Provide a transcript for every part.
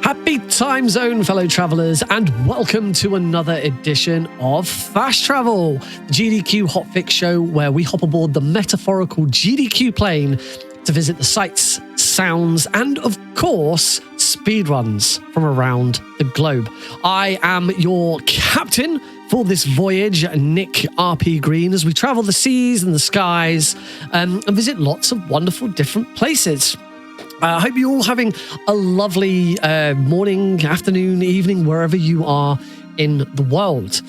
Happy time zone, fellow travelers, and welcome to another edition of Fast Travel, the GDQ Hotfix show where we hop aboard the metaphorical GDQ plane to visit the sights, sounds, and of course, speedruns from around the globe. I am your captain for this voyage, NickRPGreen, as we travel the seas and the skies and visit lots of wonderful different places. I hope you're all having a lovely morning, afternoon, evening, wherever you are in the world.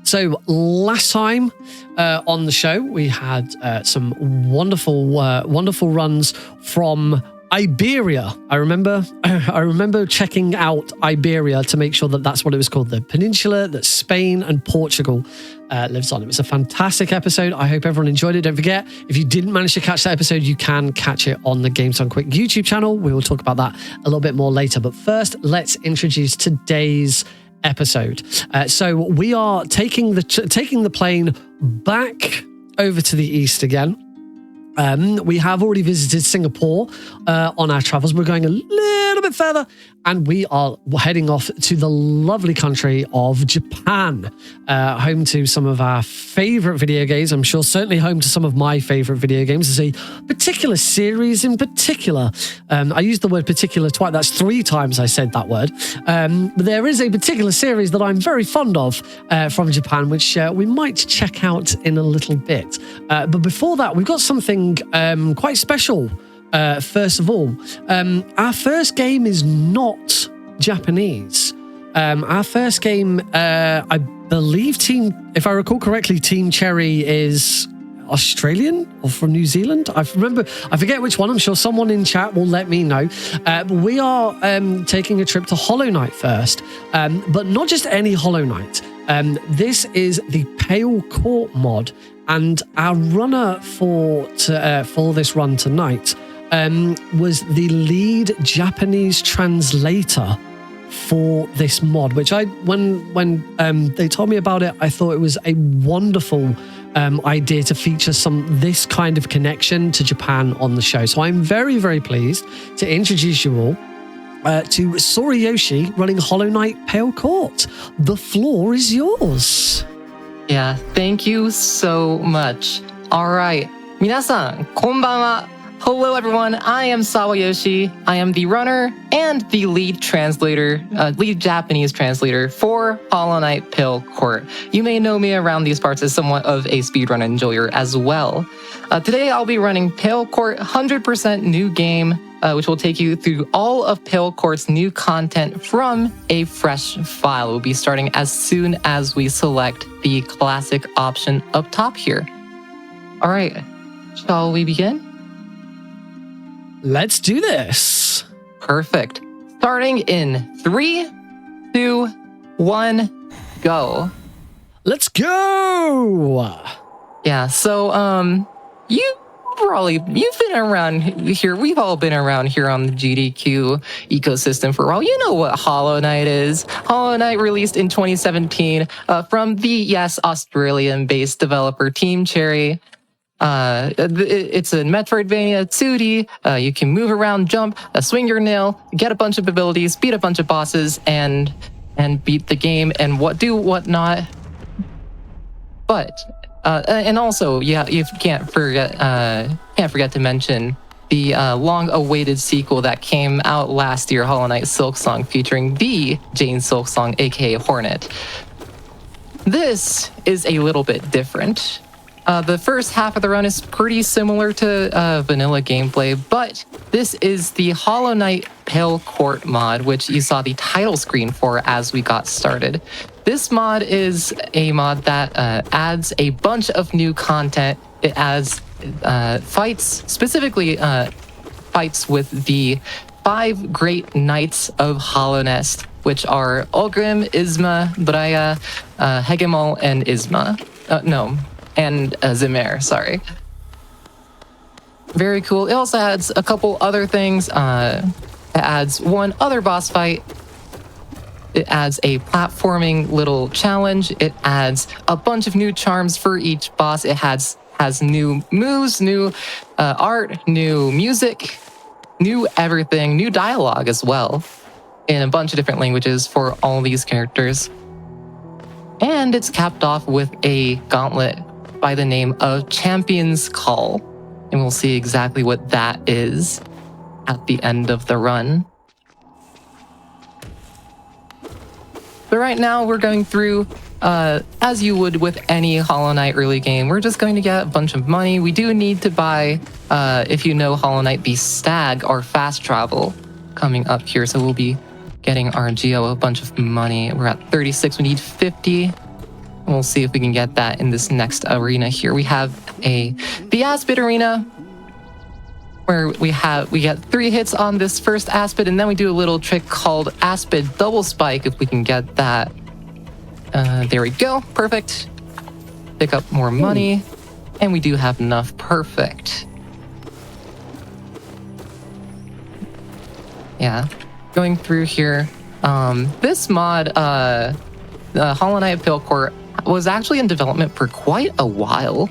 So last time on the show, we had some wonderful runs from Iberia. I remember checking out Iberia to make sure that that's what it was called, the peninsula that Spain and Portugal lives on. It was a fantastic episode. I hope everyone enjoyed it. Don't forget, if you didn't manage to catch that episode, you can catch it on the Games Done Quick YouTube channel. We will talk about that a little bit more later. But first, let's introduce today's episode. So we are taking the plane back over to the east again. We have already visited Singapore on our travels. We're going a little bit further and we are heading off to the lovely country of Japan, home to some of our favorite video games. I'm sure certainly home to some of my favorite video games. There's a particular series in particular. I used the word particular twice. That's 3 times I said that word. But there is a particular series that I'm very fond of from Japan, which we might check out in a little bit. But before that, we've got something quite special. First of all, our first game is not Japanese. Our first game, I believe if I recall correctly, Team Cherry is Australian or from New Zealand. I forget which one. I'm sure someone in chat will let me know. But we are taking a trip to Hollow Knight first, but not just any Hollow Knight. This is the Pale Court mod, and our runner for this run tonight was the lead Japanese translator for this mod, which when they told me about it, I thought it was a wonderful idea to feature this kind of connection to Japan on the show. So I'm very, very pleased to introduce you all to Soriyoshi running Hollow Knight Pale Court. The floor is yours. Yeah, thank you so much. All right. 皆さん、こんばんは. Hello, everyone. I am Sawayoshi. I am the runner and the lead Japanese translator for Hollow Knight Pale Court. You may know me around these parts as somewhat of a speedrun enjoyer as well. Today, I'll be running Pale Court 100% new game, which will take you through all of Pale Court's new content from a fresh file. We'll be starting as soon as we select the classic option up top here. All right, shall we begin? Let's do this. Perfect. Starting in 3, 2, 1, go. Let's go. Yeah, so you've been around here. We've all been around here on the GDQ ecosystem for a while. You know what Hollow Knight is. Hollow Knight released in 2017 from the Australian based developer Team Cherry. It's a Metroidvania 2D. You can move around, jump, swing your nail, get a bunch of abilities, beat a bunch of bosses, and beat the game and whatnot. But and also, yeah, you can't forget to mention the long-awaited sequel that came out last year, Hollow Knight Silksong, featuring the Jane Silksong, aka Hornet. This is a little bit different. The first half of the run is pretty similar to vanilla gameplay, but this is the Hollow Knight Pale Court mod, which you saw the title screen for as we got started. This mod is a mod that adds a bunch of new content. It adds fights, specifically fights with the 5 great knights of Hollow Nest, which are Ulgrim, Isma, Braya, Hegemol, and Zimmer, sorry. Very cool. It also adds a couple other things. It adds one other boss fight. It adds a platforming little challenge. It adds a bunch of new charms for each boss. It has new moves, new art, new music, new everything, new dialogue as well. in a bunch of different languages for all these characters. And it's capped off with a gauntlet by the name of Champion's Call. And we'll see exactly what that is at the end of the run. But right now we're going through, as you would with any Hollow Knight early game, we're just going to get a bunch of money. We do need to buy, if you know Hollow Knight, the Stag, our fast travel, coming up here. So we'll be getting our Geo a bunch of money. We're at 36, we need 50. And we'll see if we can get that in this next arena here. We have the Aspid Arena, where we get 3 hits on this first Aspid, and then we do a little trick called Aspid Double Spike if we can get that. There we go, perfect. Pick up more money, and we do have enough, perfect. Yeah, going through here, this mod, Hollow Knight Pale Court, was actually in development for quite a while.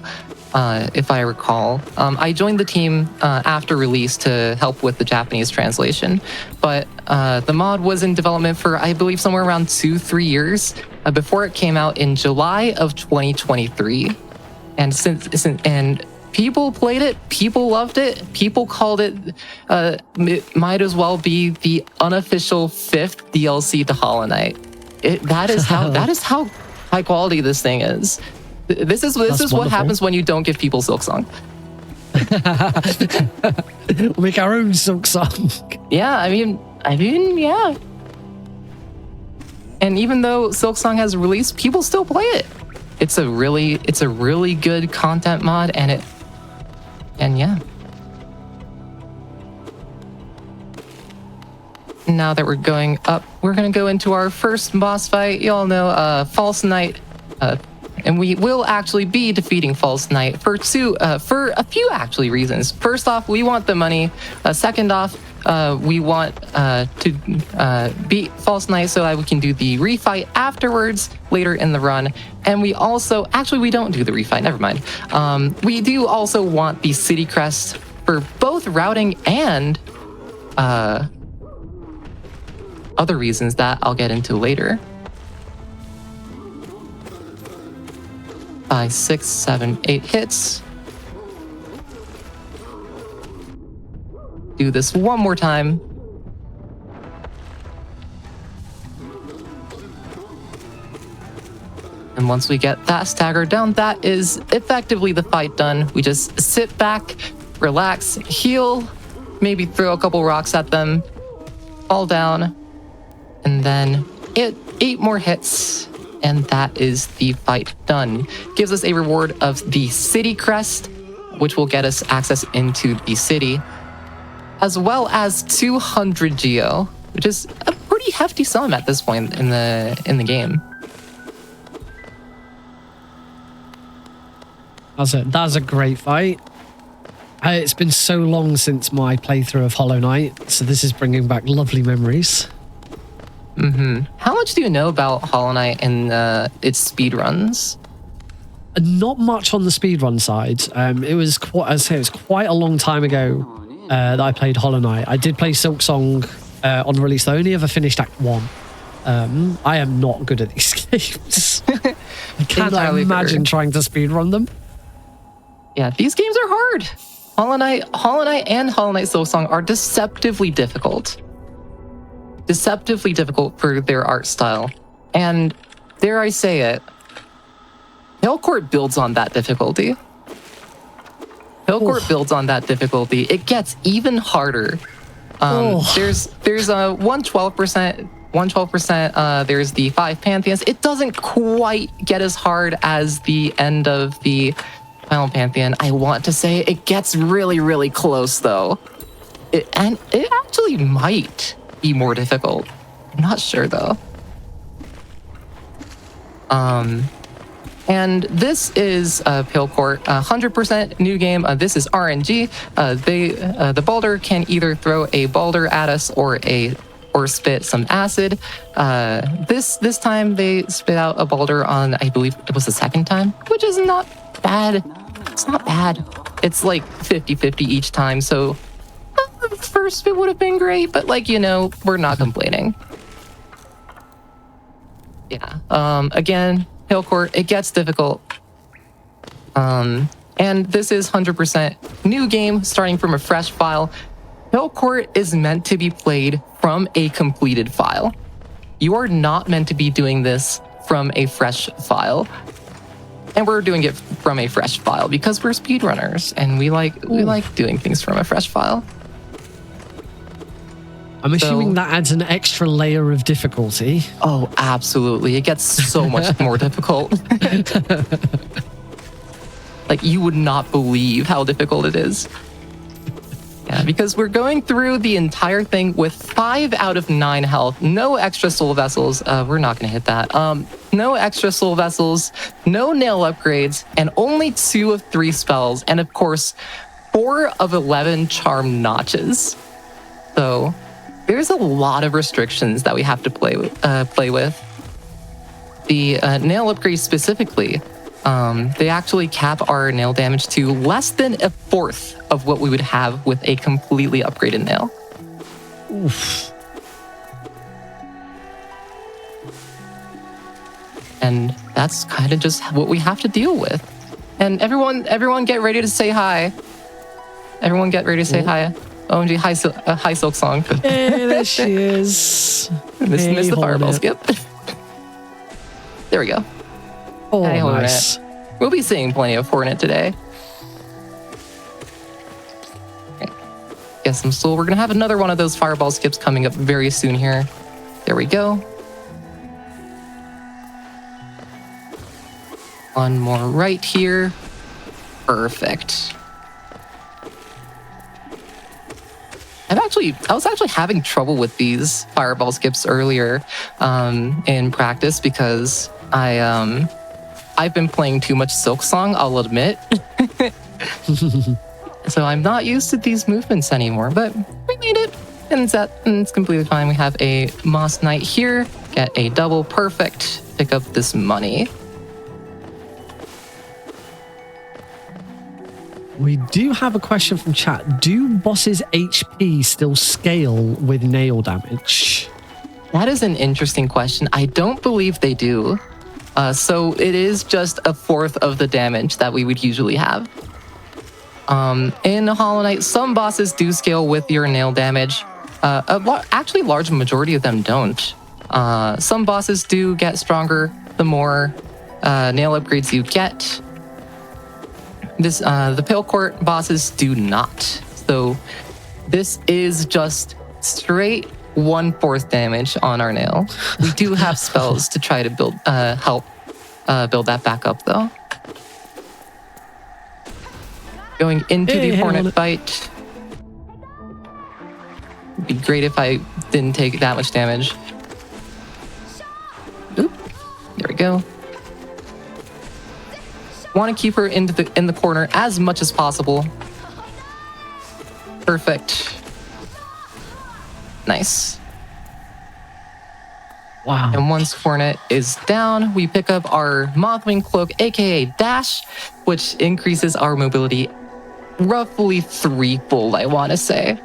If I recall. I joined the team after release to help with the Japanese translation, but the mod was in development for, I believe, somewhere around 2-3 years before it came out in July of 2023. And people played it, people loved it, people called it, it might as well be the unofficial 5th DLC to Hollow Knight. That is how high quality this thing is. This is what happens when you don't give people Silksong. We'll make our own Silksong. Yeah, I mean, yeah. And even though Silksong has released, people still play it. It's a really good content mod, and yeah. Now that we're going up, we're gonna go into our first boss fight. You all know, False Knight. And we will actually be defeating False Knight for a few actually reasons. First off, we want the money. Second off, we want to beat False Knight so that we can do the refight afterwards later in the run. And we also, actually we don't do the refight, never mind. We do also want the City Crest for both routing and other reasons that I'll get into later. 5, 6, 7, 8 hits. Do this one more time. And once we get that stagger down, that is effectively the fight done. We just sit back, relax, heal, maybe throw a couple rocks at them, fall down, and then 8 more hits. And that is the fight done. Gives us a reward of the City Crest, which will get us access into the city, as well as 200 Geo, which is a pretty hefty sum at this point in the game. That's a great fight. It's been so long since my playthrough of Hollow Knight, so this is bringing back lovely memories. How much do you know about Hollow Knight and its speedruns? Not much on the speedrun side. It was quite a long time ago that I played Hollow Knight. I did play Silksong on release. I only ever finished Act 1. I am not good at these games. I cannot imagine trying to speedrun them. Yeah, these games are hard. Hollow Knight and Hollow Knight Silksong are deceptively difficult. Deceptively difficult for their art style. And dare I say it, Pale Court builds on that difficulty. Builds on that difficulty. It gets even harder. There's a 112%, there's the 5 Pantheons. It doesn't quite get as hard as the end of the Final Pantheon. I want to say it gets really, really close though. And it actually might be more difficult. I'm not sure though. And this is Pale Court, 100% new game. This is RNG. The boulder can either throw a boulder at us or spit some acid. This time they spit out a boulder on, I believe it was the second time, which is not bad. It's not bad. It's like 50-50 each time, so first it would have been great, but like, you know, we're not complaining. Yeah. Again, Hill Court, it gets difficult. And this is 100% new game starting from a fresh file. Hill Court is meant to be played from a completed file. You are not meant to be doing this from a fresh file. And we're doing it from a fresh file because we're speedrunners and we like doing things from a fresh file. I'm assuming that adds an extra layer of difficulty. Oh, absolutely. It gets so much more difficult. Like, you would not believe how difficult it is. Yeah, because we're going through the entire thing with 5 out of 9 health, no extra soul vessels. We're not going to hit that. No extra soul vessels, no nail upgrades, and only 2 of 3 spells. And of course, 4 of 11 charm notches. So there's a lot of restrictions that we have to play with. The nail upgrades specifically, they actually cap our nail damage to less than 1/4 of what we would have with a completely upgraded nail. Oof. And that's kind of just what we have to deal with. And everyone get ready to say hi. Everyone get ready to say hi. OMG, hi Silk Song. Hey, there she is. Miss the fireball skip. There we go. Oh, Hey, nice. Hornet. We'll be seeing plenty of Hornet today. Okay. Get some soul. We're gonna have another one of those fireball skips coming up very soon here. There we go. One more right here. Perfect. I was actually having trouble with these fireball skips earlier in practice because I've been playing too much Silk Song, I'll admit. So I'm not used to these movements anymore, but we made it, and it's completely fine. We have a Moss Knight here, get a double, perfect, pick up this money. We do have a question from chat. Do bosses' HP still scale with nail damage? That is an interesting question. I don't believe they do. So it is just 1/4 of the damage that we would usually have. In Hollow Knight, some bosses do scale with your nail damage. Actually, large majority of them don't. Some bosses do get stronger the more nail upgrades you get. The Pale Court bosses do not. So this is just straight 1/4 damage on our nail. We do have spells to try to help build that back up though. Going into the Hornet fight. It'd be great if I didn't take that much damage. Oop. There we go. Want to keep her in the corner as much as possible. Perfect. Nice. Wow. And once Hornet is down, we pick up our Mothwing Cloak, aka Dash, which increases our mobility roughly 3-fold, I want to say.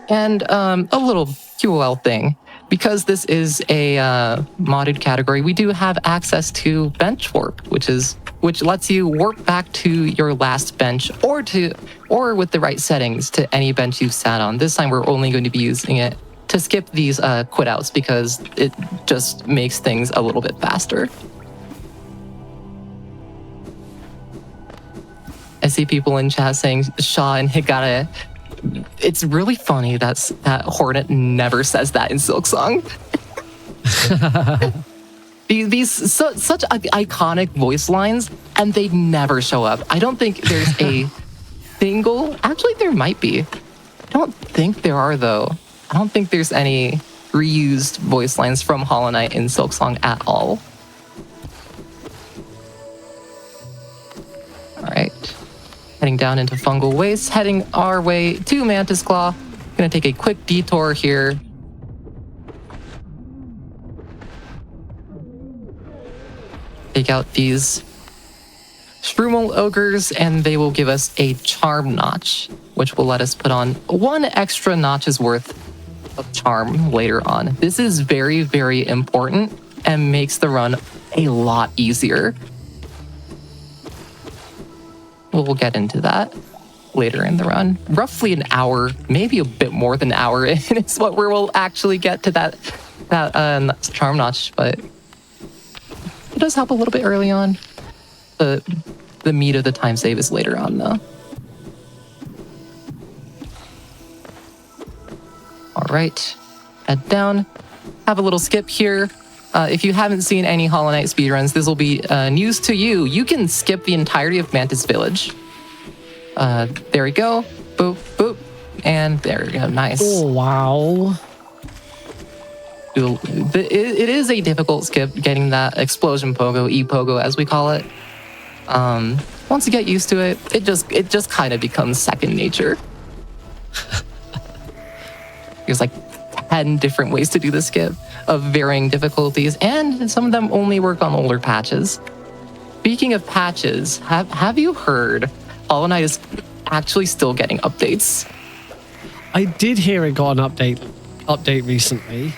And a little QOL thing. Because this is a modded category, we do have access to Bench Warp, which lets you warp back to your last bench or with the right settings to any bench you've sat on. This time we're only going to be using it to skip these quit outs because it just makes things a little bit faster. I see people in chat saying Shaw and Higata. It's really funny that Hornet never says that in Silk Song. These such iconic voice lines, and they never show up. I don't think there's a single. Actually, there might be. I don't think there are though. I don't think there's any reused voice lines from Hollow Knight in Silk Song at all. All right. Heading down into Fungal Waste, heading our way to Mantis Claw. Gonna take a quick detour here. Take out these Shroomel Ogres, and they will give us a Charm Notch, which will let us put on 1 extra notch's worth of Charm later on. This is very, very important, and makes the run a lot easier. We'll get into that later in the run. Roughly an hour, maybe a bit more than an hour in is what we'll actually get to that charm notch, but it does help a little bit early on. The meat of the time save is later on, though. All right, head down. Have a little skip here. If you haven't seen any Hollow Knight speedruns, this will be news to you. You can skip the entirety of Mantis Village. There we go. Boop, boop. And there we go. Nice. Oh, wow. It is a difficult skip getting that explosion pogo, E-pogo as we call it. Once you get used to it, it just kind of becomes second nature. There's like 10 different ways to do the skip of varying difficulties, and some of them only work on older patches. Speaking of patches, have you heard Hollow Knight is actually still getting updates? I did hear it got an update recently.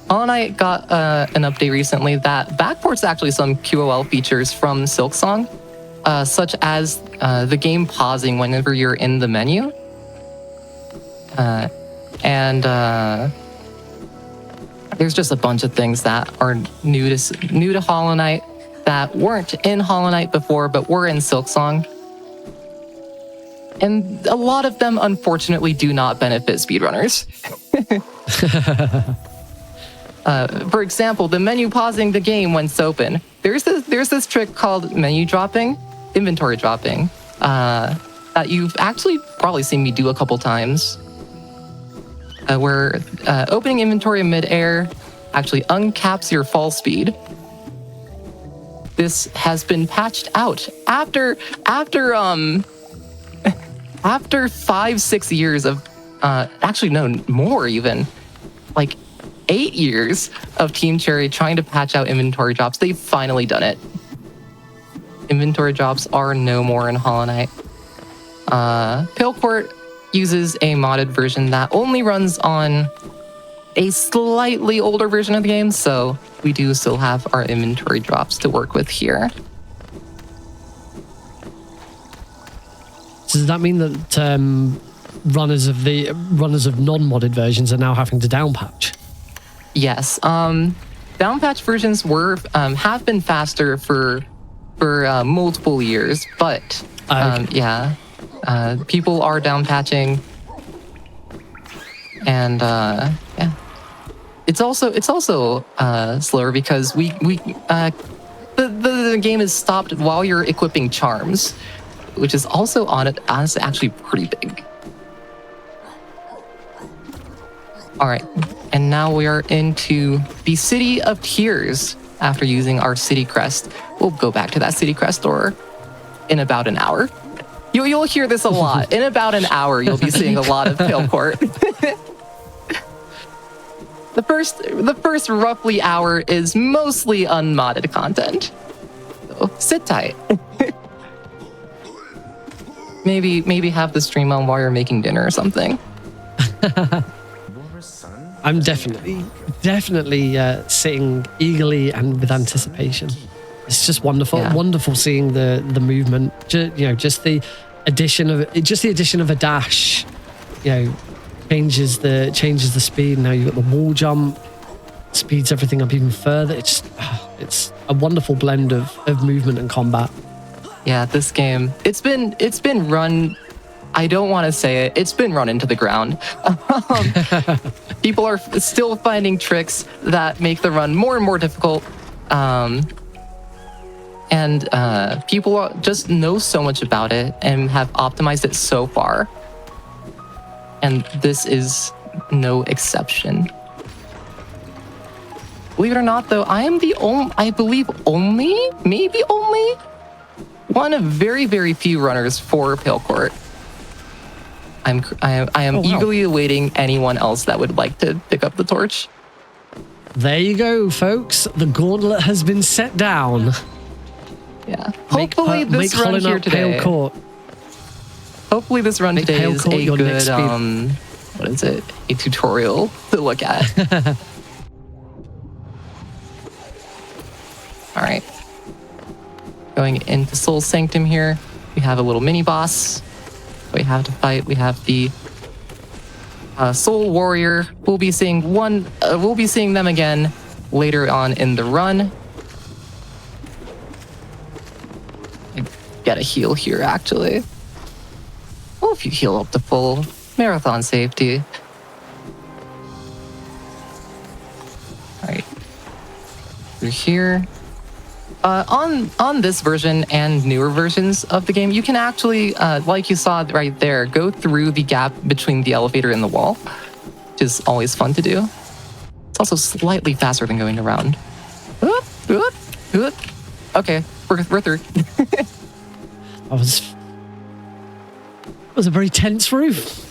Hollow Knight got an update recently that backports actually some QOL features from Silksong, such as the game pausing whenever you're in the menu. There's just a bunch of things that are new to Hollow Knight that weren't in Hollow Knight before, but were in Silksong. And a lot of them, unfortunately, do not benefit speedrunners. For example, the menu pausing the game when it's open. There's this trick called menu dropping, inventory dropping, that you've actually probably seen me do a couple times. Where opening inventory in midair actually uncaps your fall speed. This has been patched out after 5-6 years of actually no more even, like 8 years of Team Cherry trying to patch out inventory drops. They've finally done it. Inventory drops are no more in Hollow Knight. Pale Court uses a modded version that only runs on a slightly older version of the game, so we do still have our inventory drops to work with here. So does that mean that runners of non-modded versions are now having to downpatch? Yes, downpatch versions have been faster for multiple years, but yeah. People are down patching, and yeah, it's also slower because the game is stopped while you're equipping charms, which is also honestly actually pretty big. All right, and now we are into the City of Tears. After using our city crest, we'll go back to that city crest door in about an hour. You'll hear this a lot. In about an hour, you'll be seeing a lot of Pale Court. The first roughly hour is mostly unmodded content. So sit tight. maybe have the stream on while you're making dinner or something. I'm definitely sitting eagerly and with anticipation. It's just wonderful, wonderful seeing the movement. Just the addition of a dash. Changes the speed. Now you've got the wall jump, speeds everything up even further. It's a wonderful blend of movement and combat. Yeah, this game, it's been run. I don't want to say it. It's been run into the ground. People are still finding tricks that make the run more and more difficult. And people just know so much about it and have optimized it so far. And this is no exception. Believe it or not, though, I am the only one of very, very few runners for Pale Court. I am eagerly awaiting anyone else that would like to pick up the torch. There you go, folks. The gauntlet has been set down. Yeah. Hopefully this run here today. Pale Court. Hopefully this run today is a good what is it? A tutorial to look at. Going into Soul Sanctum here, we have a little mini boss we have to fight. We have the Soul Warrior. We'll be seeing them again later on in the run. Get a heal here, actually. Well, if you heal up to full marathon safety. Alright. Through here. On this version and newer versions of the game, you can actually, like you saw right there, go through the gap between the elevator and the wall, which is always fun to do. It's also slightly faster than going around. Okay, we're through. It was a very tense roof.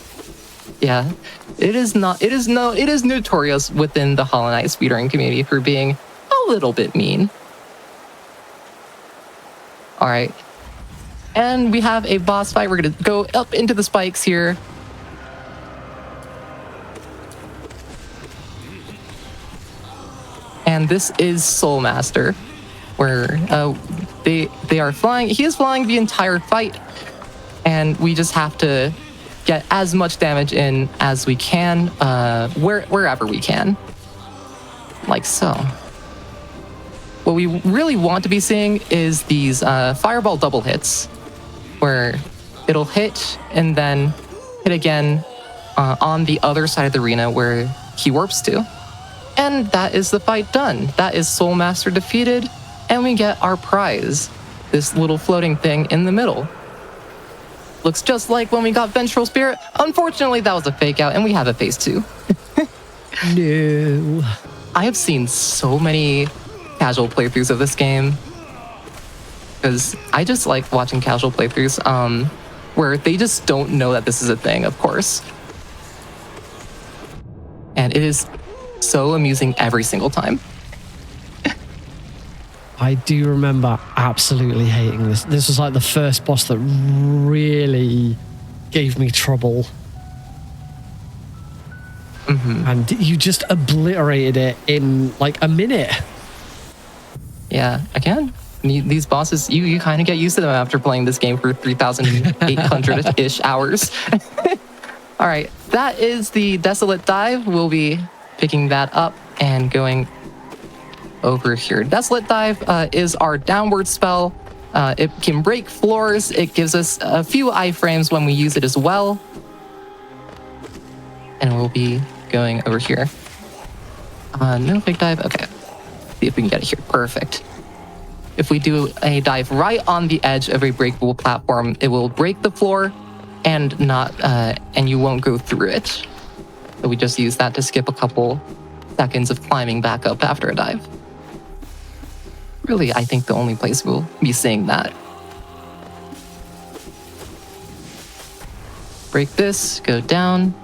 Yeah, it is notorious within the Hollow Knight speedrunning community for being a little bit mean. All right, and we have a boss fight. We're gonna go up into the spikes here. And this is Soul Master, where they are flying. He is flying the entire fight, and we just have to get as much damage in as we can, wherever we can, like so. What we really want to be seeing is these fireball double hits, where it'll hit and then hit again on the other side of the arena where he warps to. And that is the fight done. That is Soul Master defeated, and we get our prize, this little floating thing in the middle. Looks just like when we got Vengeful Spirit. Unfortunately, that was a fake out, and we have a phase 2. No. I have seen so many casual playthroughs of this game, because I just like watching casual playthroughs where they just don't know that this is a thing, of course. And it is so amusing every single time. I do remember absolutely hating this. This was like the first boss that really gave me trouble. Mm-hmm. And you just obliterated it in like a minute. Yeah, again, these bosses, you kind of get used to them after playing this game for 3,800-ish hours. All right, that is the Desolate Dive. We'll be picking that up and going over here. Desolate Dive is our downward spell. It can break floors. It gives us a few iframes when we use it as well. And we'll be going over here. No big dive. Okay. See if we can get it here. Perfect. If we do a dive right on the edge of a breakable platform, it will break the floor and you won't go through it. So we just use that to skip a couple seconds of climbing back up after a dive. Really, I think the only place we'll be seeing that. Break this, go down,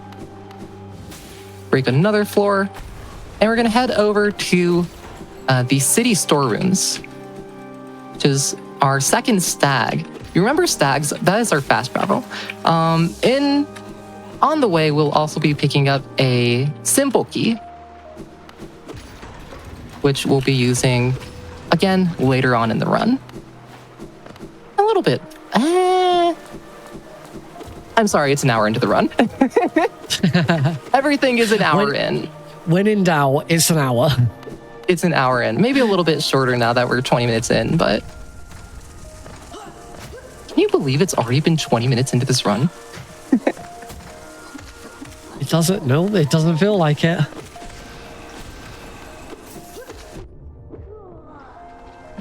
break another floor, and we're gonna head over to the city storerooms, which is our second stag. You remember stags? That is our fast travel. On the way, we'll also be picking up a simple key, which we'll be using again later on in the run. A little bit. I'm sorry, it's an hour into the run. Everything is an hour in. When in doubt, it's an hour. It's an hour in. Maybe a little bit shorter now that we're 20 minutes in, but can you believe it's already been 20 minutes into this run? It doesn't feel like it.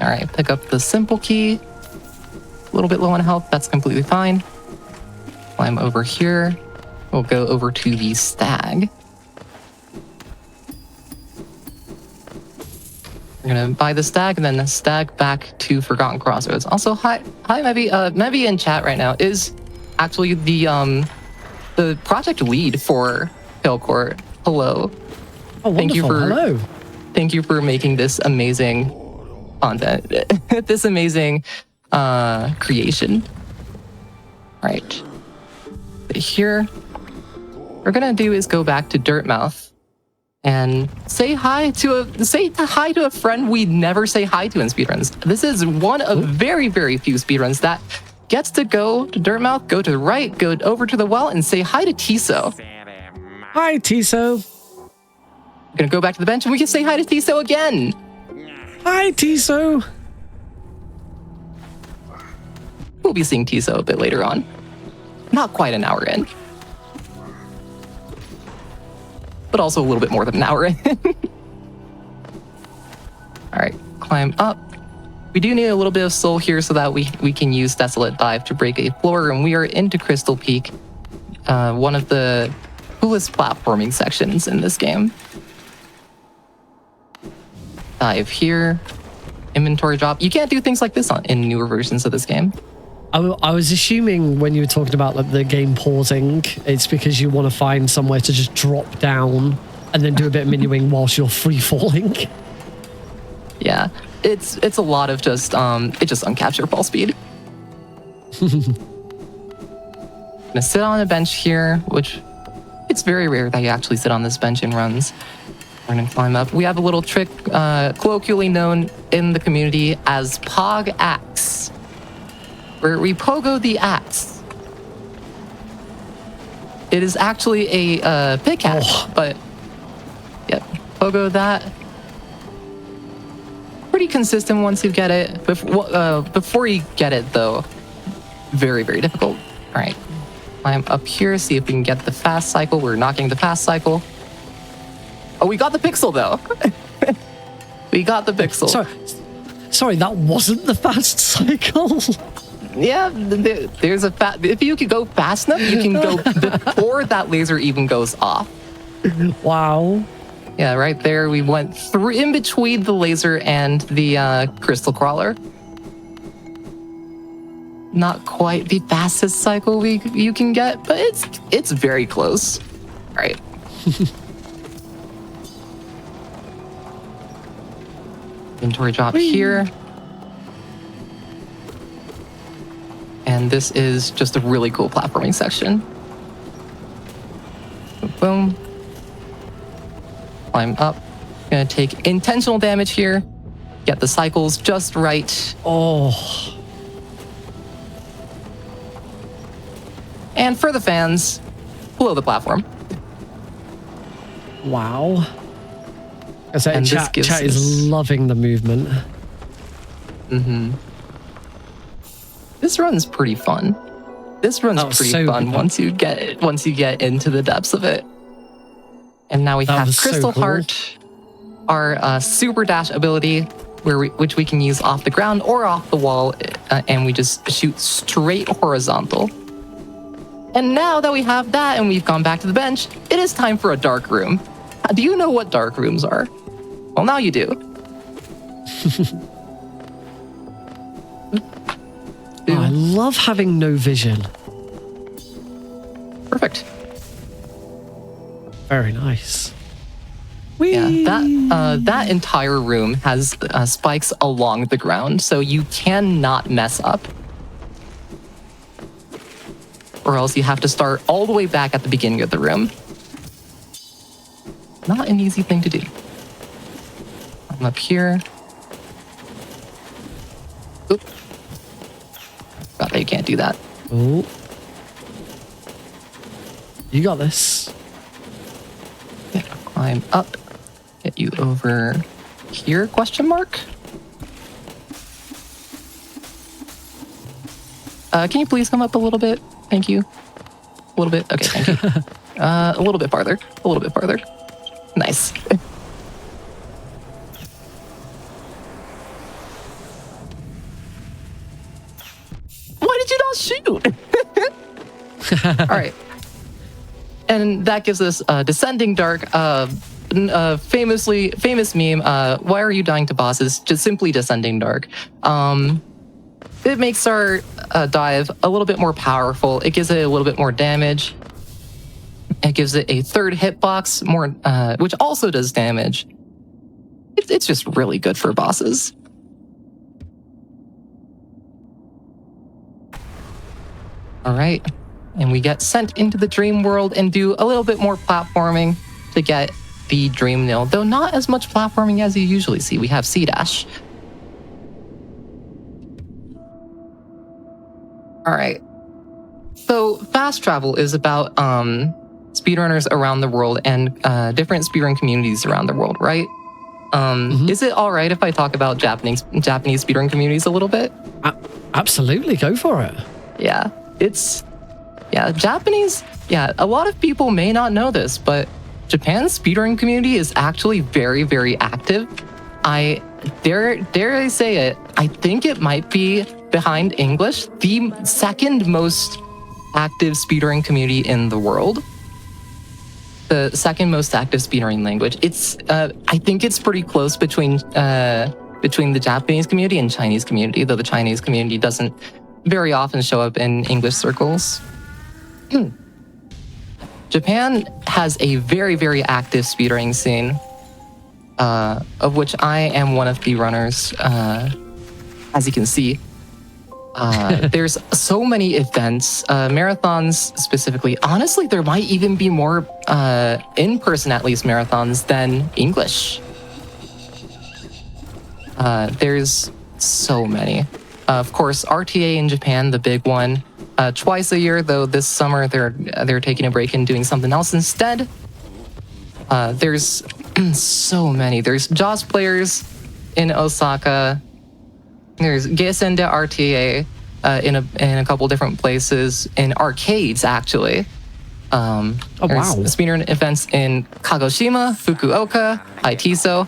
All right, pick up the simple key. A little bit low on health, that's completely fine. Climb over here. We'll go over to the stag. We're gonna buy the stag and then the stag back to Forgotten Crossroads. Also, hi Mevy. Mevy in chat right now is actually the project lead for Pale Court. Hello. Oh, wonderful. Hello. Thank you for making this amazing content, this amazing creation. All right. Here, what we're gonna do is go back to Dirtmouth and say hi to a friend we never say hi to in speedruns. This is one of very, very few speedruns that gets to go to Dirtmouth, go to the right, go over to the well, and say hi to Tiso. Hi, Tiso. We're gonna go back to the bench and we can say hi to Tiso again. Hi, Tiso. We'll be seeing Tiso a bit later on. Not quite an hour in. But also a little bit more than an hour in. Alright, climb up. We do need a little bit of soul here so that we can use Desolate Dive to break a floor, and we are into Crystal Peak, one of the coolest platforming sections in this game. Dive here. Inventory drop. You can't do things like this in newer versions of this game. I was assuming when you were talking about like the game pausing, it's because you want to find somewhere to just drop down and then do a bit of menuing whilst you're free falling. Yeah, it's a lot of just it just uncapture fall speed. Gonna sit on a bench here, which it's very rare that you actually sit on this bench in runs. We're gonna climb up. We have a little trick, colloquially known in the community as Pog Axe, where we pogo the axe. It is actually a pickaxe, but yep, pogo that. Pretty consistent once you get it. Before you get it, though, very, very difficult. All right, climb up here, see if we can get the fast cycle. We're not getting the fast cycle. Oh, we got the pixel, though. We got the pixel. Sorry, that wasn't the fast cycle. Yeah, there's a if you could go fast enough, you can go before that laser even goes off. Wow. Yeah, right there we went through in between the laser and the crystal crawler. Not quite the fastest cycle you can get, but it's very close. All right. Inventory drop here. And this is just a really cool platforming section. Boom. Climb up. Gonna take intentional damage here. Get the cycles just right. Oh. And for the fans, below the platform. Wow. I say And chat this gives is loving the movement. Mm-hmm. This run's pretty fun. This run's pretty so fun good. once you get into the depths of it. And now we That have was so Crystal cool. Heart, our super dash ability, which we can use off the ground or off the wall, and we just shoot straight horizontal. And now that we have that and we've gone back to the bench, it is time for a dark room. Do you know what dark rooms are? Well, now you do. Oh, I love having no vision. Perfect. Very nice. Yeah, that entire room has spikes along the ground, so you cannot mess up. Or else you have to start all the way back at the beginning of the room. Not an easy thing to do. I'm up here. Oop. Forgot that you can't do that. Oh. You got this. Yeah, climb up. Get you over here, question mark? Can you please come up a little bit? Thank you. A little bit. Okay, thank you. A little bit farther. A little bit farther. Nice. Why did you not shoot? All right. And that gives us Descending Dark, famous meme. Why are you dying to bosses? Just simply Descending Dark. It makes our dive a little bit more powerful. It gives it a little bit more damage. It gives it a third hitbox, more, which also does damage. It's just really good for bosses. All right, and we get sent into the dream world and do a little bit more platforming to get the Dream Mill, though not as much platforming as you usually see. We have C-Dash. All right. So fast travel is about speedrunners around the world and different speedrun communities around the world, right? Is it all right if I talk about Japanese speedrun communities a little bit? Absolutely, go for it. Yeah, Japanese. Yeah, a lot of people may not know this, but Japan's speedrun community is actually very, very active. I dare I say it, I think it might be behind English, the second most active speedrun community in the world. The second most active speedrunning language. It's I think it's pretty close between the Japanese community and Chinese community, though the Chinese community doesn't very often show up in English circles. Japan has a very, very active speedrunning scene, of which I am one of the runners, as you can see. There's so many events, marathons specifically. Honestly, there might even be more in-person, at least, marathons than English. There's so many. Of course, RTA in Japan, the big one. Twice a year, though this summer they're taking a break and doing something else instead. There's so many. There's JAWS players in Osaka. There's Geisende RTA in a couple different places, in arcades actually. There's speedrun events in Kagoshima, Fukuoka, Aitiso,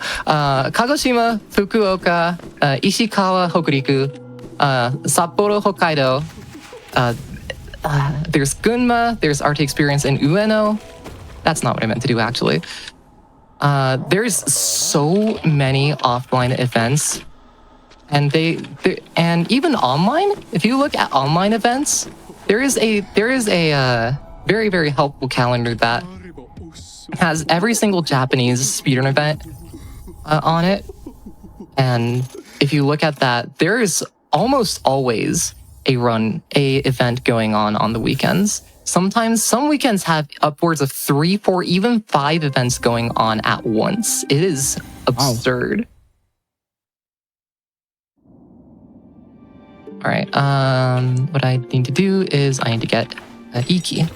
Kagoshima, Fukuoka, Ishikawa, Hokuriku, Sapporo, Hokkaido. There's Gunma, there's RT Experience in Ueno. That's not what I meant to do, actually. There's so many offline events, and and even online. If you look at online events, there is a very, very helpful calendar that has every single Japanese speedrun event on it. And if you look at that, there is almost always a event going on the weekends. Sometimes some weekends have upwards of 3, 4, even 5 events going on at once. It is absurd. All right. What I need to do is I need to get Iki.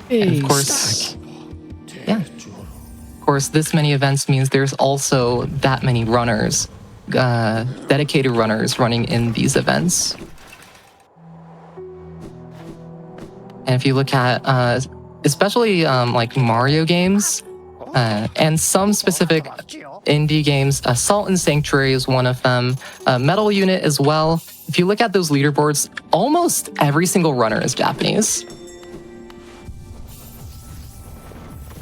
And of course, Of course, this many events means there's also that many runners, dedicated runners running in these events. And if you look at, especially like Mario games, and some specific indie games, Salt and Sanctuary is one of them, Metal Unit as well. If you look at those leaderboards, almost every single runner is Japanese.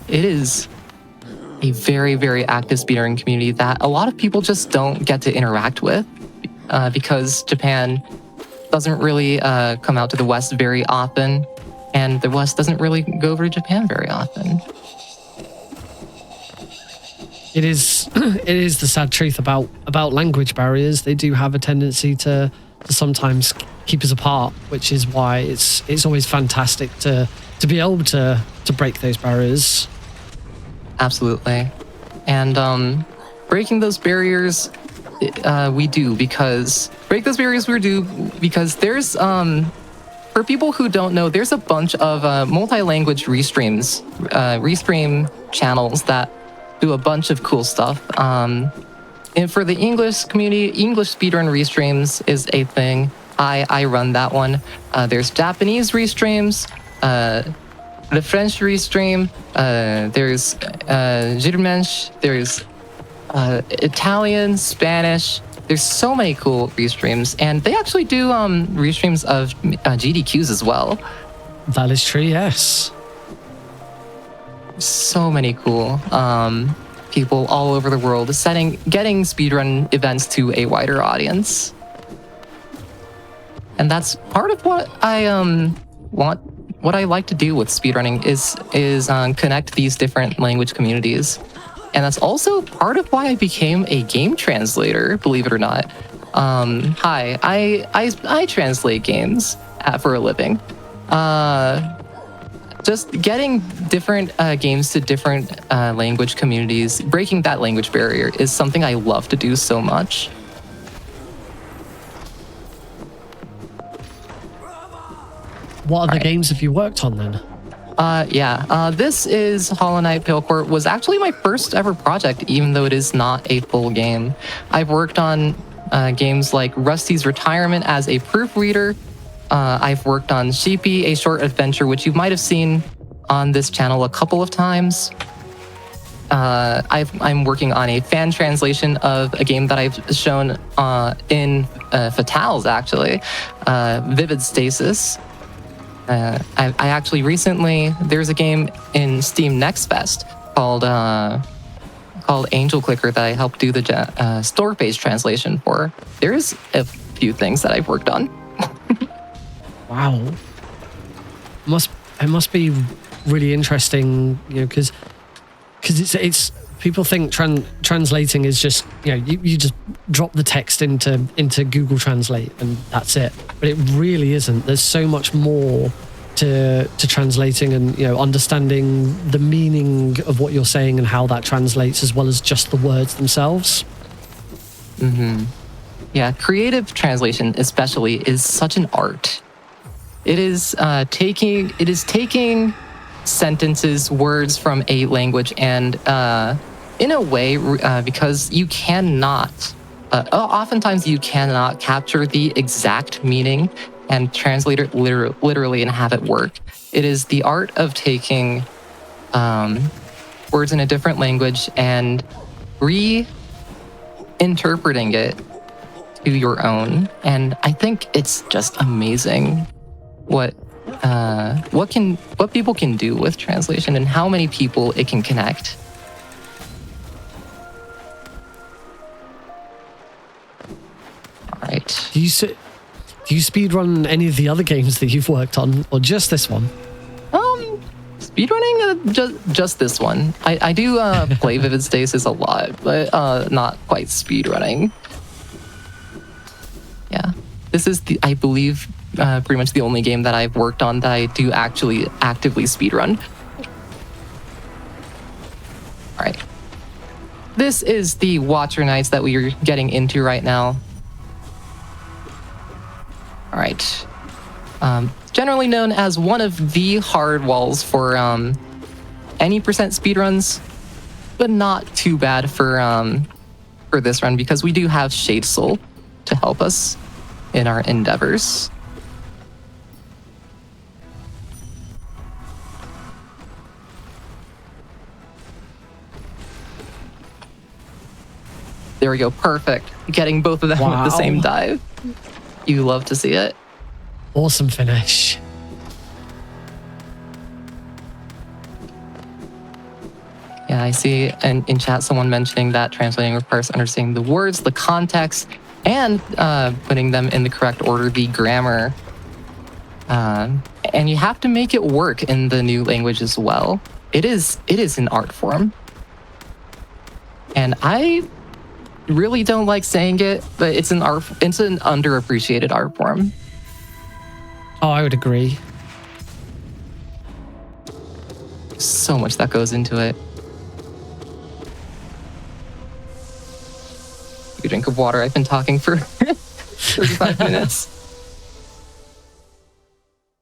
It is a very, very active speedrunning community that a lot of people just don't get to interact with because Japan doesn't really come out to the West very often, and the West doesn't really go over to Japan very often. It is the sad truth about language barriers. They do have a tendency to sometimes keep us apart, which is why it's always fantastic to be able to break those barriers. Absolutely. And breaking those barriers, we do because there's for people who don't know, there's a bunch of multi-language restream channels that do a bunch of cool stuff. And for the English community, English speedrun restreams is a thing. I run that one. There's Japanese restreams, the French restream, there's Germansch, there's Italian, Spanish. There's so many cool restreams, and they actually do restreams of GDQs as well. That is true, yes. So many cool people all over the world getting speedrun events to a wider audience. And that's part of what I what I like to do with speedrunning is connect these different language communities. And that's also part of why I became a game translator, believe it or not. I translate games for a living. just getting different games to different language communities, breaking that language barrier is something I love to do so much. What other games have you worked on then? This is Hollow Knight Pale Court was actually my first ever project, even though it is not a full game. I've worked on games like Rusty's Retirement as a proofreader. I've worked on Sheepy, a short adventure, which you might have seen on this channel a couple of times. I'm working on a fan translation of a game that I've shown in Fatales, actually, Vivid Stasis. I actually recently, there's a game in Steam Next Fest called Angel Clicker that I helped do the store page translation for. There's a few things that I've worked on. Wow. It must be really interesting, you know, because it's people think translating is just, you know, you just drop the text into Google Translate and that's it. But it really isn't. There's so much more to translating and, you know, understanding the meaning of what you're saying and how that translates, as well as just the words themselves. Mm-hmm. Yeah, creative translation especially is such an art. It is taking sentences, words from a language, and in a way, because you cannot, oftentimes you cannot capture the exact meaning and translate it literally and have it work. It is the art of taking words in a different language and reinterpreting it to your own. And I think it's just amazing what people can do with translation and how many people it can connect. All right. Do you speedrun any of the other games that you've worked on, or just this one? Speedrunning, just this one. I do play Vivid Stasis a lot, but not quite speedrunning. Yeah, this is I believe pretty much the only game that I've worked on that I do actually actively speedrun. All right. This is the Watcher Knights that we are getting into right now. All right. Generally known as one of the hard walls for any percent speedruns, but not too bad for this run because we do have Shade Soul to help us in our endeavors. There we go, perfect. Getting both of them with the same dive. You love to see it. Awesome finish. Yeah, I see in chat someone mentioning that translating requires understanding the words, the context, and putting them in the correct order, the grammar. And you have to make it work in the new language as well. It is an art form. And I really don't like saying it, but it's an underappreciated art form. Oh, I would agree. So much that goes into it. Take a drink of water. I've been talking for 35 minutes.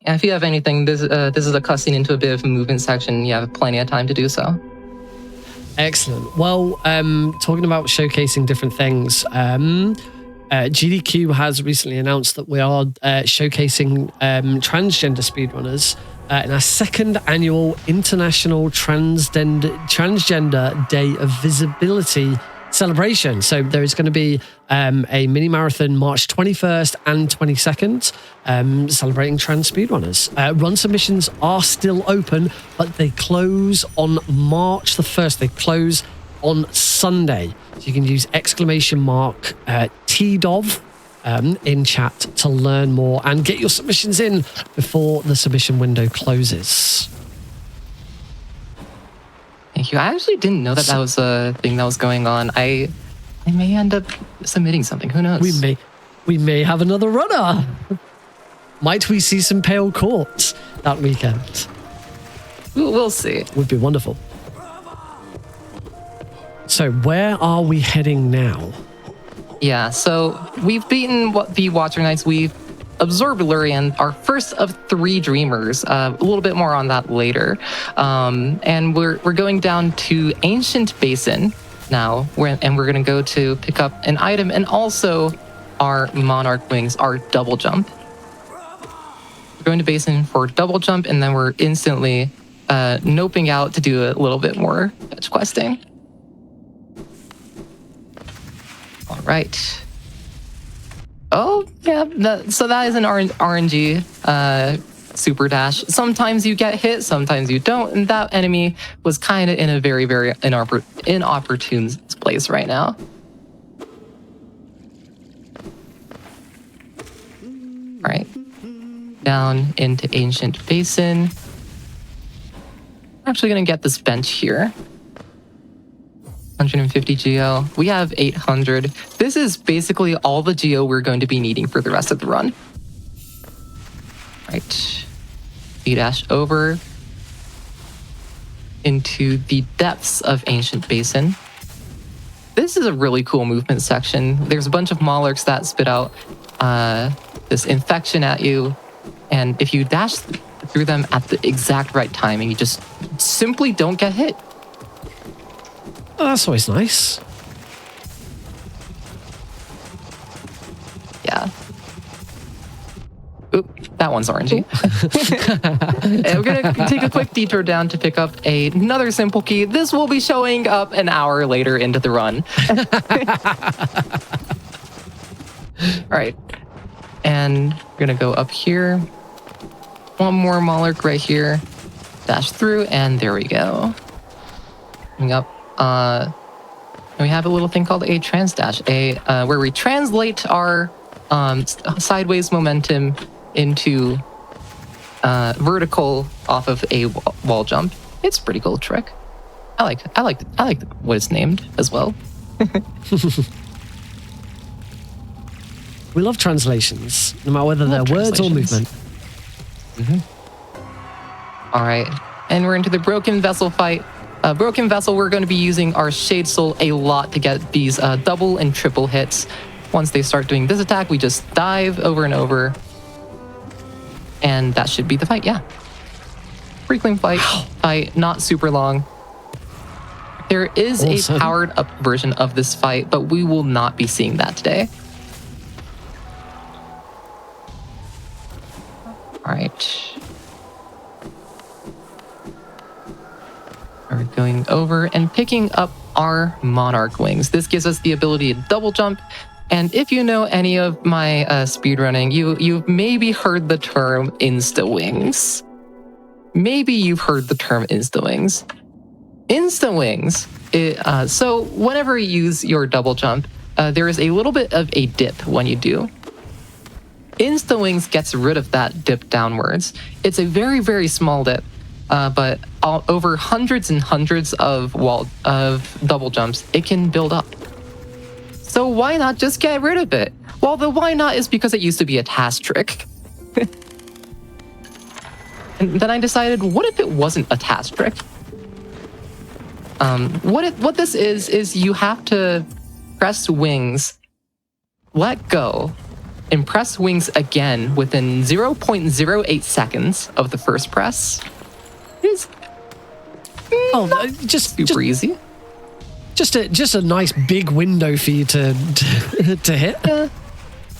And if you have anything, this is a cutscene into a bit of a movement section. You have plenty of time to do so. Excellent. Well, talking about showcasing different things, GDQ has recently announced that we are showcasing transgender speedrunners in our second annual International Transgender Day of Visibility celebration. So there is going to be a mini marathon March 21st and 22nd celebrating trans speedrunners. Run submissions are still open, but they close on March the 1st. They close on Sunday. So you can use !TDOV in chat to learn more and get your submissions in before the submission window closes. Thank you. I actually didn't know that was a thing that was going on. I may end up submitting something. Who knows? We may have another runner. Might we see some Pale Court that weekend? We'll see. Would be wonderful. So where are we heading now? Yeah, so we've beaten the Water Knights. We've absorbed Lurian, our first of 3 Dreamers. A little bit more on that later. And we're going down to Ancient Basin now, and we're going to go to pick up an item and also our Monarch Wings, our double jump. We're going to Basin for double jump, and then we're instantly noping out to do a little bit more fetch questing. All right. Oh, yeah. So that is an RNG super dash. Sometimes you get hit, sometimes you don't. And that enemy was kind of in a very, very inopportune place right now. All right. Down into Ancient Basin. I'm actually going to get this bench here. 150 geo. We have 800. This is basically all the geo we're going to be needing for the rest of the run. Right. V-dash over into the depths of Ancient Basin. This is a really cool movement section. There's a bunch of Maulers that spit out this infection at you. And if you dash through them at the exact right timing, you just simply don't get hit. Oh, that's always nice. Yeah. Oop, that one's RNG. And we're gonna take a quick detour down to pick up another simple key. This will be showing up an hour later into the run. All right. And we're gonna go up here. One more Mauler right here. Dash through, and there we go. Coming up. And we have a little thing called a trans dash, where we translate our sideways momentum into vertical off of a wall jump. It's a pretty cool trick. I like what it's named as well. We love translations, no matter whether they're words or movement. All right, and we're into the Broken Vessel fight. Broken Vessel, we're going to be using our Shade Soul a lot to get these double and triple hits. Once they start doing this attack, we just dive over and over. And that should be the fight, yeah. Frequent fight, not super long. There is a powered up version of this fight, but we will not be seeing that today. All right. We're going over and picking up our Monarch Wings. This gives us the ability to double jump. And if you know any of my speedrunning, you've maybe heard the term Insta Wings. Maybe you've heard the term Insta Wings. Insta Wings, so whenever you use your double jump, there is a little bit of a dip when you do. Insta Wings gets rid of that dip downwards. It's a very, very small dip. But over hundreds and hundreds of double jumps, it can build up. So why not just get rid of it? Well, the why not is because it used to be a task trick. And then I decided, what if it wasn't a task trick? What this is you have to press wings, let go, and press wings again within 0.08 seconds of the first press. It's just super easy. Just a nice big window for you to hit.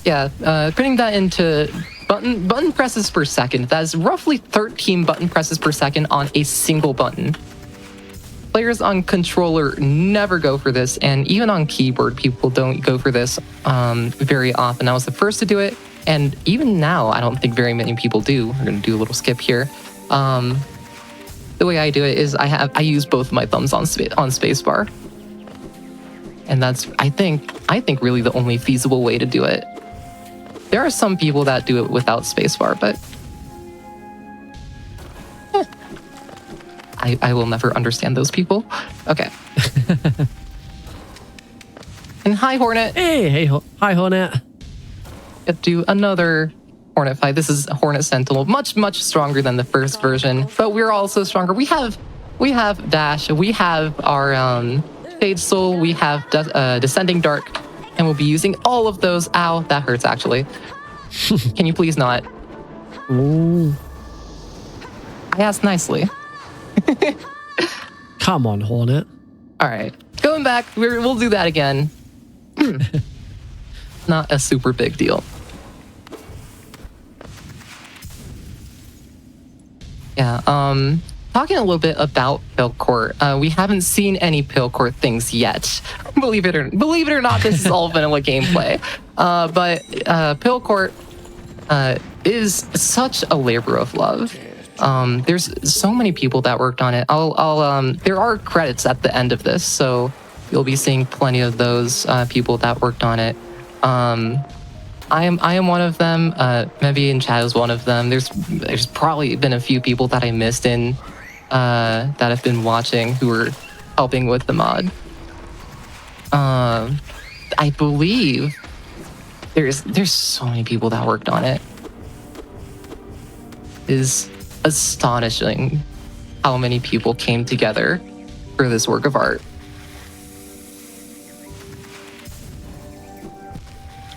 Yeah. Putting that into button presses per second. That is roughly 13 button presses per second on a single button. Players on controller never go for this, and even on keyboard, people don't go for this very often. I was the first to do it, and even now, I don't think very many people do. We're gonna do a little skip here. The way I do it is I use both of my thumbs on spacebar, and that's I think really the only feasible way to do it. There are some people that do it without spacebar, but I will never understand those people. Okay. And hi, Hornet. Hey, hi, Hornet. Get to another Hornet 5. This is Hornet Sentinel, much stronger than the first version, but we're also stronger. We have Dash, we have our Shade Soul, we have Descending Dark, and we'll be using all of those. Ow, that hurts actually. Can you please not? Ooh. I asked nicely. Come on, Hornet. All right, going back, we'll do that again. Not a super big deal. Yeah, talking a little bit about Pale Court, we haven't seen any Pale Court things yet. Believe it or not, this is all vanilla gameplay. But Pale Court is such a labor of love. There's so many people that worked on it. There are credits at the end of this, so you'll be seeing plenty of those people that worked on it. I am one of them. Maybe in chat is one of them. There's probably been a few people that I missed in that have been watching who were helping with the mod. I believe there's so many people that worked on it. It is astonishing how many people came together for this work of art.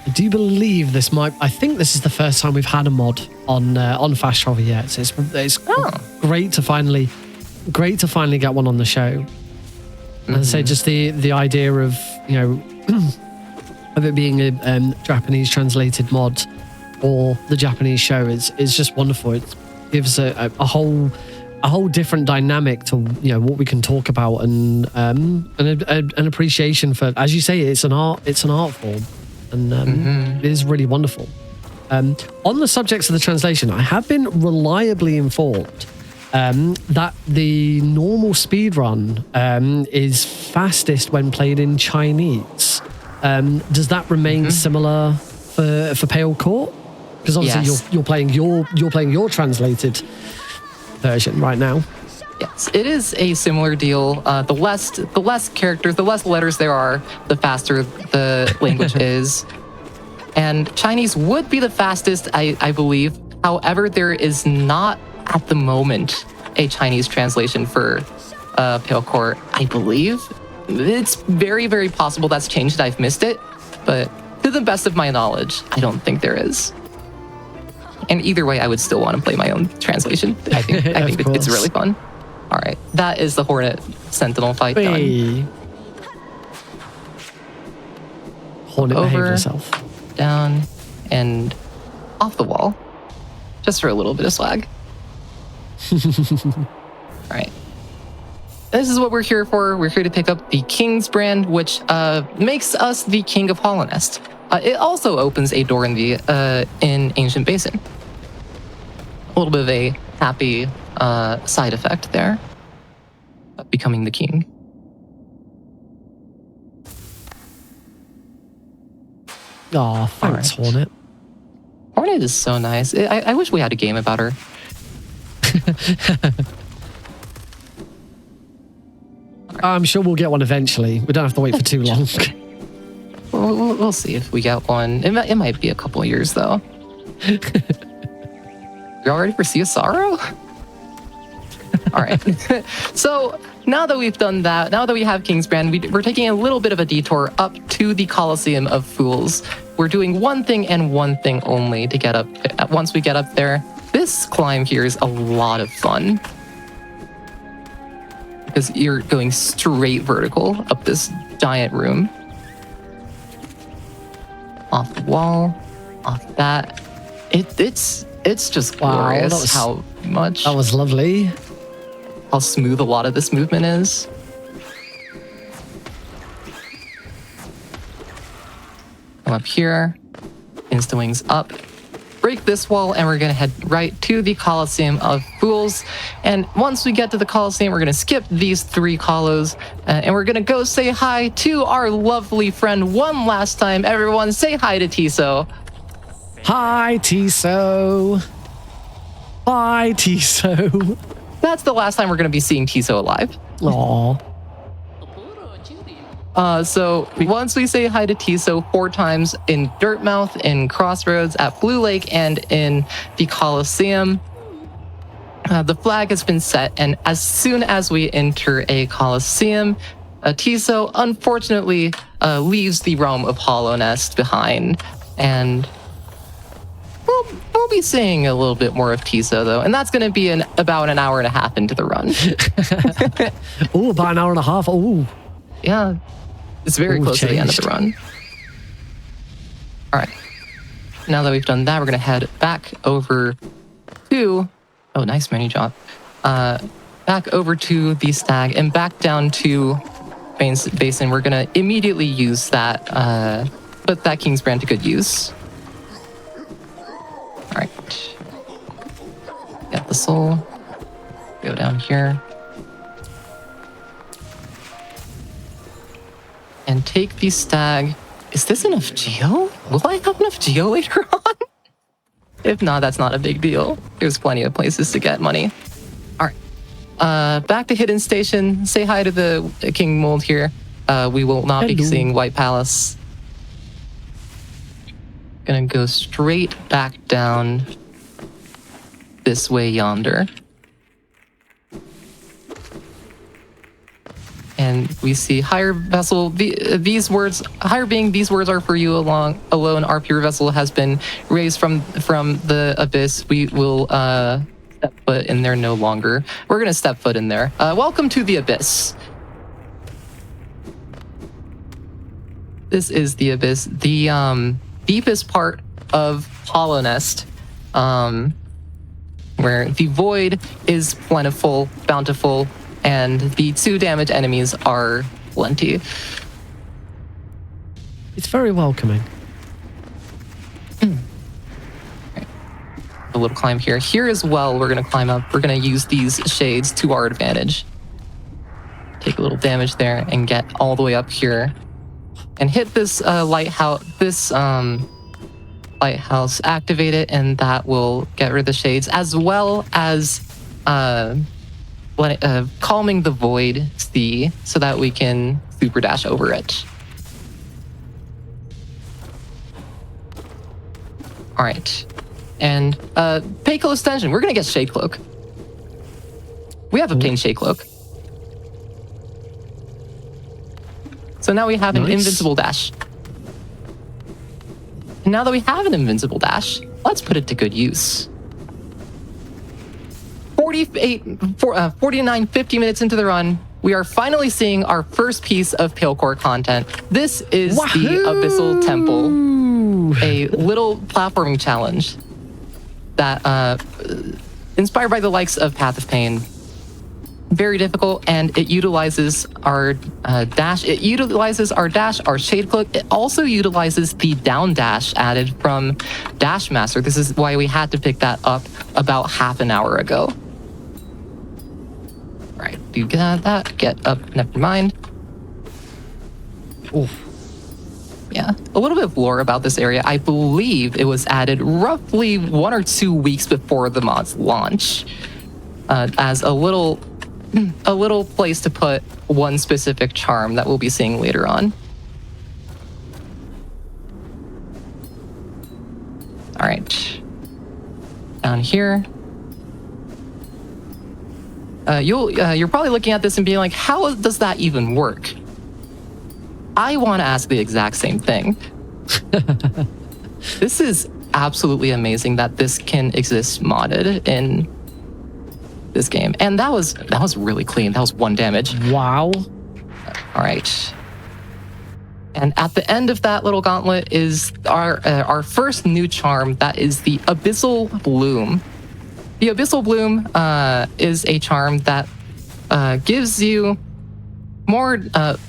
I do believe this might. I think this is the first time we've had a mod on Fast Travel yet. So it's great to finally get one on the show. As I say, just the idea of of it being a Japanese translated mod or the Japanese show is just wonderful. It gives a whole different dynamic to what we can talk about and an appreciation for, as you say, it's an art form. And it is really wonderful. On the subjects of the translation, I have been reliably informed that the normal speedrun is fastest when played in Chinese. Does that remain similar for Pale Court? Because obviously you're playing your translated version right now. Yes, it is a similar deal. The less characters, the less letters there are, the faster the language is. And Chinese would be the fastest, I believe. However, there is not at the moment a Chinese translation for Pale Court, I believe. It's very, very possible that's changed. I've missed it, but to the best of my knowledge, I don't think there is. And either way, I would still want to play my own translation. I think it's really fun. All right, that is the Hornet Sentinel fight done. Hornet, behave yourself. Down, and off the wall, just for a little bit of swag. All right. This is what we're here for. We're here to pick up the King's brand, which makes us the King of Holonest. It also opens a door in the in Ancient Basin. A little bit of a happy side effect there, becoming the king. Aw, thanks, right. Hornet. Hornet is so nice. I wish we had a game about her. I'm sure we'll get one eventually. We don't have to wait for too long. We'll see if we get one. It might be a couple of years, though. You're all ready for Sea of Sorrow? All right. So now that we've done that, now that we have King's Brand, we're taking a little bit of a detour up to the Colosseum of Fools. We're doing one thing and one thing only to get up. Once we get up there, this climb here is a lot of fun. Because you're going straight vertical up this giant room. Off the wall, off that. It's just glorious how much. That was lovely. How smooth a lot of this movement is. Come up here, insta wings up, break this wall, and we're gonna head right to the Colosseum of Fools. And once we get to the Colosseum, we're gonna skip these 3 colos, and we're gonna go say hi to our lovely friend one last time. Everyone, say hi to Tiso. Hi, Tiso. Bye, Tiso. That's the last time we're gonna be seeing Tiso alive. Aww. So once we say hi to Tiso 4 times in Dirtmouth, in Crossroads, at Blue Lake, and in the Coliseum, the flag has been set, and as soon as we enter a Coliseum, Tiso unfortunately leaves the realm of Hollow Nest behind, and we'll be seeing a little bit more of Tiso though, and that's going to be about an hour and a half into the run. Oh, about an hour and a half. Oh, yeah, it's very close to the end of the run. All right, now that we've done that, we're going to head back over to. Oh, nice mini job. Back over to the stag and back down to Basin. We're gonna immediately use that, put that King's Brand to good use. All right. Get the soul. Go down here. And take the stag. Is this enough geo? Will I have enough geo later on? If not, that's not a big deal. There's plenty of places to get money. All right. Back to Hidden Station. Say hi to the King Mold here. We will not be seeing White Palace. Gonna go straight back down this way yonder. And we see higher vessel. These words, higher being, these words are for you alone. Our pure vessel has been raised from the abyss. We will step foot in there no longer. We're gonna step foot in there. Welcome to the abyss. This is the abyss, the deepest part of Hollow Nest, where the void is plentiful, bountiful, and the 2 damage enemies are plenty. it's very welcoming. Right. A little climb here. Here as well, we're going to climb up. We're going to use these shades to our advantage. Take a little damage there and get all the way up here. And hit this lighthouse, lighthouse, activate it, and that will get rid of the shades, as well as calming the void sea so that we can super dash over it. All right, and pay close attention. We're gonna get Shade Cloak. We have obtained Shade Cloak. So now we have an invincible dash. And now that we have an invincible dash, let's put it to good use. 49, 50 minutes into the run, we are finally seeing our first piece of Palecore content. This is the Abyssal Temple, a little platforming challenge that inspired by the likes of Path of Pain. Very difficult, and it utilizes our dash. It utilizes our dash, our Shade Cloak. It also utilizes the down dash added from Dash Master. This is why we had to pick that up about half an hour ago. All right, you get that. Get up. Never mind. Oof. Yeah, a little bit of lore about this area. I believe it was added roughly 1 or 2 weeks before the mod's launch, as a little place to put one specific charm that we'll be seeing later on. All right, down here. You're probably looking at this and being like, how does that even work? I want to ask the exact same thing. This is absolutely amazing that this can exist modded in this game, and that was really clean. That was 1 damage. Wow. All right, and at the end of that little gauntlet is our first new charm. That is the Abyssal Bloom. The Abyssal Bloom is a charm that gives you more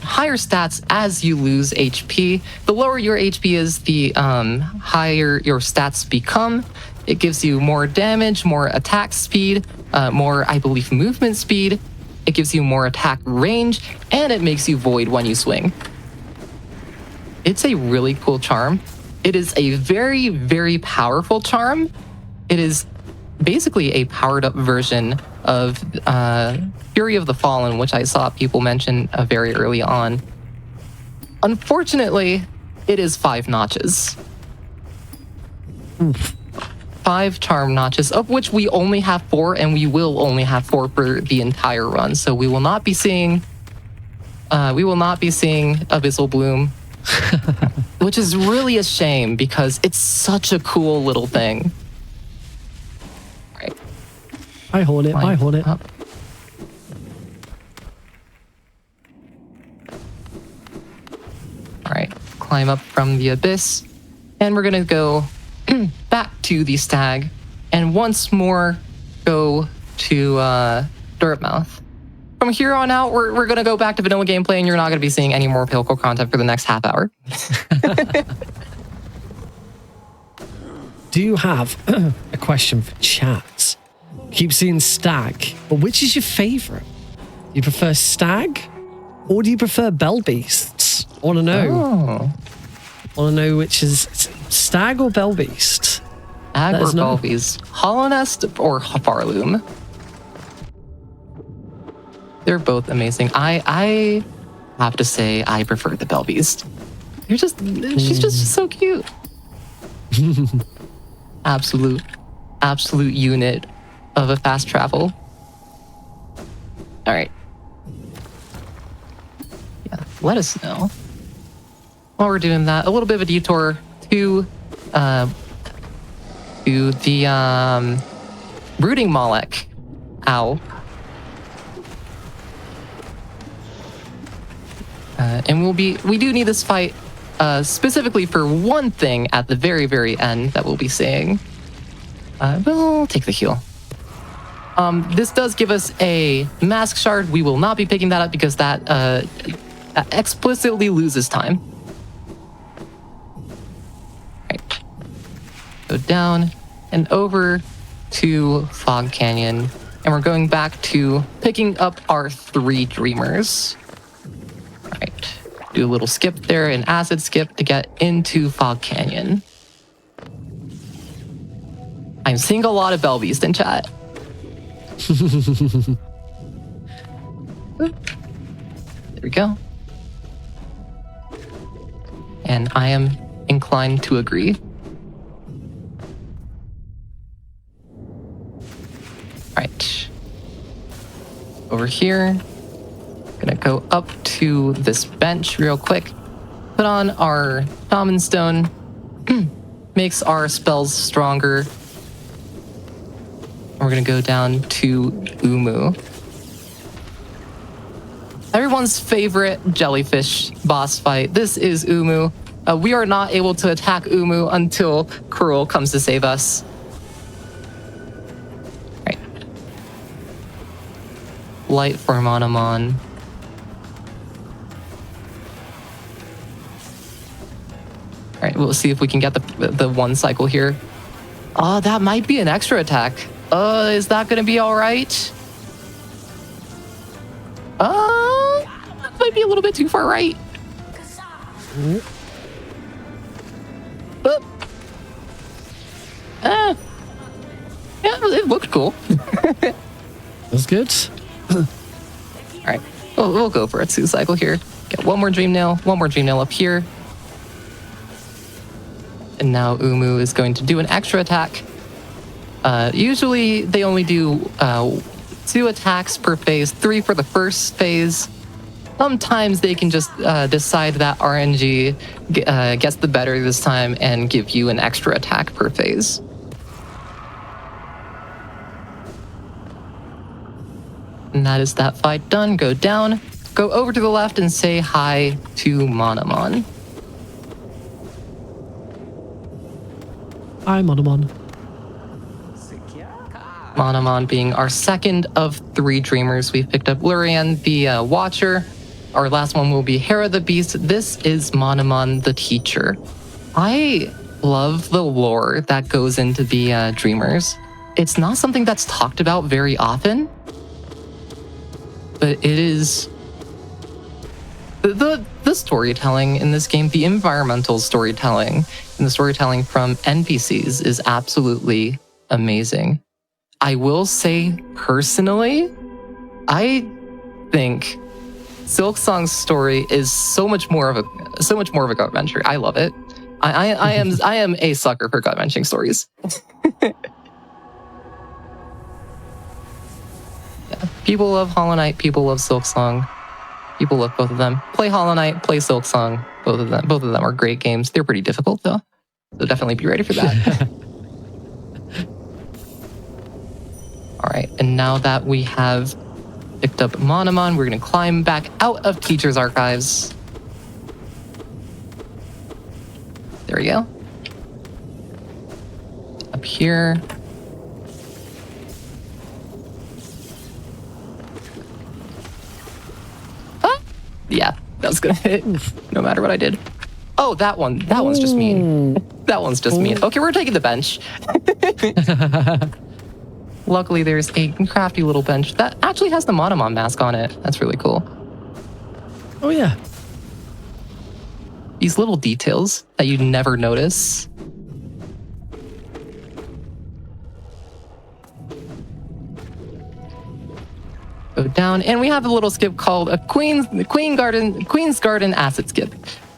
higher stats as you lose HP. The lower your HP is, the higher your stats become. It gives you more damage, more attack speed, more, I believe, movement speed. It gives you more attack range, and it makes you void when you swing. It's a really cool charm. It is a very, very powerful charm. It is basically a powered up version of Fury of the Fallen, which I saw people mention very early on. Unfortunately, it is 5 notches. Oof. 5 charm notches, of which we only have 4, and we will only have 4 for the entire run. So we will not be seeing Abyssal Bloom, which is really a shame because it's such a cool little thing. All right. I Hornet. I Hornet. Up. All right, climb up from the abyss, and we're gonna go back to the stag, and once more go to Dirtmouth. From here on out, we're gonna go back to vanilla gameplay, and you're not gonna be seeing any more Pilko content for the next half hour. Do you have a question for chat? Keep seeing stag, but which is your favorite? Do you prefer stag or do you prefer bell beasts? I want to know. Oh. I want to know which is stag or bell beast. Ag Let or us know. Bell Beast? Hollow Nest or Farloom? They're both amazing. I have to say I prefer the Bell Beast. She's just so cute. Absolute unit of a fast travel. All right. Yeah, let us know. While we're doing that, a little bit of a detour to the Brooding Molek. Ow. And we do need this fight specifically for one thing at the very, very end that we'll be seeing. We'll take the heal. This does give us a mask shard. We will not be picking that up because that explicitly loses time. Right. Go down and over to Fog Canyon. And we're going back to picking up our 3 dreamers. Right. Do a little skip there, an acid skip to get into Fog Canyon. I'm seeing a lot of Belbeast in chat. There we go. And I am inclined to agree. Right. Over here. Gonna go up to this bench real quick. Put on our Shaman Stone. Makes our spells stronger. We're gonna go down to Umu. Everyone's favorite jellyfish boss fight. This is Umu. We are not able to attack Umu until Cruel comes to save us. Right. Light for Monomon. All right, we'll see if we can get the 1 cycle here. Oh, that might be an extra attack. Is that gonna be all right? That might be a little bit too far right. Yeah, it looked cool. That's good. All right, we'll go for a 2 cycle here. Get one more dream nail up here. And now Umu is going to do an extra attack. Usually they only do 2 attacks per phase, 3 for the first phase. Sometimes they can just decide that RNG gets the better this time and give you an extra attack per phase. And that is that fight done. Go down, go over to the left and say hi to Monomon. Hi, Monomon. Monomon being our second of 3 dreamers. We've picked up Lurian, the Watcher. Our last one will be Hera the Beast. This is Monomon the Teacher. I love the lore that goes into the dreamers. It's not something that's talked about very often, but it is the storytelling in this game, the environmental storytelling, and the storytelling from NPCs is absolutely amazing. I will say personally, I think Silk Song's story is so much more of a gut wrencher. I love it. I am a sucker for gut wrenching stories. Yeah. People love Hollow Knight. People love Silk Song. People love both of them. Play Hollow Knight. Play Silk Song. Both of them are great games. They're pretty difficult though, so definitely be ready for that. All right, and now that we have picked up Monomon, we're going to climb back out of Teacher's Archives. There we go. Up here. Ah! Yeah, that was going to hit no matter what I did. Oh, that one's just mean. That one's just mean. Okay, we're taking the bench. Luckily, there's a crafty little bench that actually has the Monomon mask on it. That's really cool. Oh, yeah. These little details that you never notice. Go down, and we have a little skip called a Queen's Garden Asset Skip.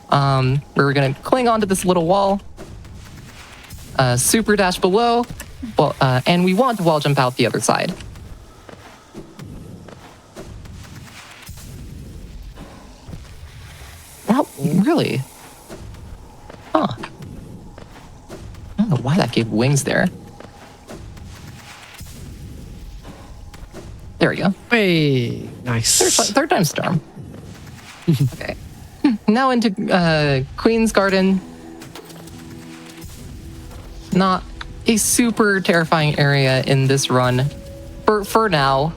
Where we're gonna cling onto this little wall, super dash below, well, and we want to wall jump out the other side. That really? Huh. I don't know why that gave wings there. There we go. Hey, nice. Third time's the charm. Okay. Now into Queen's Garden. Not a super terrifying area in this run for now.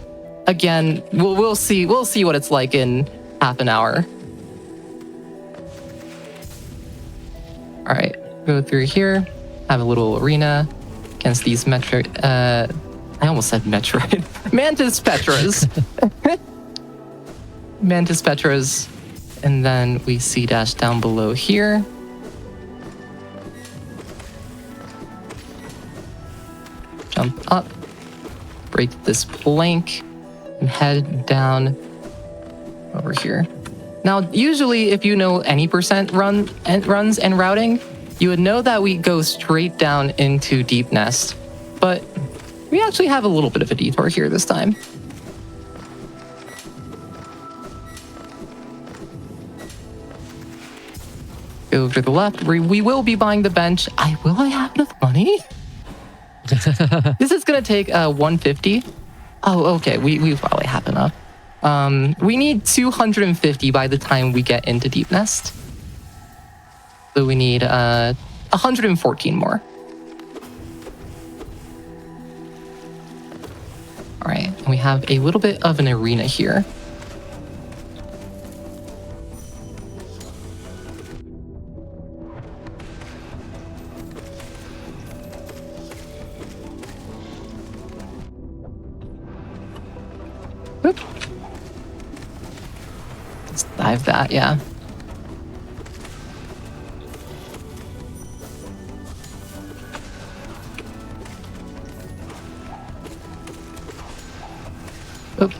Again, we'll see what it's like in half an hour. All right, go through here. Have a little arena against these I almost said Metroid. Mantis Petras. Mantis Petras. And then we C dash down below here. Jump up, break this plank, and head down over here. Now, usually if you know any percent runs and routing, you would know that we go straight down into Deep Nest. But we actually have a little bit of a detour here this time. Go over to the left. We will be buying the bench. Will I have enough money? This is gonna take 150. Oh, okay. We probably have enough. We need 250 by the time we get into Deep Nest. So we need 114 more. All right, and we have a little bit of an arena here. Oop. Let's dive that, yeah. Oop.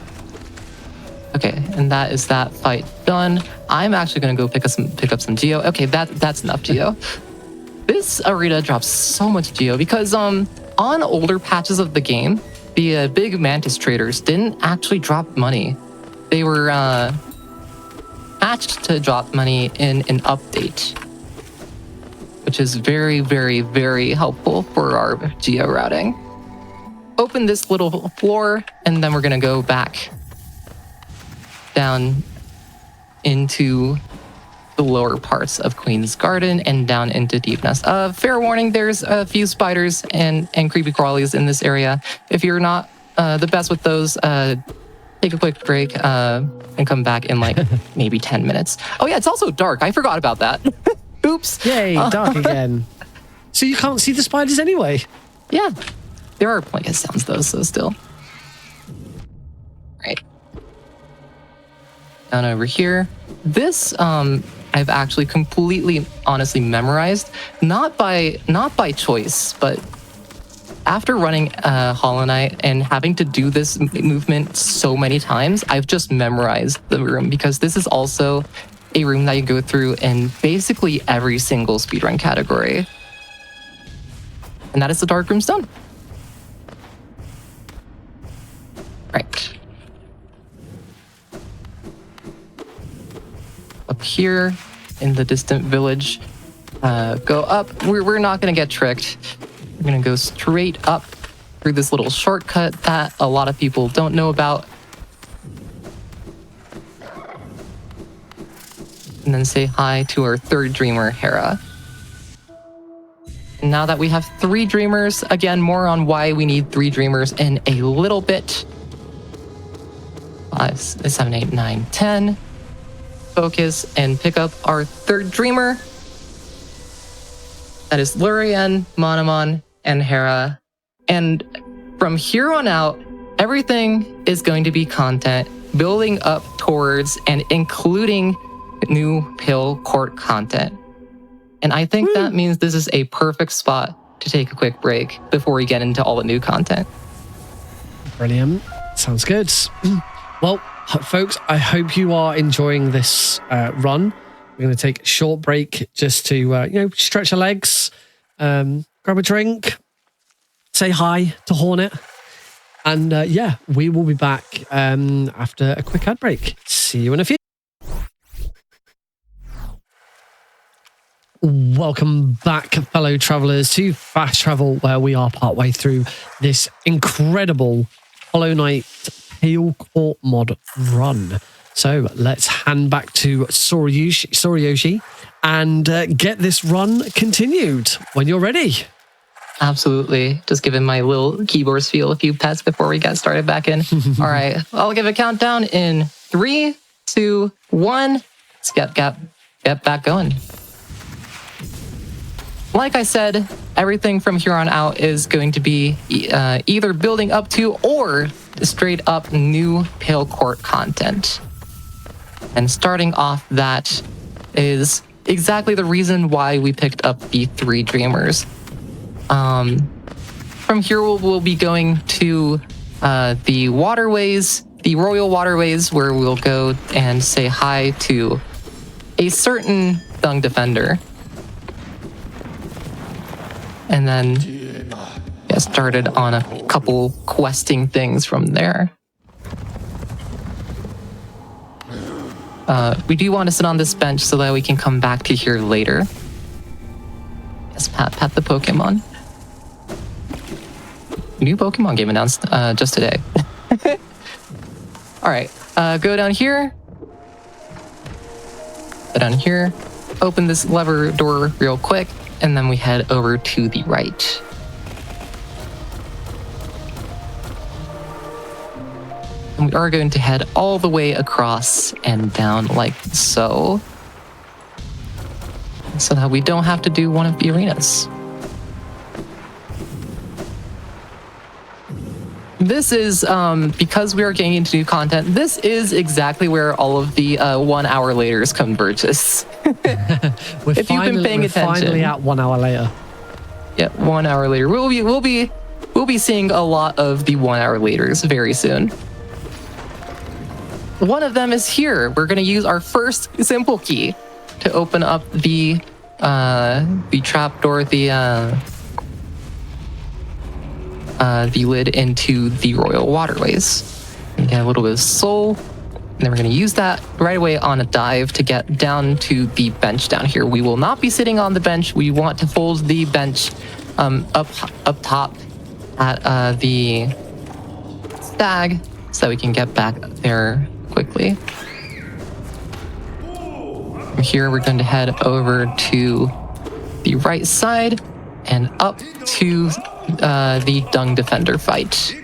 Okay, and that is that fight done. I'm actually gonna go pick up some geo. Okay, that's enough geo. This arena drops so much geo because on older patches of the game, the big mantis traders didn't actually drop money. They were patched to drop money in an update, which is very, very, very helpful for our geo routing. Open this little floor, and then we're gonna go back down into the lower parts of Queen's Garden and down into Deep Nest. Fair warning, there's a few spiders and creepy crawlies in this area. If you're not the best with those, take a quick break and come back in like maybe 10 minutes. Oh yeah, it's also dark. I forgot about that. Oops. Yay, dark again. So you can't see the spiders anyway? Yeah. There are plenty of sounds though, so still. Right. Down over here. This I've actually completely honestly memorized. Not by choice, but after running Hollow Knight and having to do this movement so many times, I've just memorized the room, because this is also a room that you go through in basically every single speedrun category. And that is the Dark Room Stone. Right. Up here in the distant village, go up. We're not going to get tricked. We're going to go straight up through this little shortcut that a lot of people don't know about. And then say hi to our third dreamer, Hera. Now that we have 3 dreamers, again, more on why we need 3 dreamers in a little bit. 5, 6, 7, 8, 9, 10. Focus and pick up our third dreamer. That is Lurian, Monomon, and Hera. And from here on out, everything is going to be content building up towards and including new Pale Court content. And I think that means this is a perfect spot to take a quick break before we get into all the new content. Brilliant. Sounds good. Well, folks, I hope you are enjoying this run. We're going to take a short break just to, stretch our legs, grab a drink, say hi to Hornet. And we will be back after a quick ad break. See you in a few. Welcome back, fellow travelers, to Fast Travel, where we are partway through this incredible Hollow Knight Pale Court mod run. So let's hand back to Soriyoshi and get this run continued when you're ready. Absolutely. Just giving my little keyboard feel a few pets before we get started back in. All right. I'll give a countdown in 3, 2, 1. Let's get back going. Like I said, everything from here on out is going to be either building up to or straight up new Pale Court content. And starting off, that is exactly the reason why we picked up the 3 dreamers. From here, we'll be going to the waterways, the royal waterways, where we'll go and say hi to a certain Dung Defender. And then get started on a couple questing things from there. We do want to sit on this bench so that we can come back to here later. Yes, pat the Pokemon. New Pokemon game announced just today. All right, go down here. Go down here. Open this lever door real quick. And then we head over to the right. And we are going to head all the way across and down like so. So that we don't have to do one of the arenas. This is, because we are getting into new content, this is exactly where all of the 1 hour laters converges. If you've been paying attention. We're finally at 1 hour later. Yeah, 1 hour later. We'll be seeing a lot of the 1 hour laters very soon. One of them is here. We're going to use our first simple key to open up the trapdoor, the lid into the royal waterways. And get a little bit of soul. And then we're going to use that right away on a dive to get down to the bench down here. We will not be sitting on the bench. We want to fold the bench up top at the stag so that we can get back there quickly. From here, we're going to head over to the right side and up to the Dung Defender fight.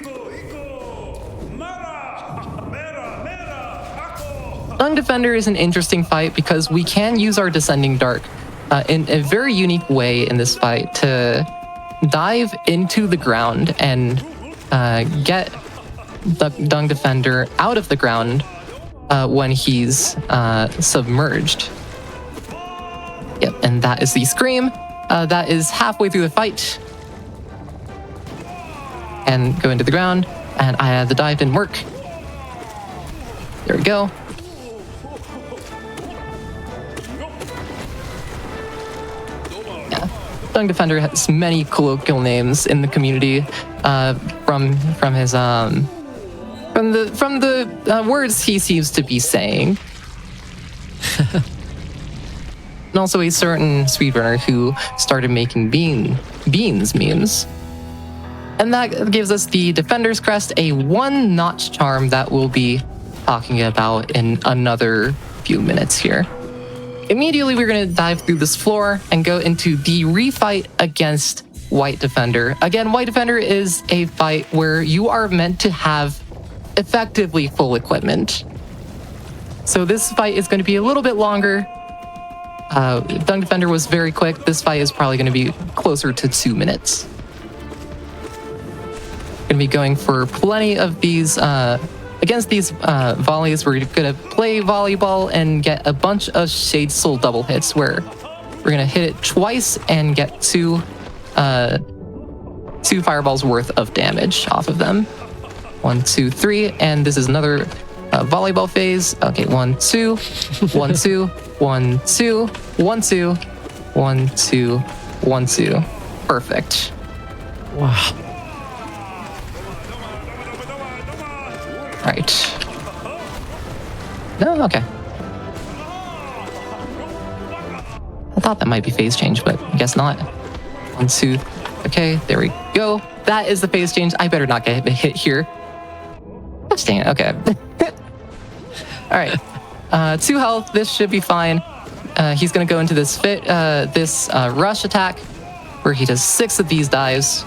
Dung Defender is an interesting fight because we can use our Descending Dark in a very unique way in this fight to dive into the ground and get the Dung Defender out of the ground when he's submerged. Yep, and that is the Scream. That is halfway through the fight. and go into the ground. And the dive didn't work. There we go. Yeah. Dung Defender has many colloquial names in the community from his from the words he seems to be saying. And also a certain speedrunner who started making beans memes. And that gives us the Defender's Crest, a 1-notch charm that we'll be talking about in another few minutes here. Immediately, we're going to dive through this floor and go into the refight against White Defender. Again, White Defender is a fight where you are meant to have effectively full equipment. So this fight is going to be a little bit longer. Dung Defender was very quick. This fight is probably going to be closer to 2 minutes. Going to be going for plenty of these against these volleys. We're going to play volleyball and get a bunch of Shade Soul double hits where we're going to hit it twice and get two fireballs worth of damage off of them. 1, 2, 3, and this is another volleyball phase. Okay, 1, 2, 1, 2, 1, 2, 1, 2, 1, 2, 1, 2. Perfect. Wow. Right. No, okay. I thought that might be phase change, but I guess not. 1, 2. Okay, there we go. That is the phase change. I better not get hit here. Gosh dang it. Okay. All right. 2 health. This should be fine. He's gonna go into this rush attack, where he does 6 of these dives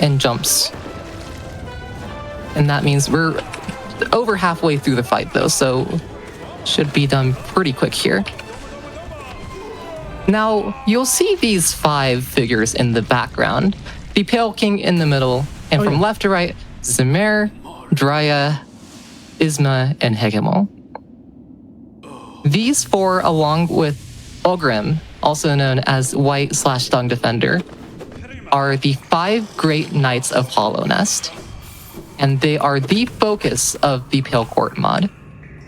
and jumps. And that means we're over halfway through the fight, though, so should be done pretty quick here. Now, you'll see these 5 figures in the background. The Pale King in the middle, and from left to right, Zemir, Drya, Isma, and Hegemel. These 4, along with Ogrim, also known as White/Dung Defender, are the 5 Great Knights of Hollownest. And they are the focus of the Pale Court mod.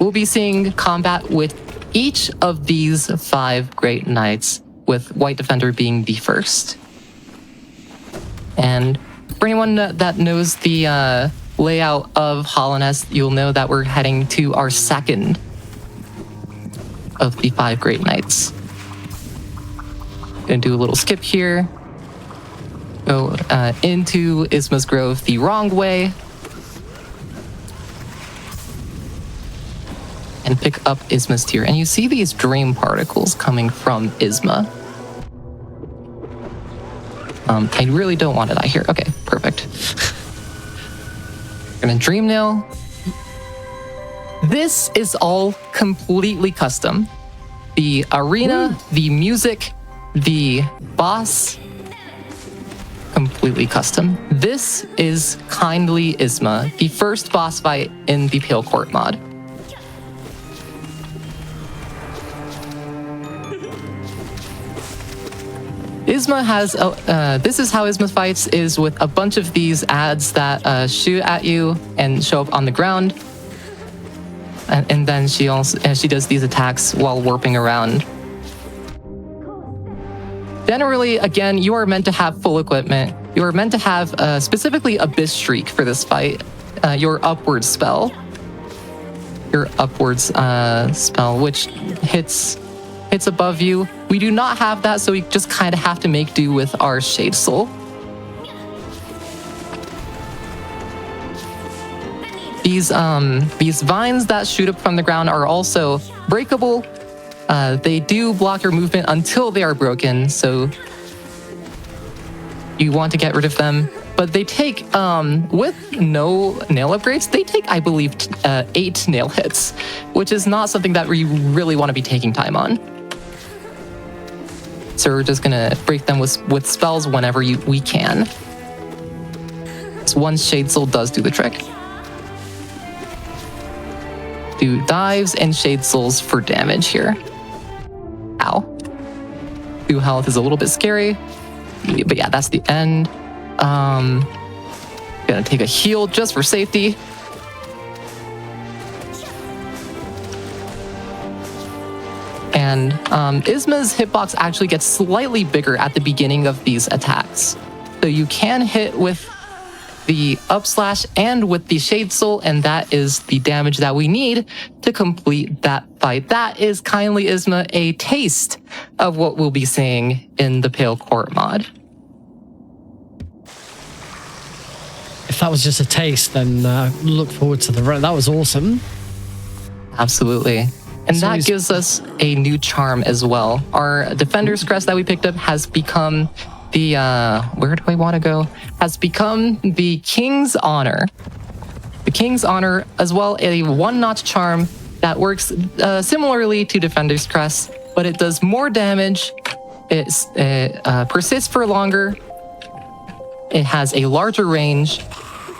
We'll be seeing combat with each of these 5 Great Knights, with White Defender being the first. And for anyone that knows the layout of Hollownest, you'll know that we're heading to our second of the 5 Great Knights. Gonna do a little skip here. Go into Isma's Grove the wrong way. And pick up Isma's tier. And you see these dream particles coming from Isma. I really don't want to die here. Okay, perfect. We're gonna Dream Nail. This is all completely custom. The arena, the music, the boss, completely custom. This is Kindly Isma, the first boss fight in the Pale Court mod. Isma has, this is how Isma fights, is with a bunch of these ads that shoot at you and show up on the ground. And then she does these attacks while warping around. Generally, again, you are meant to have full equipment. You are meant to have specifically Abyss Shriek for this fight. Your upwards spell. Your upwards spell, which hits above you. We do not have that, so we just kind of have to make do with our Shade Soul. These vines that shoot up from the ground are also breakable. They do block your movement until they are broken, so you want to get rid of them. But they take, with no nail upgrades, they take, I believe, 8 nail hits, which is not something that we really want to be taking time on. So we're just gonna break them with spells whenever we can. So one Shade Soul does do the trick. Do dives and Shade Souls for damage here. Ow. 2 health is a little bit scary. But yeah, that's the end. Gonna take a heal just for safety. And Isma's hitbox actually gets slightly bigger at the beginning of these attacks. So you can hit with the upslash and with the Shade Soul, and that is the damage that we need to complete that fight. That is kindly Isma a taste of what we'll be seeing in the Pale Court mod. If that was just a taste, then look forward to the rest. That was awesome. Absolutely. And so that gives us a new charm as well. Our Defender's Crest that we picked up has become the, where do I want to go? Has become the King's Honor. The King's Honor, as well, a one-notch charm that works similarly to Defender's Crest, but it does more damage, it persists for longer, it has a larger range,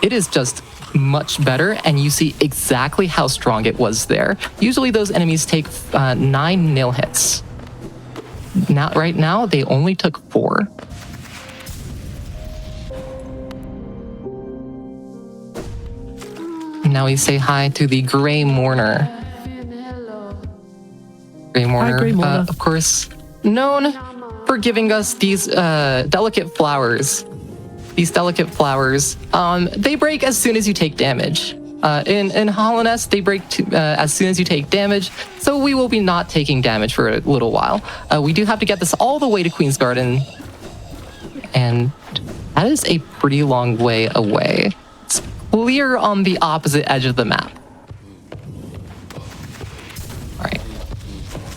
it is just much better, and you see exactly how strong it was there. Usually those enemies take 9 nil hits. Right now, they only took 4. Now we say hi to the Grey Mourner. Grey Mourner, hi, Grey Mourner. Of course, known for giving us these delicate flowers. These delicate flowers, they break as soon as you take damage. In Hollow Nest, they break as soon as you take damage, so we will be not taking damage for a little while. We do have to get this all the way to Queen's Garden, and that is a pretty long way away. It's clear on the opposite edge of the map. All right,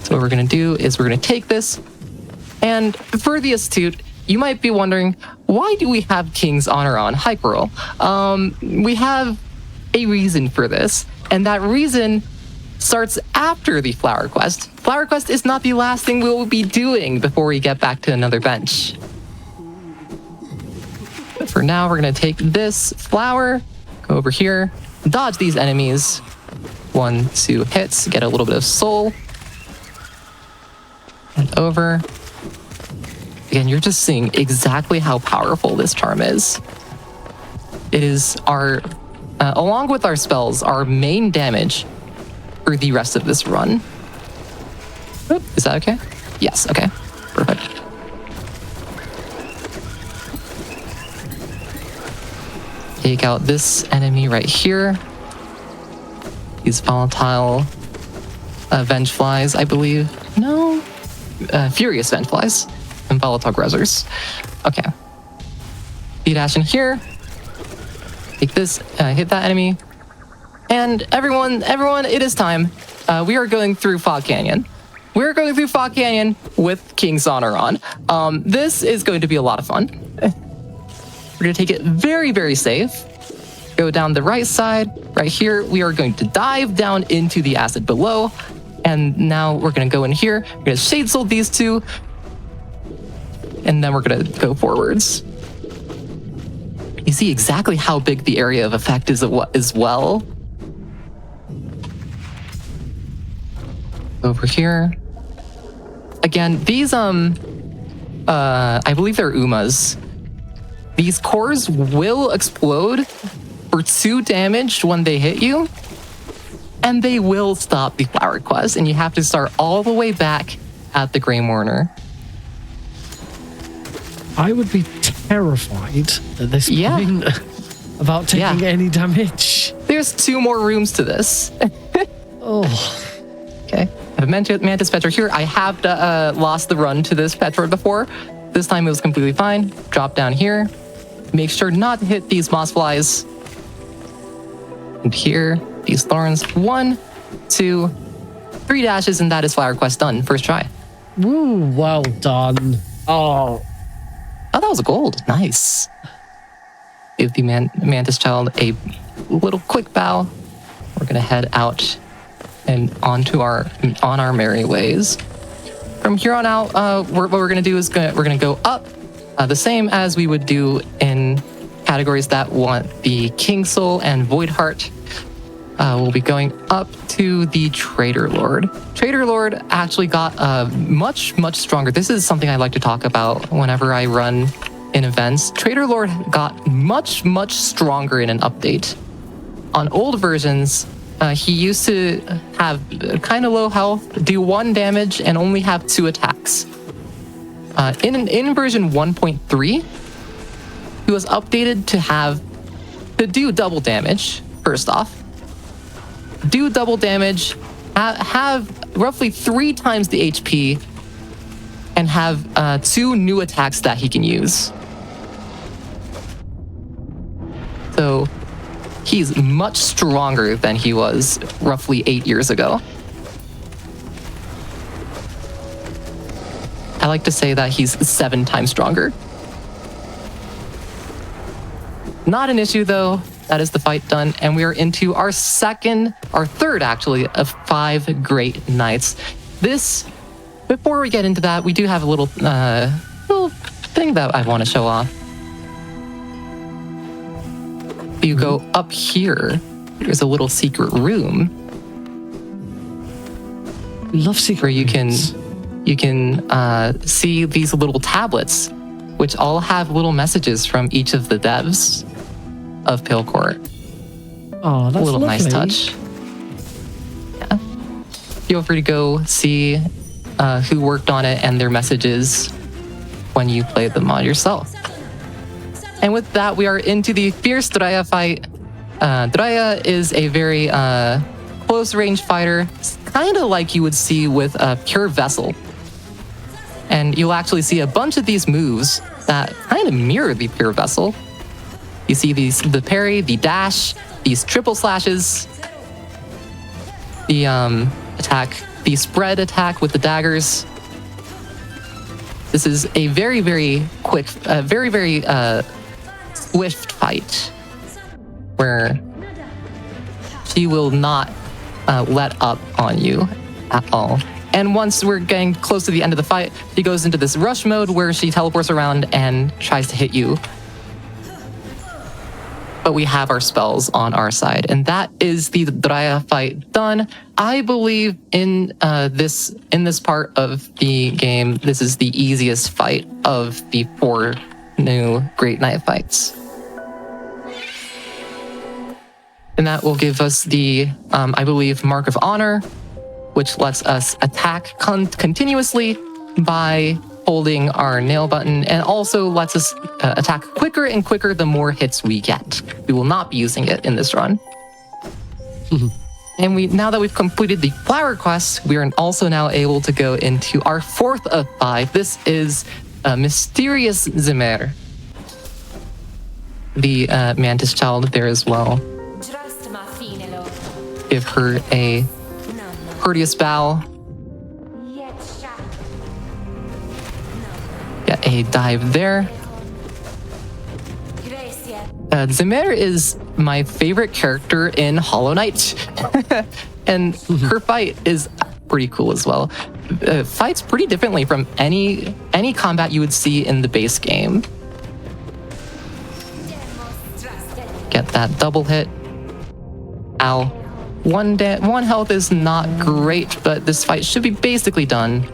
so what we're gonna do is we're gonna take this, and for the astute, you might be wondering, why do we have King's Honor on Hyperroll? We have a reason for this, and that reason starts after the Flower Quest. Flower Quest is not the last thing we will be doing before we get back to another bench. But for now, we're gonna take this flower, go over here, dodge these enemies. 1, 2 hits, get a little bit of soul. And over. Again, you're just seeing exactly how powerful this charm is. It is our, along with our spells, our main damage for the rest of this run. Oop, is that okay? Yes, okay. Perfect. Take out this enemy right here. These volatile Vengeflies, I believe. No? Furious Vengeflies. And volatile Grezers. Okay. B-dash in here. Take this, hit that enemy. And everyone, it is time. We are going through Fog Canyon. We're going through Fog Canyon with King's Honor on. This is going to be a lot of fun. We're gonna take it very, very safe. Go down the right side. Right here, we are going to dive down into the acid below. And now we're gonna go in here. We're gonna Shade Soul these two. And then we're gonna go forwards. You see exactly how big the area of effect is as well. Over here. Again, these I believe they're Umas. These cores will explode for 2 damage when they hit you, and they will stop the Flower Quest, and you have to start all the way back at the Grey Mourner. I would be terrified at this point about taking any damage. There's 2 more rooms to this. Oh. Okay. I have Mantis Petra here. I have lost the run to this Petra before. This time it was completely fine. Drop down here. Make sure not to hit these moss flies. And here, these thorns. 1, 2, 3 dashes, and that is Flower Quest done. First try. Woo, well done. Oh, that was a gold. Nice. Give the Mantis Child a little quick bow. We're gonna head out and on our merry ways. From here on out, what we're gonna do is we're gonna go up, the same as we would do in categories that want the King Soul and Void Heart. We'll be going up to the Trader Lord. Trader Lord actually got much, much stronger. This is something I like to talk about whenever I run in events, Trader Lord got much, much stronger in an update. On old versions, he used to have kind of low health, do 1 damage, and only have 2 attacks. In version 1.3, he was updated to do double damage, first off. Do double damage, have roughly 3 times the HP, and have 2 new attacks that he can use. So he's much stronger than he was roughly 8 years ago. I like to say that he's 7 times stronger. Not an issue though. That is the fight done, and we are into our third actually, of 5 great nights. Before we get into that, we do have a little thing that I want to show off. You go up here, there's a little secret room. We love secret where you rooms. can see these little tablets, which all have little messages from each of the devs of Pale Court. Oh, that's a little lovely. nice touch. Yeah. Feel free to go see who worked on it and their messages when you play the mod yourself. And with that, we are into the Fierce Draya fight. Draya is a very close-range fighter, kind of like you would see with a Pure Vessel. And you'll actually see a bunch of these moves that kind of mirror the Pure Vessel. You see the parry, the dash, these triple slashes, the attack, the spread attack with the daggers. This is a very, very quick, very, very swift fight where she will not let up on you at all. And once we're getting close to the end of the fight, she goes into this rush mode where she teleports around and tries to hit you. But we have our spells on our side, and that is the Draya fight done. I believe in this part of the game, this is the easiest fight of the 4 new Great Night fights. And that will give us the, I believe, Mark of Honor, which lets us attack continuously by holding our nail button, and also lets us attack quicker and quicker the more hits we get. We will not be using it in this run. And now that we've completed the flower quest, we are also now able to go into our 4th of 5. This is Mysterious Zimmer, the Mantis child there as well. Give her a courteous bow. Get a dive there. Zimmer is my favorite character in Hollow Knight. And her fight is pretty cool as well. Fights pretty differently from any combat you would see in the base game. Get that double hit. Ow. One health is not great, but this fight should be basically done.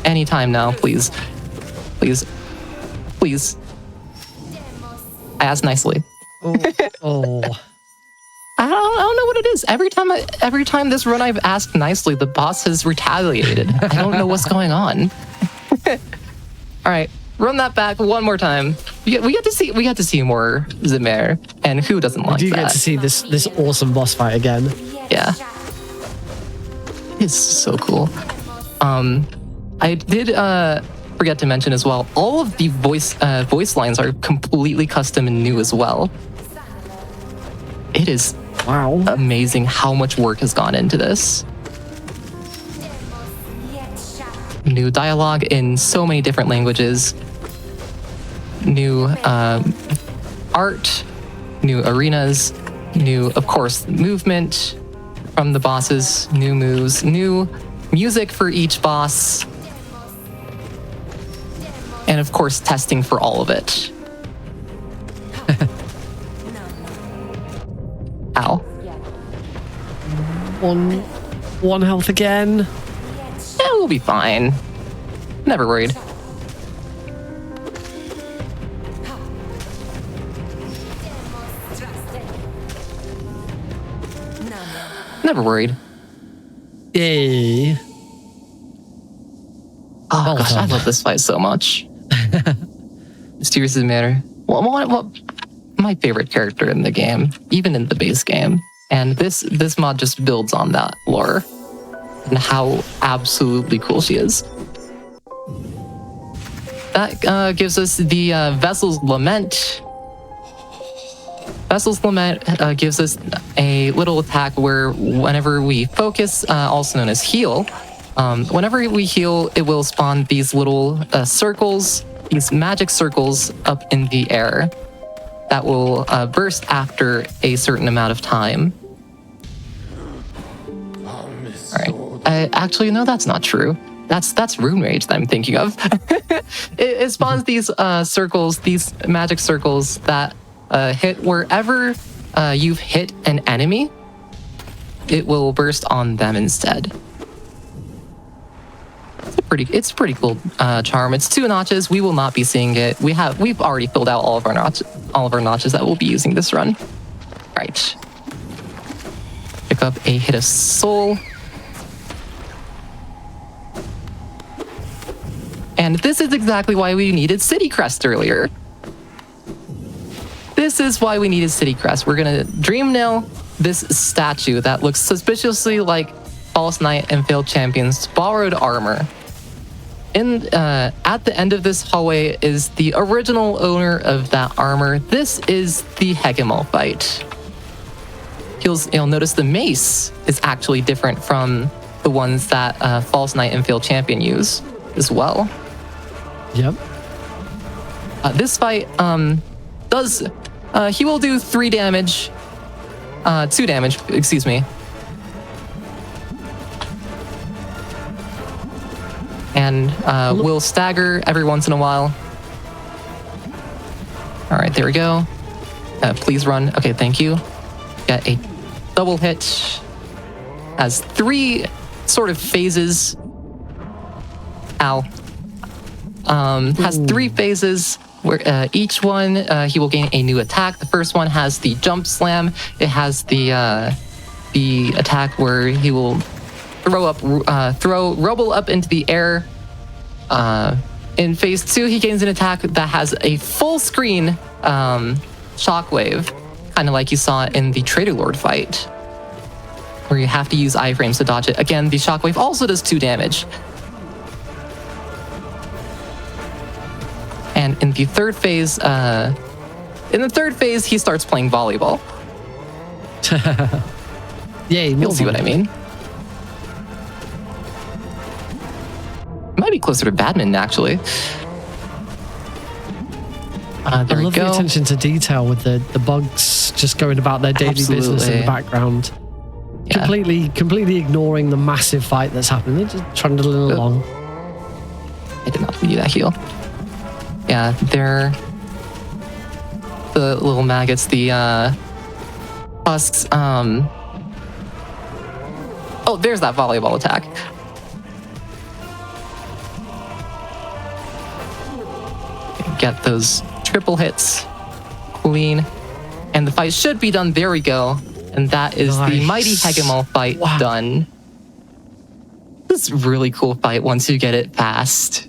Anytime now, please. Please. Please. I asked nicely. Oh. I don't know what it is. Every time this run I've asked nicely, the boss has retaliated. I don't know what's going on. All right, run that back one more time. We get to see more Zimmer, and who doesn't like that? We do get to see this awesome boss fight again. Yeah, it's so cool. I did forget to mention as well, all of the voice lines are completely custom and new as well. It is amazing how much work has gone into this. New dialogue in so many different languages. New art, new arenas, new, of course, movement from the bosses, new moves, new music for each boss, and of course, testing for all of it. Ow. One health again. Yeah, we'll be fine. Never worried. Never worried. Yay. Oh Well gosh, I done. love this fight so much. Seriously matter. What my favorite character in the game, even in the base game. And this mod just builds on that lore and how absolutely cool she is. That gives us the Vessel's Lament. Vessel's Lament gives us a little attack where whenever we focus, also known as heal, whenever we heal, it will spawn these little circles, these magic circles up in the air that will burst after a certain amount of time. All right. Actually, no, that's not true. That's Rune Rage that I'm thinking of. it spawns these circles, these magic circles that hit wherever you've hit an enemy. It will burst on them instead. It's a pretty cool charm. It's 2 notches. We will not be seeing it. We've already filled out all of our notches that we'll be using this run. Right. Pick up a hit of soul. And this is exactly why we needed City Crest earlier. This is why we needed City Crest. We're gonna Dream Nail this statue that looks suspiciously like False Knight and Failed Champion's borrowed armor. At the end of this hallway is the original owner of that armor. This is the Hegemon fight. You'll notice the mace is actually different from the ones that False Knight and Failed Champion use as well. Yep. This fight he will do 2 damage, excuse me. And will stagger every once in a while. All right, there we go. Please run. Okay, thank you. Got a double hit. Has 3 sort of phases. Ow. Has 3 phases where each one he will gain a new attack. The first one has the jump slam. It has the attack where he will throw Rubble up into the air. In phase 2, he gains an attack that has a full screen shockwave, kind of like you saw in the Trader Lord fight, where you have to use iframes to dodge it. Again, the shockwave also does 2 damage. And in the third phase, he starts playing volleyball. Yay, You'll see what I mean. Might be closer to badminton, actually. I There we love go. the attention to detail with the bugs just going about their daily business in Absolutely. the background. Yeah. Completely ignoring the massive fight that's happening. They're just trundling along. I did not give you that heal. Yeah, they're the little maggots, the husks. Oh, there's that volleyball attack. Get those triple hits clean, and the fight should be done. There we go, and that is the Nice. mighty Hegemon fight Wow. done. This is a really cool fight once you get it fast.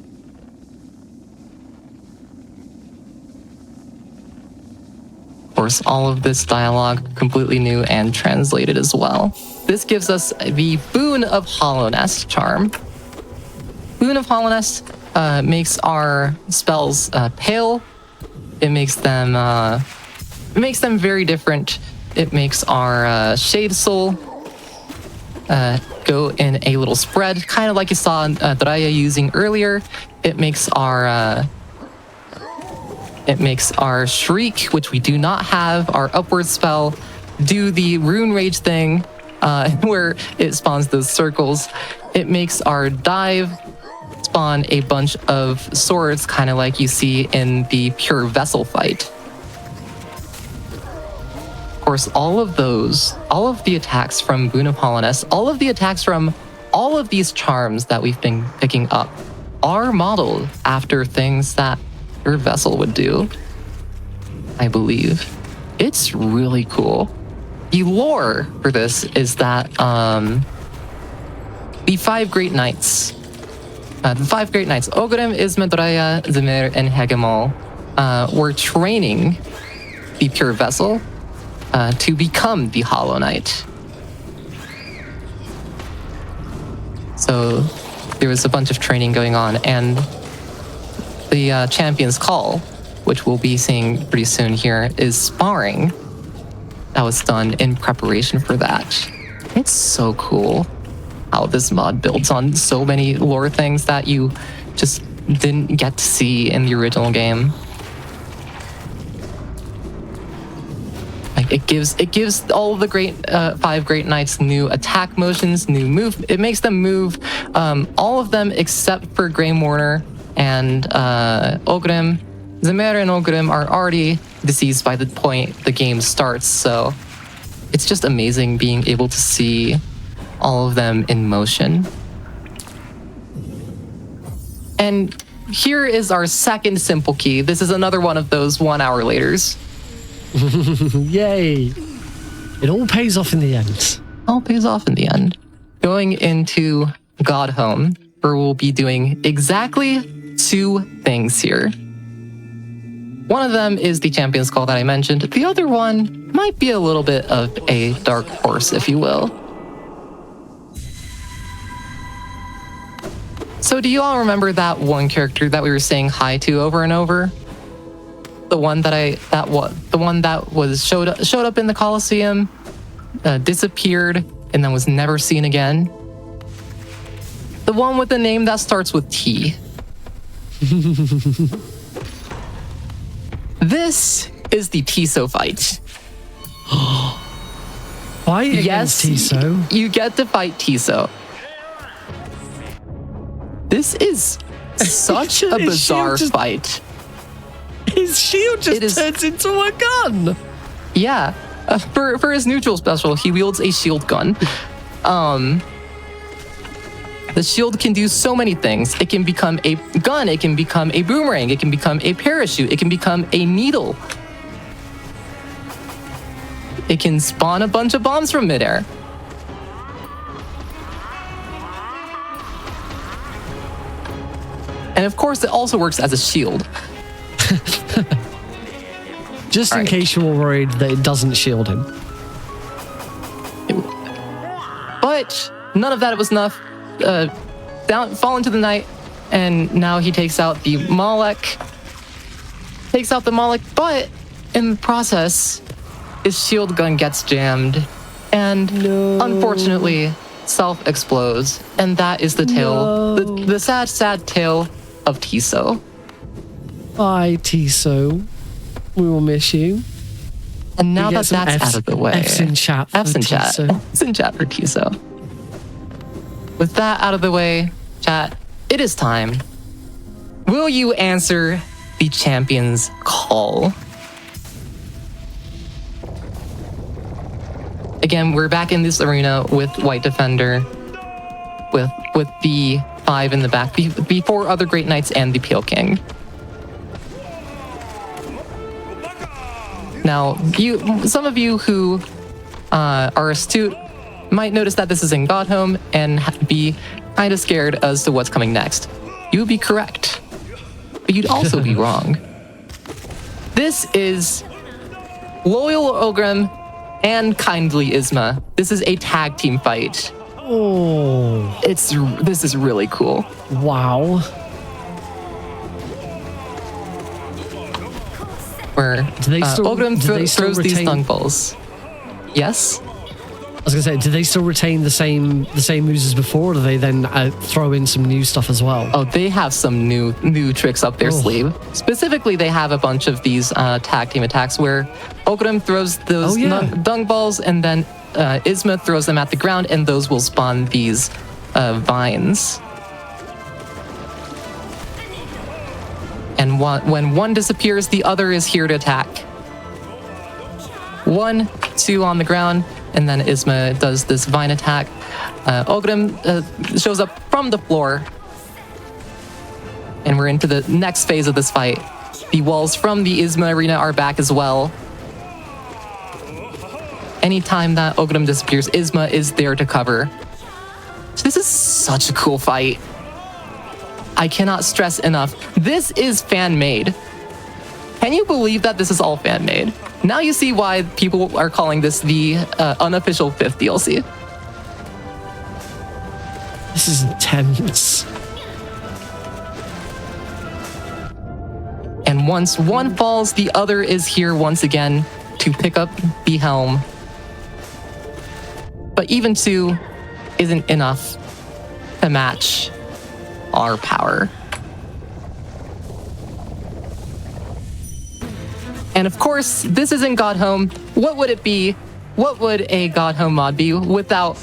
Of course, all of this dialogue completely new and translated as well. This gives us the Boon of Hollownest charm. Boon of Hollownest makes our spells pale. It makes them very different. It makes our Shade Soul go in a little spread, kind of like you saw Draya using earlier. It makes our Shriek, which we do not have, our Upward spell, do the Rune Rage thing, where it spawns those circles. It makes our Dive spawn a bunch of swords, kind of like you see in the Pure Vessel fight. Of course, all of the attacks from Boon of Hollownest, all of the attacks from all of these charms that we've been picking up are modeled after things that your vessel would do, I believe. It's really cool. the lore for this is that the five great knights, Ogrim, Isma, Doraya, Zemir, and Hegemol, were training the Pure Vessel to become the Hollow Knight. So there was a bunch of training going on, and the Champion's Call, which we'll be seeing pretty soon here, is sparring that was done in preparation for that. It's so cool how this mod builds on so many lore things that you just didn't get to see in the original game. Like it gives all of the five great knights new attack motions, new move. It makes them move, all of them except for Grey Mourner and Ogrim. Zemir and Ogrim are already deceased by the point the game starts, so it's just amazing being able to see all of them in motion. And here is our second simple key. This is another one of those 1 hour laters. Yay! It all pays off in the end. All pays off in the end. Going into Godhome, where we'll be doing exactly 2 things here. One of them is the Champion's Call that I mentioned. The other one might be a little bit of a dark horse, if you will. So do you all remember that one character that we were saying hi to over and over? The one that was showed up in the Colosseum, disappeared, and then was never seen again. The one with the name that starts with T. This is the Tiso fight. Fight against Tiso? You get to fight Tiso. This is such a bizarre fight. His shield just turns into a gun. Yeah. For his neutral special, he wields a shield gun. The shield can do so many things. It can become a gun, it can become a boomerang, it can become a parachute, it can become a needle. It can spawn a bunch of bombs from midair. And of course, it also works as a shield. Just in case you were worried that it doesn't shield him. But none of that was enough. Fall into the night, and now he takes out the Malek. But in the process, his shield gun gets jammed, and unfortunately, self-explodes. And that is the tale, the sad, sad tale of Tiso. Bye, Tiso. We will miss you. And now that that's out of the way, F's in chat for Tiso. F's in chat for Tiso. With that out of the way, chat, it is time. Will you answer the Champion's Call? Again, we're back in this arena with White Defender, with the 5 in the back, the 4 other Great Knights and the Pale King. Now, some of you who are astute might notice that this is in Godhome and be kind of scared as to what's coming next. You would be correct, but you'd also be wrong. This is Loyal Ogrim and Kindly Isma. This is a tag team fight. Oh, this is really cool. Wow. Where Ogrim throws these dung balls. Yes. I was gonna say, do they still retain the same moves as before, or do they then throw in some new stuff as well? Oh, they have some new tricks up their sleeve. Specifically, they have a bunch of these tag team attacks where Ogrim throws those dung balls, and then Isma throws them at the ground, and those will spawn these vines. And when one disappears, the other is here to attack. 1, 2 on the ground, and then Isma does this vine attack. Ogrim shows up from the floor, and we're into the next phase of this fight. The walls from the Isma arena are back as well. Anytime that Ogdom disappears, Isma is there to cover. So this is such a cool fight. I cannot stress enough. This is fan-made. Can you believe that this is all fan-made? Now you see why people are calling this the unofficial 5th DLC. This is intense. And once one falls, the other is here once again to pick up the helm. But even 2 isn't enough to match our power. And of course, this isn't God Home. What would it be? What would a God Home mod be without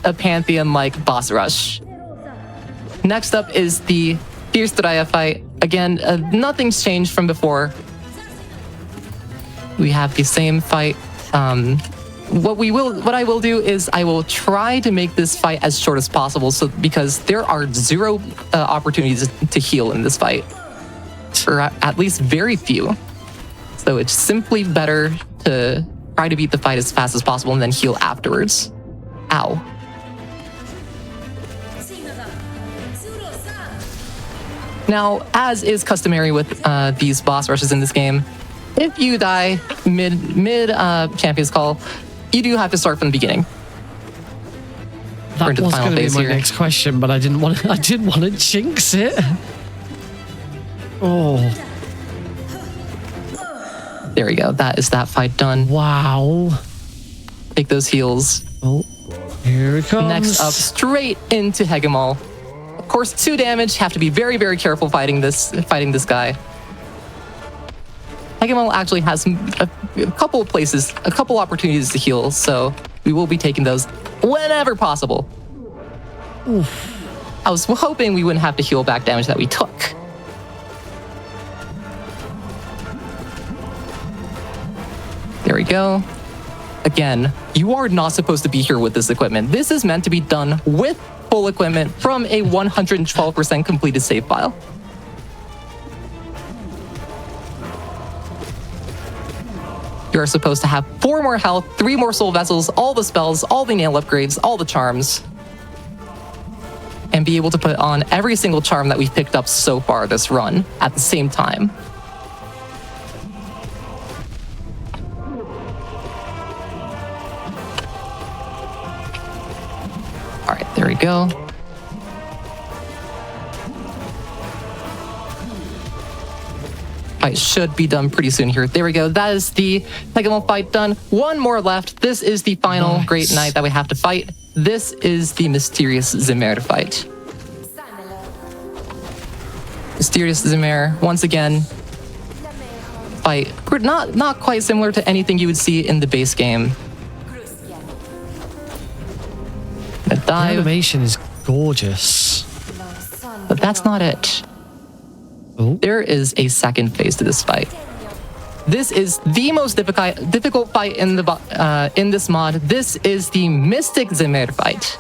a Pantheon-like boss rush? Next up is the Fierce Draya fight. Again, nothing's changed from before. We have the same fight. What I will do is I will try to make this fight as short as possible, so because there are 0 opportunities to heal in this fight, or at least very few. So it's simply better to try to beat the fight as fast as possible and then heal afterwards. Ow. Now, as is customary with these boss rushes in this game, if you die mid Champion's Call, you do have to start from the beginning. That was going to be my next question, but I didn't want to jinx it. Oh. There we go. That is that fight done. Wow. Take those heals. Oh, here it comes. Next up, straight into Hegemol. Of course, 2 damage. Have to be very, very careful fighting this guy. Hegemol actually has a couple of places, a couple opportunities to heal, so we will be taking those whenever possible. Oof. I was hoping we wouldn't have to heal back damage that we took. There we go. Again, you are not supposed to be here with this equipment. This is meant to be done with full equipment from a 112% completed save file. You are supposed to have 4 more health, 3 more soul vessels, all the spells, all the nail upgrades, all the charms, and be able to put on every single charm that we've picked up so far this run at the same time. All right, there we go. Fight should be done pretty soon here. There we go. That is the Hegemon fight done. 1 more left. This is the final Great Knight that we have to fight. This is the Mysterious Zimmer fight. Mysterious Zimmer, once again, fight not quite similar to anything you would see in the base game. A dive. The animation is gorgeous. But that's not it. Oh. There is a second phase to this fight. This is the most difficult fight in this mod. This is the Mystic Zimmer fight.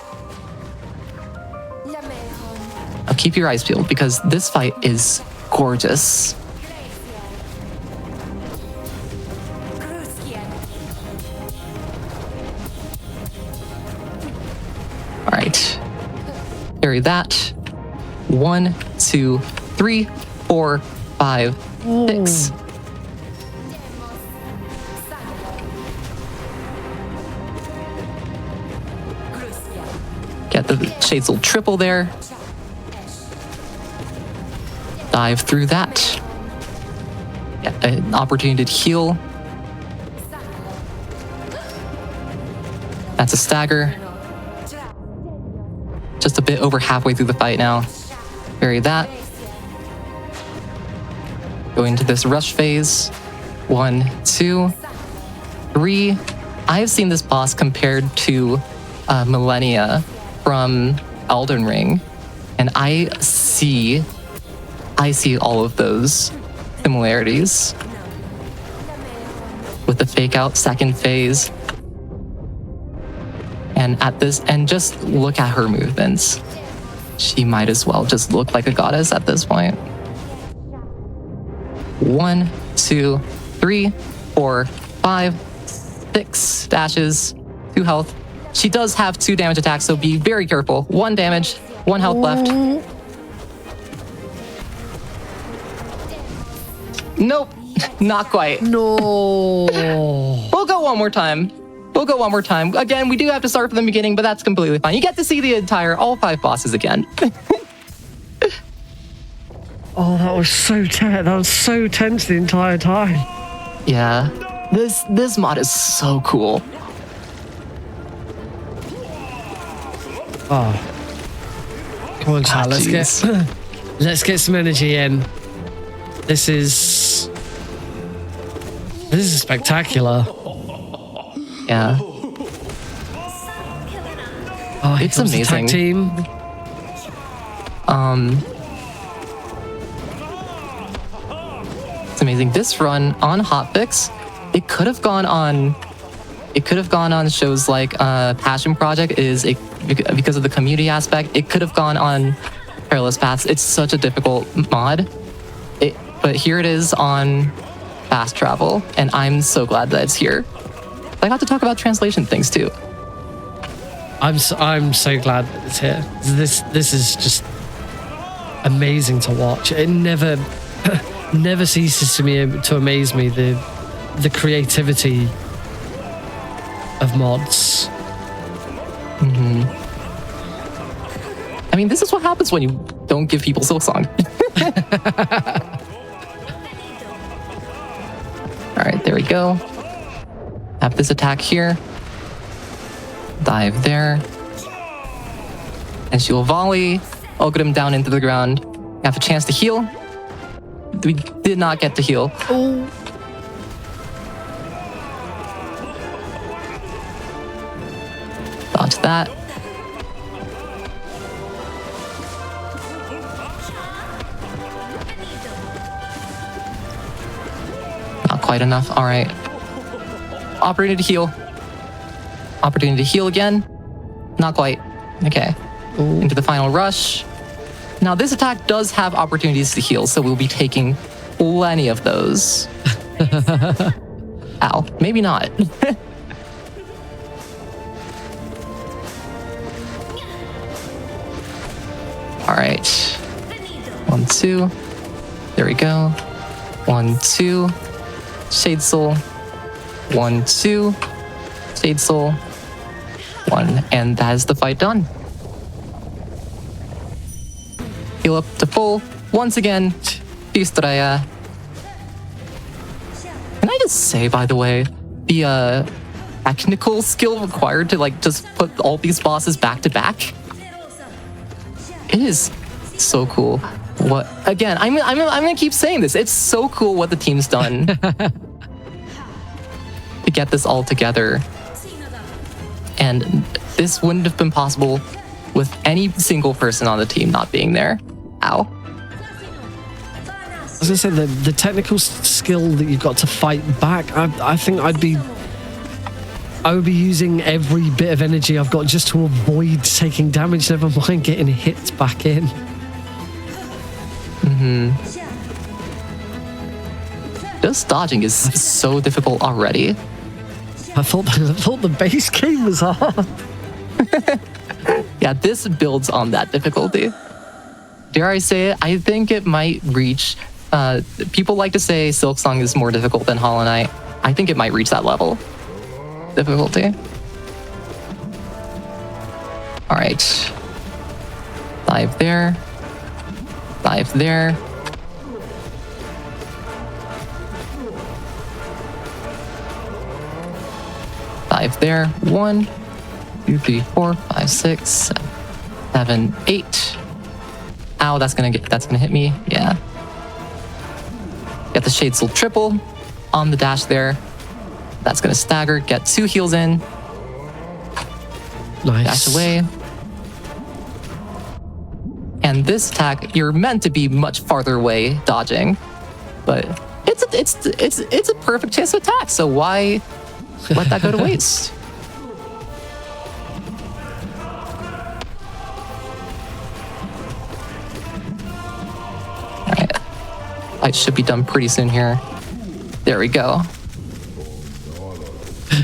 Now keep your eyes peeled because this fight is gorgeous. All right, carry that. 1, 2, 3, 4, 5, 6. Get the Shadesel triple there. Dive through that. Get an opportunity to heal. That's a stagger. Just a bit over halfway through the fight now. Bury that. Go into this rush phase. 1, 2, 3. I have seen this boss compared to Millennia from Elden Ring, and I see all of those similarities with the fake out second phase. And just look at her movements. She might as well just look like a goddess at this point. 1, 2, 3, 4, 5. 6 dashes, 2 health. She does have 2 damage attacks, so be very careful. 1 damage, 1 health left. Nope, not quite. No. We'll go one more time. Again, we do have to start from the beginning, but that's completely fine. You get to see all 5 bosses again. Oh, that was so tense. That was so tense the entire time. Yeah, this mod is so cool. Oh. Come on, chat. Let's get some energy in. This is spectacular. Yeah. Oh, It's amazing. Tag team. It's amazing. This run on Hotfix, it could have gone on shows like Passion Project because of the community aspect. It could have gone on Perilous Paths. It's such a difficult mod. But here it is on Fast Travel, and I'm so glad that it's here. I got to talk about translation things too. I'm so glad that it's here. This is just amazing to watch. It never ceases to amaze me the creativity of mods. Mm-hmm. I mean, this is what happens when you don't give people Silksong. All right, there we go. Have this attack here. Dive there. And she will volley Ogrim down into the ground. Have a chance to heal. We did not get to heal. Oh. Dodge that. Not quite enough. All right. Opportunity to heal. Opportunity to heal again. Not quite. Okay. Ooh. Into the final rush. Now this attack does have opportunities to heal, so we'll be taking plenty of those. Ow. Maybe not. All right. 1, 2. There we go. 1, 2. Shade Soul. 1, 2. Shade Soul. 1. And that is the fight done. Heal up to full. Once again. Fistraya. Can I just say, by the way, the technical skill required to just put all these bosses back to back? It is so cool. What again? I'm gonna keep saying this. It's so cool what the team's done to get this all together. And this wouldn't have been possible with any single person on the team not being there. Ow. I was gonna say the technical skill that you've got to fight back. I think I would be using every bit of energy I've got just to avoid taking damage, never mind getting hit back in. Mm-hmm. Just dodging is so difficult already. I thought the base game was hard. Yeah, this builds on that difficulty. Dare I say it? I think it might reach... people like to say Silksong is more difficult than Hollow Knight. I think it might reach that level. Difficulty. All right. Dive there. Dive there. Dive there. 1, 2, 3, 4, 5, 6, 7, 8. Ow, that's gonna hit me. Yeah. Get the Shade Soul triple on the dash there. That's gonna stagger, get 2 heals in. Nice. Dash away. And this attack, you're meant to be much farther away dodging, but it's a perfect chance to attack. So why let that go to waste? All right, fight should be done pretty soon here. There we go.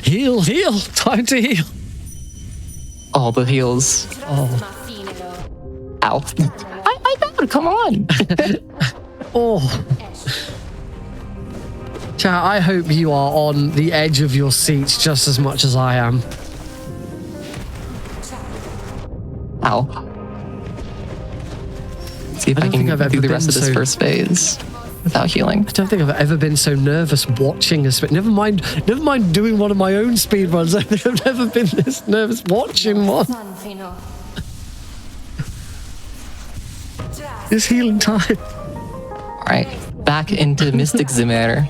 Heal, heal. Time to heal. All the heals. Oh. Ow. I died, come on. Oh. Chat, I hope you are on the edge of your seats just as much as I am. Ow. See if I can do the rest of this first phase without healing. I don't think I've ever been so nervous watching a speed. Never mind doing one of my own speedruns. I think I've never been this nervous watching one. It's healing time. All right, back into Mystic Zimmer.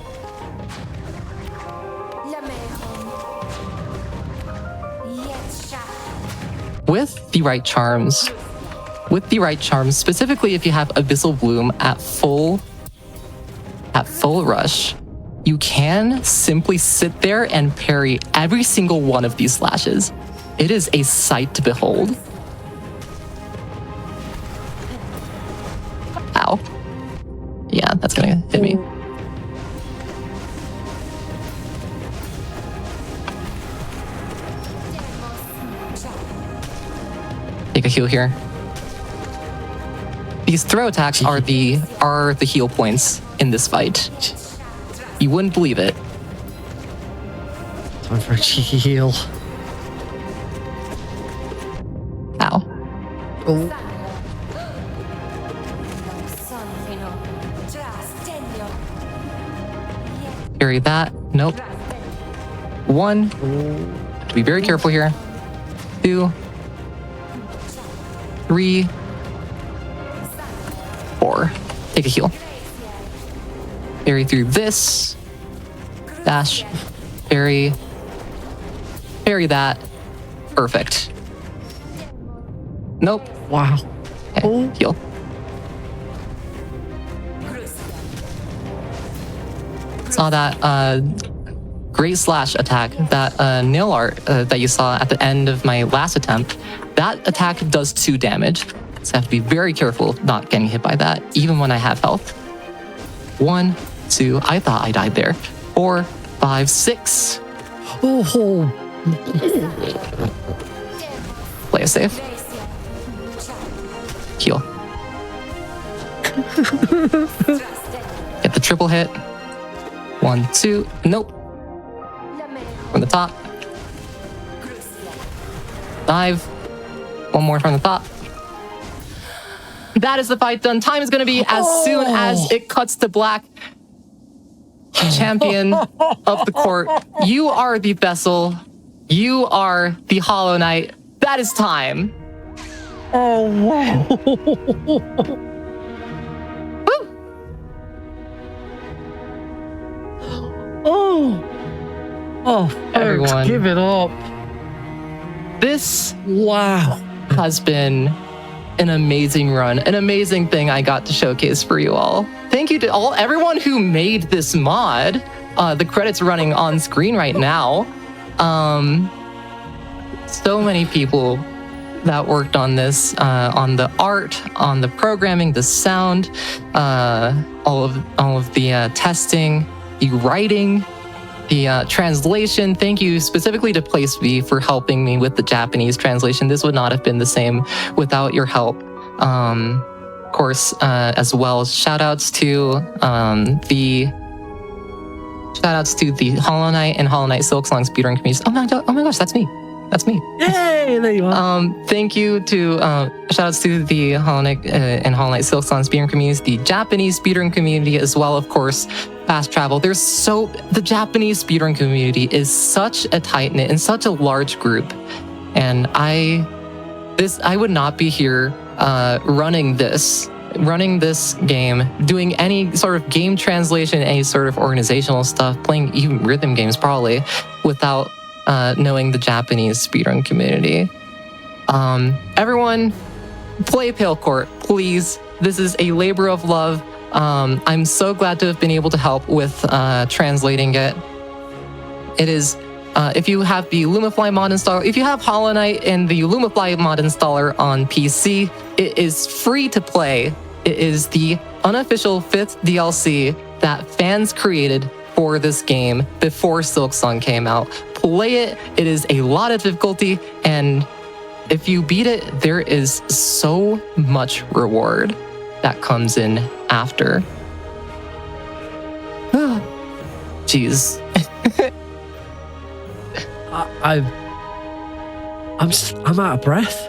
With the right charms, specifically if you have Abyssal Bloom at full rush, you can simply sit there and parry every single one of these slashes. It is a sight to behold. Ow. Yeah, that's gonna hit me. Take a heal here. These throw attacks are the heal points in this fight. You wouldn't believe it. Time for a cheeky heal. Ow. Oh. Carry that. Nope. 1. Have to be very careful here. 2. 3. 4. Take a heal. Parry through this. Dash. Parry. Parry that. Perfect. Nope. Wow. Okay, heal. Saw that great slash attack, that nail art that you saw at the end of my last attempt. That attack does 2 damage. So I have to be very careful of not getting hit by that, even when I have health. 1, 2, I thought I died there. 4, 5, 6. Oh. Play it safe. Heal. Get the triple hit. 1, 2, nope. From the top. Dive. 1 more from the top. That is the fight done. Time is going to be as soon as it cuts to black. Champion of the court. You are the vessel. You are the Hollow Knight. That is time. Oh, wow. Woo. Oh, Everyone. Give it up. This Wow. has been an amazing run, an amazing thing I got to showcase for you all. Thank you to everyone who made this mod. The credits running on screen right now. So many people that worked on this, on the art, on the programming, the sound, all of the testing, the writing, the translation. Thank you specifically to Place V for helping me with the Japanese translation. This would not have been the same without your help. Of course, as well, shoutouts to the Hollow Knight and Hollow Knight Silksong speedrun communities. Oh my gosh, that's me. That's me. Yay, there you are. Thank you to shoutouts to the Hollow Knight and Hollow Knight Silksong speedrun communities, the Japanese speedrun community as well, of course. Fast travel. The Japanese speedrun community is such a tight knit and such a large group, and I would not be here running this game, doing any sort of game translation, any sort of organizational stuff, playing even rhythm games probably, without knowing the Japanese speedrun community. Everyone, play Pale Court, please. This is a labor of love. I'm so glad to have been able to help with translating it. It is, if you have the Lumafly mod installer, if you have Hollow Knight and the Lumafly mod installer on PC, it is free to play. It is the unofficial 5th DLC that fans created for this game before Silksong came out. Play it. It is a lot of difficulty, and if you beat it, there is so much reward that comes in after. Jeez. I'm out of breath.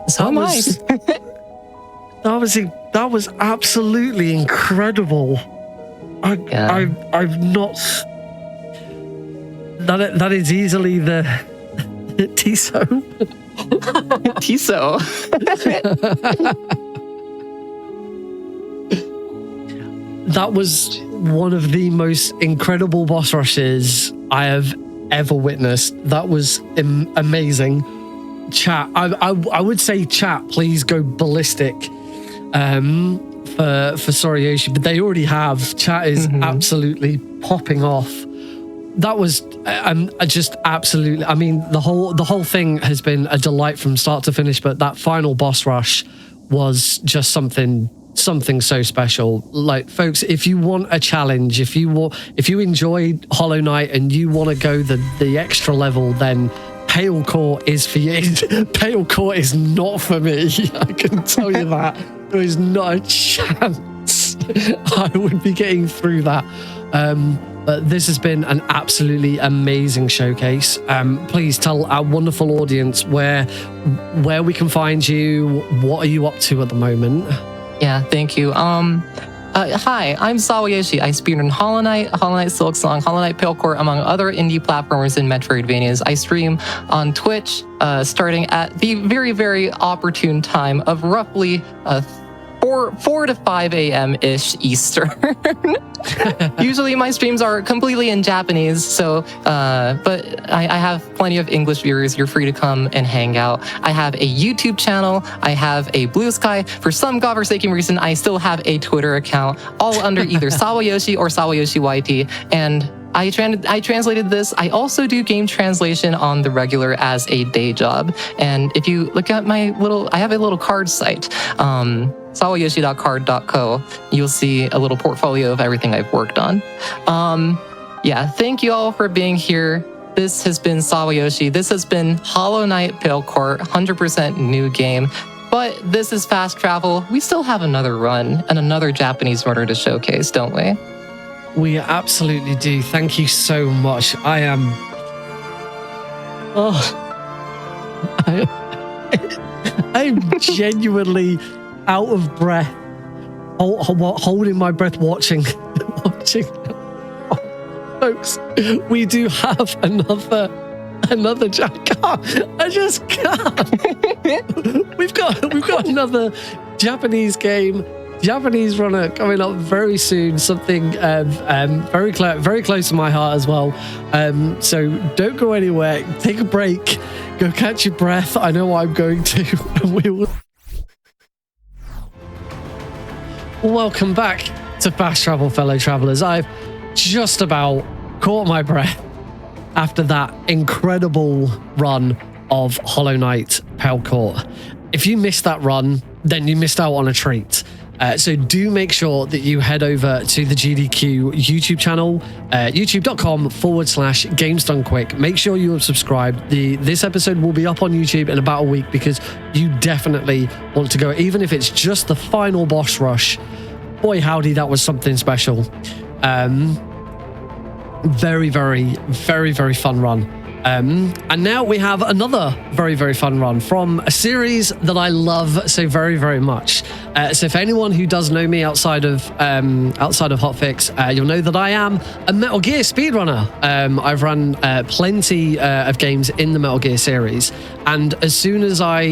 So am I. That was absolutely incredible. I've not. That is easily the Tiso. Tiso. That was one of the most incredible boss rushes I have ever witnessed. That was amazing. Chat, I would say chat, please go ballistic for Soryoshi, but they already have. Chat is absolutely popping off. That was just absolutely. I mean, the whole thing has been a delight from start to finish, but that final boss rush was just something so special. Like, folks, if you want a challenge, if you enjoyed Hollow Knight and you want to go the extra level, then Pale Court is for you. Pale Court is not for me. I can tell you that. There is not a chance I would be getting through that. But this has been an absolutely amazing showcase. Please tell our wonderful audience where we can find you. What are you up to at the moment? Yeah, thank you. Hi, I'm Sawayoshi. I speedrun Hollow Knight, Silksong, Hollow Knight Pale Court, among other indie platformers and Metroidvanias. I stream on Twitch starting at the very, very opportune time of roughly 4 to 5 a.m.-ish Eastern. Usually my streams are completely in Japanese, so but I have plenty of English viewers. You're free to come and hang out. I have a YouTube channel. I have a Blue Sky. For some godforsaken reason, I still have a Twitter account, all under either Sawayoshi or Sawayoshi YT. And I translated this. I also do game translation on the regular as a day job. And if you look at I have a little card site, sawayoshi.card.co, you'll see a little portfolio of everything I've worked on. Yeah, thank you all for being here. This has been Sawayoshi. This has been Hollow Knight Pale Court, 100% new game. But this is fast travel. We still have another run and another Japanese murder to showcase, don't we? We absolutely do. Thank you so much. I'm genuinely out of breath, holding my breath, watching. Folks, we do have another I just can't. We've got another Japanese game. Japanese runner coming up very soon, something very close to my heart as well. So don't go anywhere. Take a break. Go catch your breath. I know I'm going to. And we will. Welcome back to Fast Travel, fellow travelers. I've just about caught my breath after that incredible run of Hollow Knight Pale Court. If you missed that run, then you missed out on a treat. So do make sure that you head over to the GDQ YouTube channel, youtube.com/Games Done Quick. Make sure you have subscribed. This episode will be up on YouTube in about a week because you definitely want to go, even if it's just the final boss rush. Boy, howdy, that was something special. Very, very, very, very fun run. And now we have another very, very fun run from a series that I love so very, very much. So if anyone who does know me outside of Hotfix, you'll know that I am a Metal Gear speedrunner. I've run plenty of games in the Metal Gear series. And as soon as I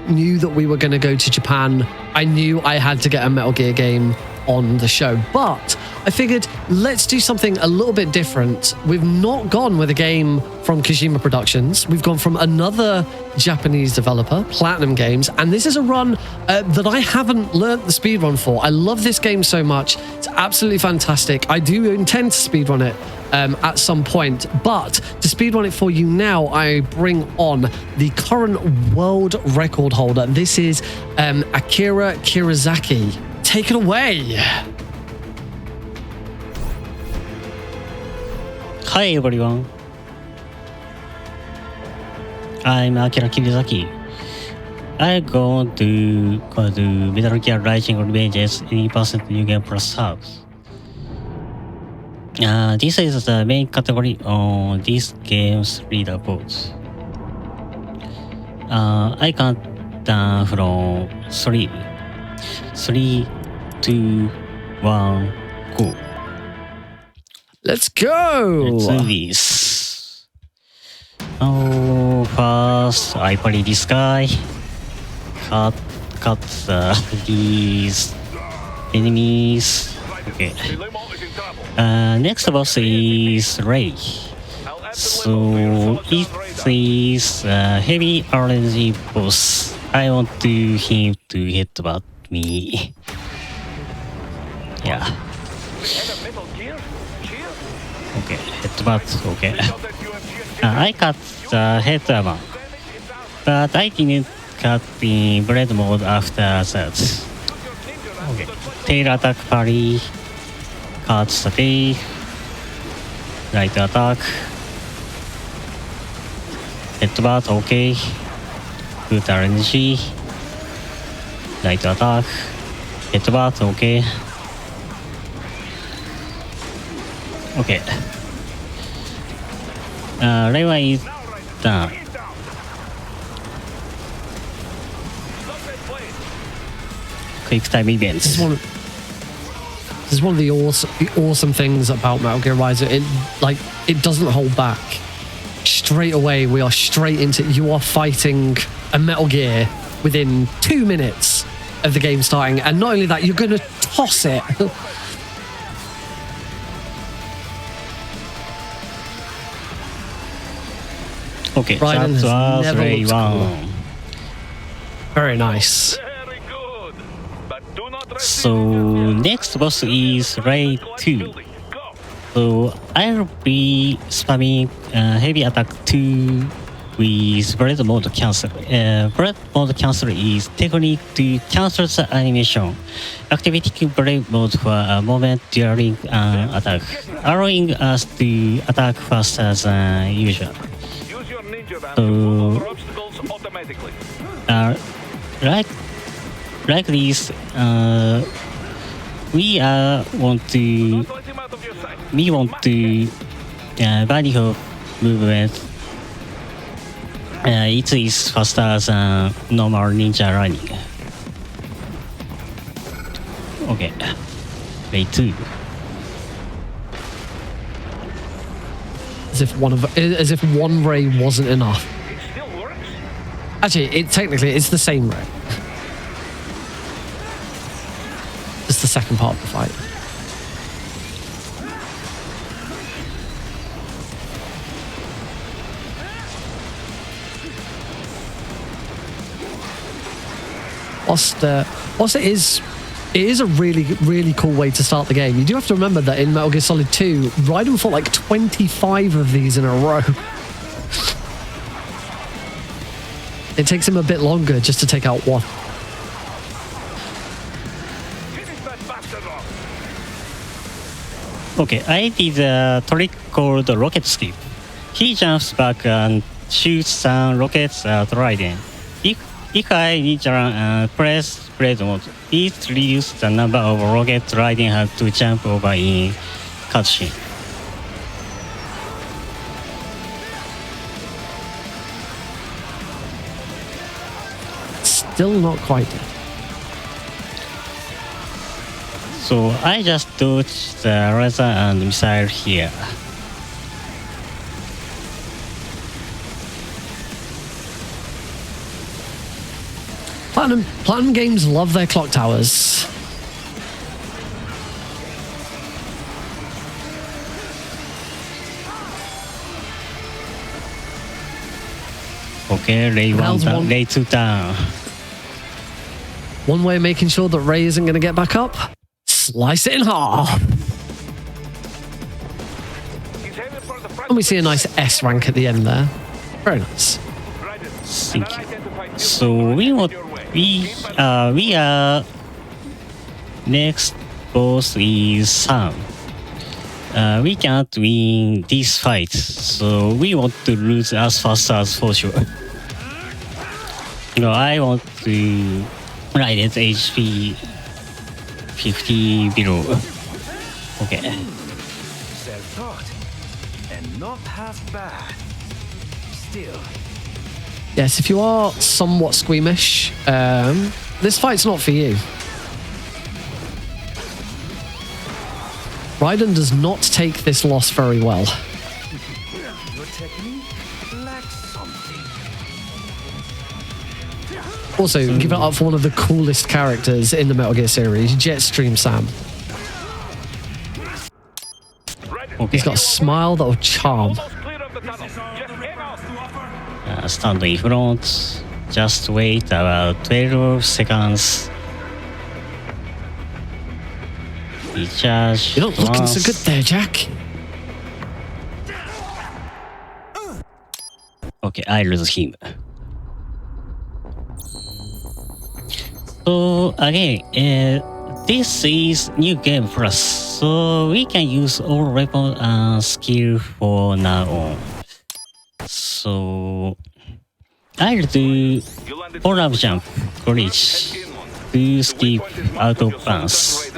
knew that we were going to go to Japan, I knew I had to get a Metal Gear game on the show. But I figured, let's do something a little bit different. We've not gone with a game from Kojima Productions. We've gone from another Japanese developer, Platinum Games, and this is a run that I haven't learnt the speedrun for. I love this game so much. It's absolutely fantastic. I do intend to speedrun it at some point, but to speedrun it for you now, I bring on the current world record holder. This is Akira Kirizaki. Take it away. Hi everyone. I'm Akira Kirizaki. I'm going to go to Metal Gear Rising Revengeance 80% new game plus subs. This is the main category on this game's leaderboards. I count down from 3, 2, 1, go. Let's go! Let's do this. Oh, first, I parry this guy. Cut these enemies. Okay. Next boss is Ray. So it is a heavy RNG boss. I want him to headbutt me. Yeah. Okay, headbutt. Okay. I cut the head armor, but I didn't cut the blade mode after that. Okay. Tail attack parry. Cut the tail. Right attack. Headbutt, okay. Good RNG. Right attack. Headbutt, okay. Okay. Reiwa is done. Quick time events. This is one of the awesome things about Metal Gear Rising. It doesn't hold back. Straight away, we are straight into. You are fighting a Metal Gear within 2 minutes of the game starting, and not only that, you're going to toss it. Okay, Raiden that was has never Ray looked 1. Very nice. So next boss is Ray 2. So I'll be spamming heavy attack 2 with blade mode cancel. Blade mode cancel is technique to cancel the animation, activating blade mode for a moment during an attack, allowing us to attack faster than usual. So like this, we want to body of movement. It is faster than normal ninja running. Okay, Ray 2. As if one ray wasn't enough. Actually, it's the same ray. It's the second part of the fight. Whilst it is a really cool way to start the game. You do have to remember that in Metal Gear Solid 2, Raiden fought like 25 of these in a row. It takes him a bit longer just to take out one. Okay, I did a trick called rocket skip. He jumps back and shoots some rockets at Raiden. If I ninja run and press blade mode, it reduces the number of rockets Raiden has to jump over in cutscene. Still not quite dead. So I just dodged the laser and missile here. Platinum games love their clock towers. Okay, Ray 1 down, Ray 2 down. One way of making sure that Ray isn't going to get back up, slice it in half. And we see a nice S rank at the end there. Very nice. Thank you. So we are next boss is Sam. we can't win these fights, so we want to lose as fast as for sure. I want to ride at HP 50 below. Okay. Self-taught and not half bad. Still. Yes, if you are somewhat squeamish, this fight's not for you. Raiden does not take this loss very well. Your technique lacks something. Also, give it up for one of the coolest characters in the Metal Gear series, Jetstream Sam. Okay. He's got a smile that'll charm. Stand in front. Just wait about 12 seconds. Recharge. You're not looking so once. good there, Jack. Okay, I lose him. So again, this is new game for us, so we can use all weapon and skill for now on. So I'll do forearm jump, glitch, to skip out of bounds.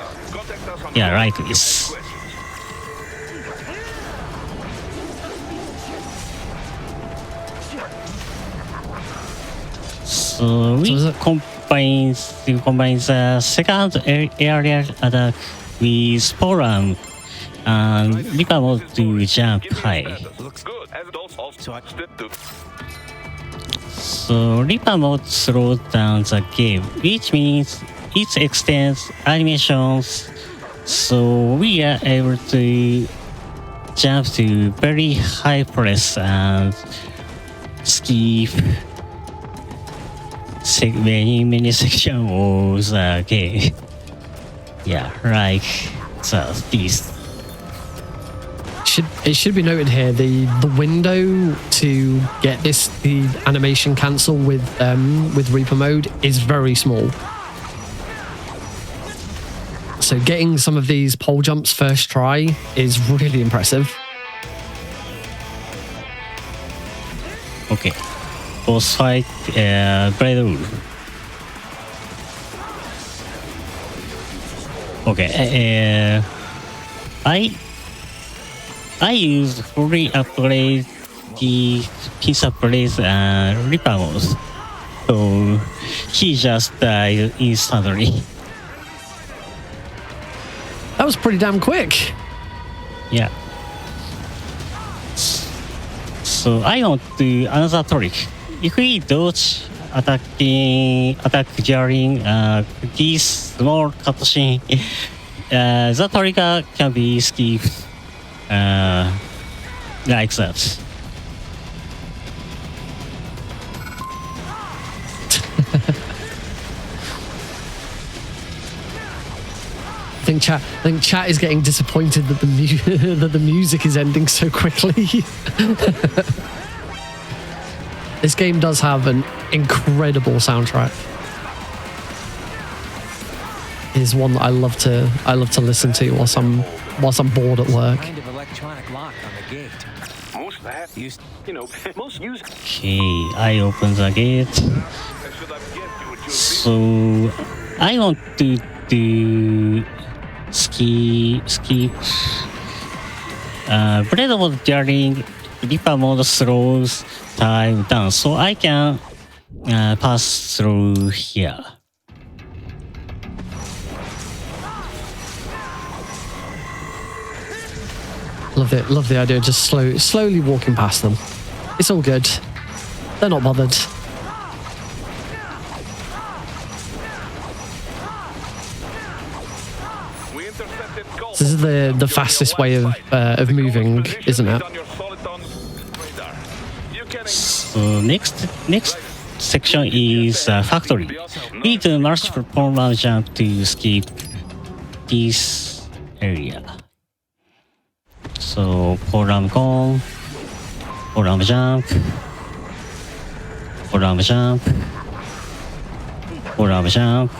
Yeah, like this. So we combine the second area attack with forearm and Ripper mode to jump high. So Ripper mode slows down the game, which means it extends animations, so we are able to jump to very high press and skip many sections of the game. Yeah, like this. It should be noted here the window to get the animation cancel with Reaper mode is very small. So getting some of these pole jumps first try is really impressive. Okay, boss fight, Blade Rule. Okay, I used fully upgrade the pizza place and Ripper mode, so he just died instantly. That was pretty damn quick. Yeah. So I want to do another trick. If we dodge attack during this small cutscene, the trigger can be skipped like that. I think chat is getting disappointed that that the music is ending so quickly. This game does have an incredible soundtrack. It is one that I love to listen to whilst I'm bored at work. Kind of electronic lock on the gate. Most that used, most use. Okay, I open the gate. So I want to do skip Blade mode during Ripper mode slows time down, so I can pass through here. Love the idea of just slowly walking past them. It's all good. They're not bothered. This is the fastest way of moving, isn't it? So next section is factory. We do multiple polearm jump to skip this area. So polearm gone, polearm jump, polearm jump, polearm jump.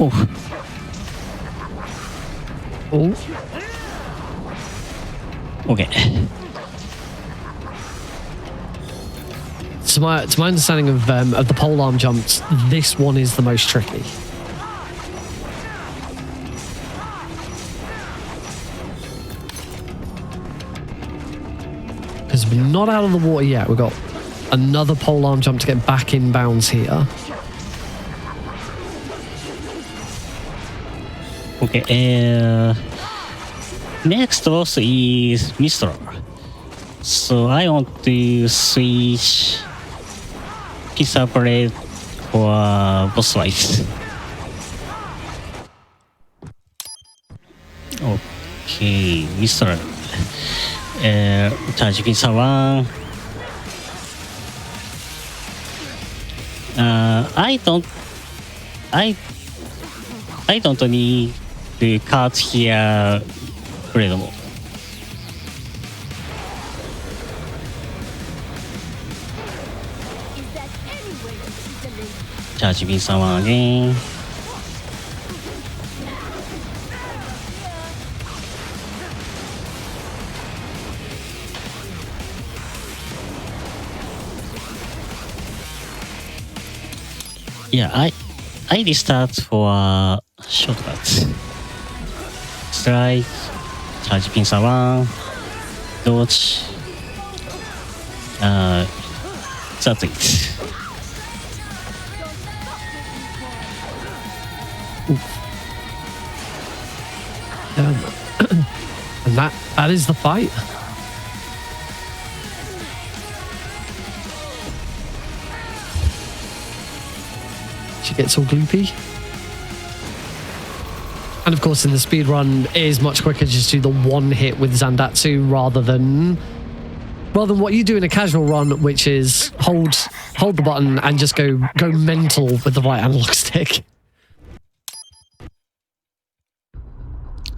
Oh. Oh. Okay. To my understanding of the pole arm jumps, this one is the most tricky. Because we're not out of the water yet. We've got another pole arm jump to get back in bounds here. Okay, next boss is Mistral. So I want to switch Pizza Bread for boss fight. Okay, Mistral. Charge Pizza 1. I don't need the cards here. Incredible. Charge Pizza 1 again. Yeah, I restart for shortcuts. Strike, charge pincer 1, dodge. That's it. And that is the fight. She gets all gloopy. And of course in the speed run it is much quicker just to do the one hit with Zandatsu rather than what you do in a casual run, which is hold the button and just go mental with the right analog stick.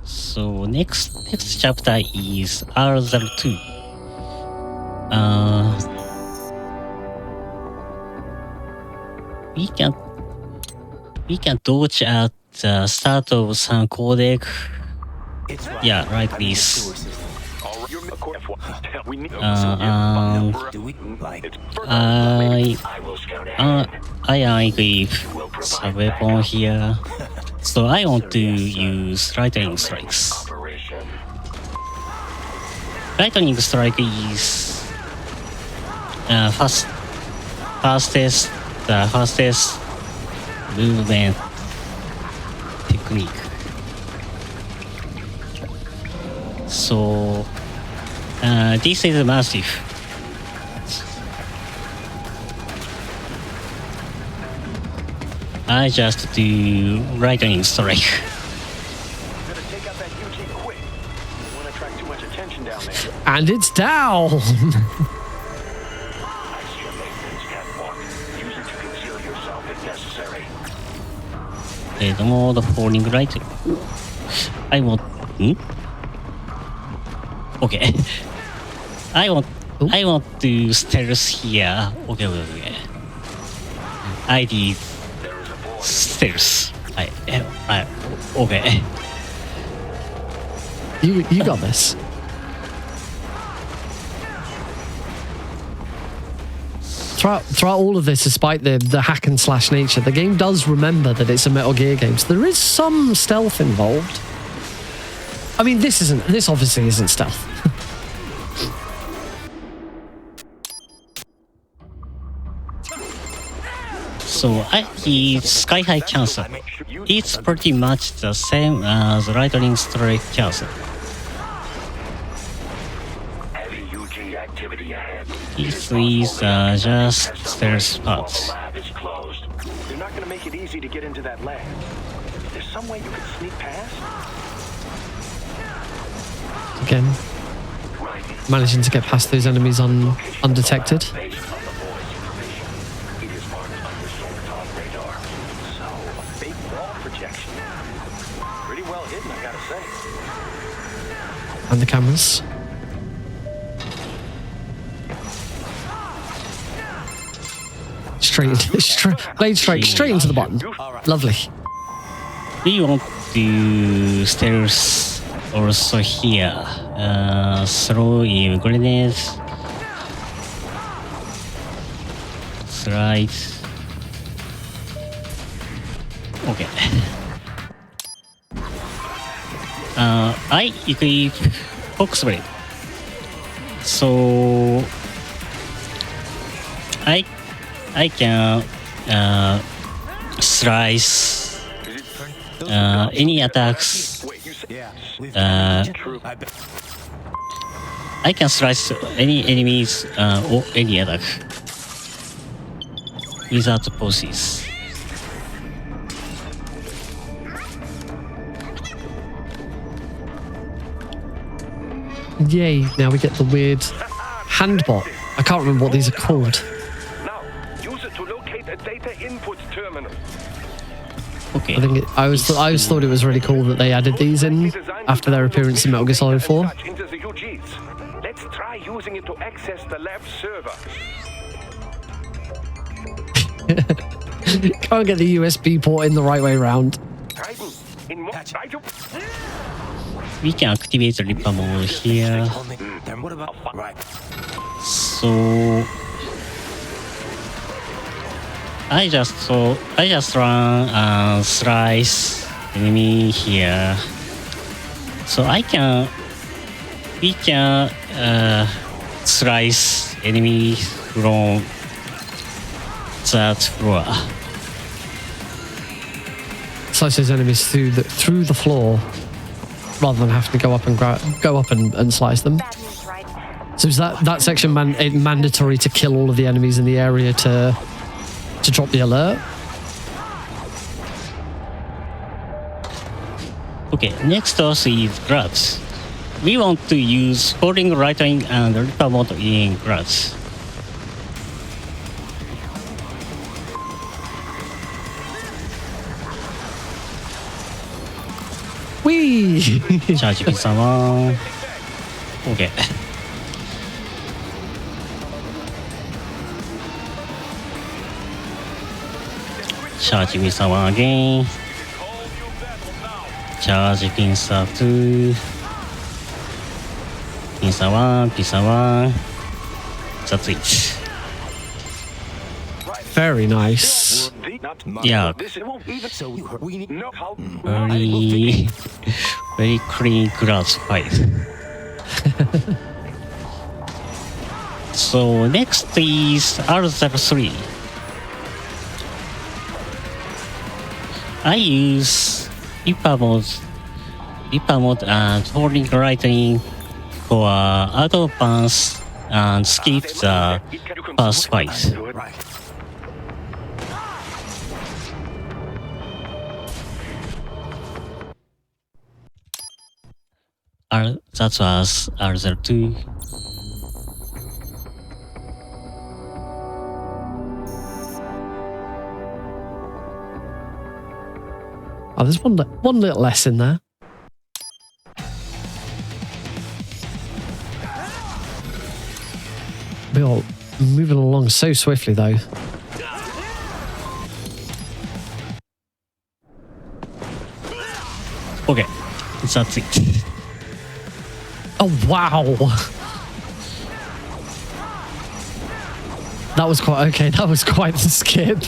So next chapter is R02. We can dodge at the start of some codec. Yeah, like this. I equip a weapon here. So I want to use lightning strikes. Lightning strike is fastest movement technique. So this is massive. I just do lightning strike. And it's down. No more falling right. I want. Okay. I want to stealth here. Okay. I did stealth. Okay. You got this. Throughout all of this, despite the hack and slash nature, the game does remember that it's a Metal Gear game, so there is some stealth involved. I mean, this obviously isn't stealth. So I did Sky High Cancel. It's pretty much the same as Lightning Strike Cancel. This is just stealth parts. They're not going to make it easy to get into that lab. There's some way you could sneak past? Again, managing to get past those enemies undetected. And the cameras. Blade strike straight into the button. Lovely. We want to stealth also here. Throw in grenades. Slide. Okay. I equip Fox Blade. So I can slice any attacks. I can slice any enemies or any attack without poses. Yay, now we get the weird hand bot. I can't remember what these are called. Now, use it to locate a data input terminal. Okay. I always thought it was really cool that they added these in after their appearance in Metal Gear Solid 4. Into the UGs. Let's try using it to access the lab server. Can't get the USB port in the right way round. We can activate the Ripper mode here. So I just run slice enemy here. So we can slice enemy from that floor. Slice those enemies through the floor, rather than having to go up and slice them. So is that section mandatory to kill all of the enemies in the area to drop the alert? Okay, next us is grabs. We want to use holding right wing and Ripper mode in grabs. Whee! Charge with someone. Okay. Charge with someone again. Charge pincer 2. Pincer 1, pincer 1. That's it. Very nice. Yeah. Very clean grass fight. So next is R03. I use Ripper mode and holding right wing for out of bounds and skip the first fight. That was R02. Oh, there's one little lesson there. We are moving along so swiftly, though. Okay, that's it. Oh, wow. That was quite okay. That was quite the skip.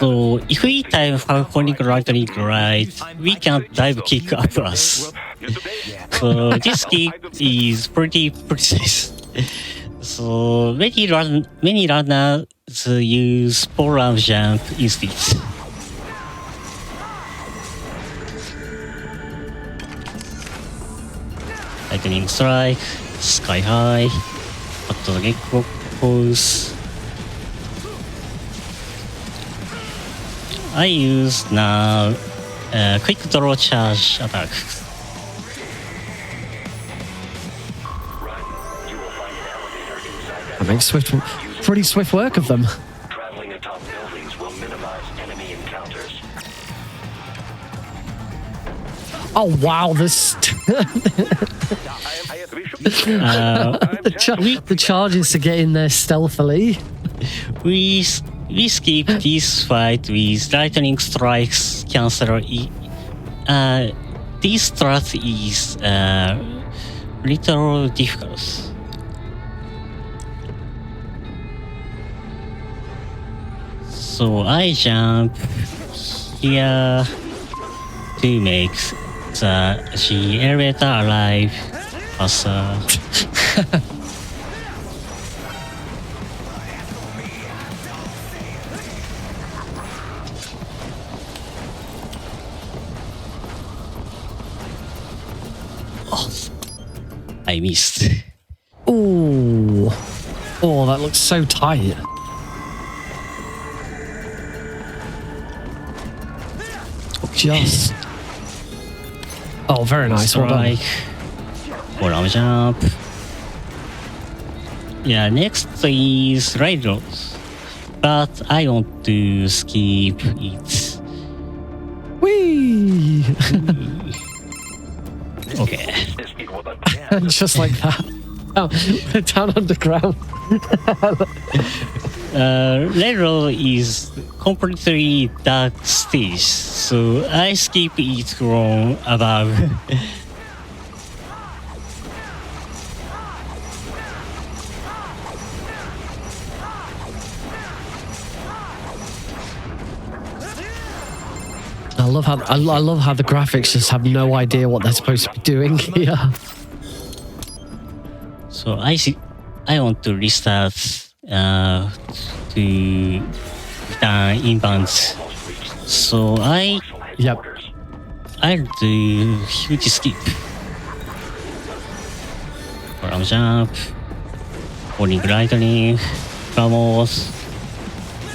So if we type Falconic right, we can dive kick up us. So this kick is pretty precise. So many runners use forearm jump instead. Lightning strike, sky high, up to the gecko pose. I use now quick draw charge attack. That makes pretty swift work of them. Traveling atop buildings will minimize enemy encounters. Oh wow, this the charge is to get in there stealthily. We we skip this fight with lightning strikes cancel. This strat is little difficult. So I jump here to make the elevator alive faster. I missed. Oh, that looks so tight. Just. Oh, very nice. Well done. One jump. Yeah, next is railroad, but I want to skip it. Whee! Okay. Just like that. Oh, down underground. Railroad is completely dark stage, so I skip it from above. I love how the graphics just have no idea what they're supposed to be doing here. So I want to restart to inbound. So I'll do huge skip. From jump, holding lightning, vamos,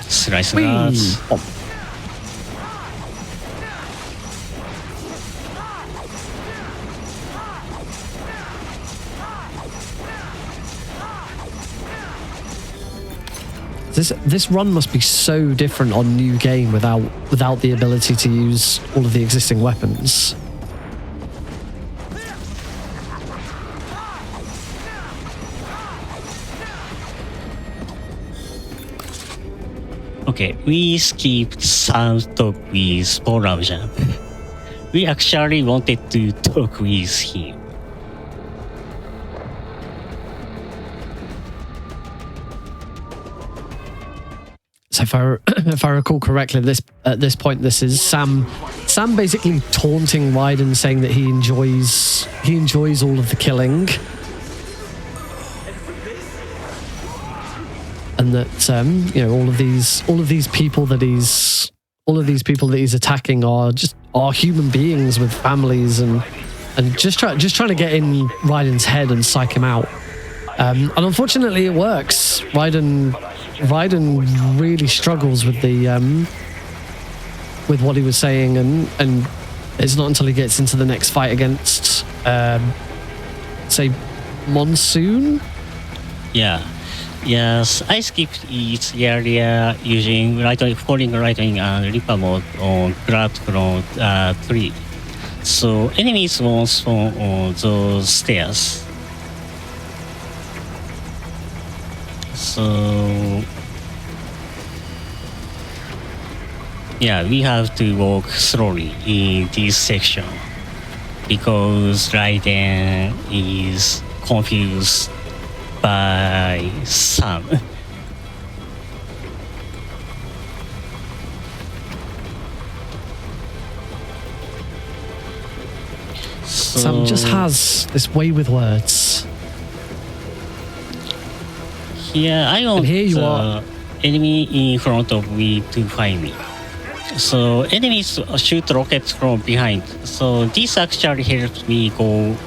slice guards. This run must be so different on new game without the ability to use all of the existing weapons. Okay, we skipped some talk with Paul Jump. We actually wanted to talk with him. So if I recall correctly, at this point, this is Sam basically taunting Raiden, saying that he enjoys all of the killing, and that all of these people that he's attacking are human beings with families, and just trying to get in Raiden's head and psych him out. And unfortunately, it works. Raiden really struggles with with what he was saying, and it's not until he gets into the next fight against say Monsoon. Yeah. Yes, I skipped it earlier using falling lightning and Reaper mode on grab from tree. So enemies won't spawn on those stairs. So yeah, we have to walk slowly in this section because Raiden is confused by Sam. Sam just has this way with words. Yeah, I want here you are. Enemy in front of me to find me. So enemies shoot rockets from behind. So this actually helps me go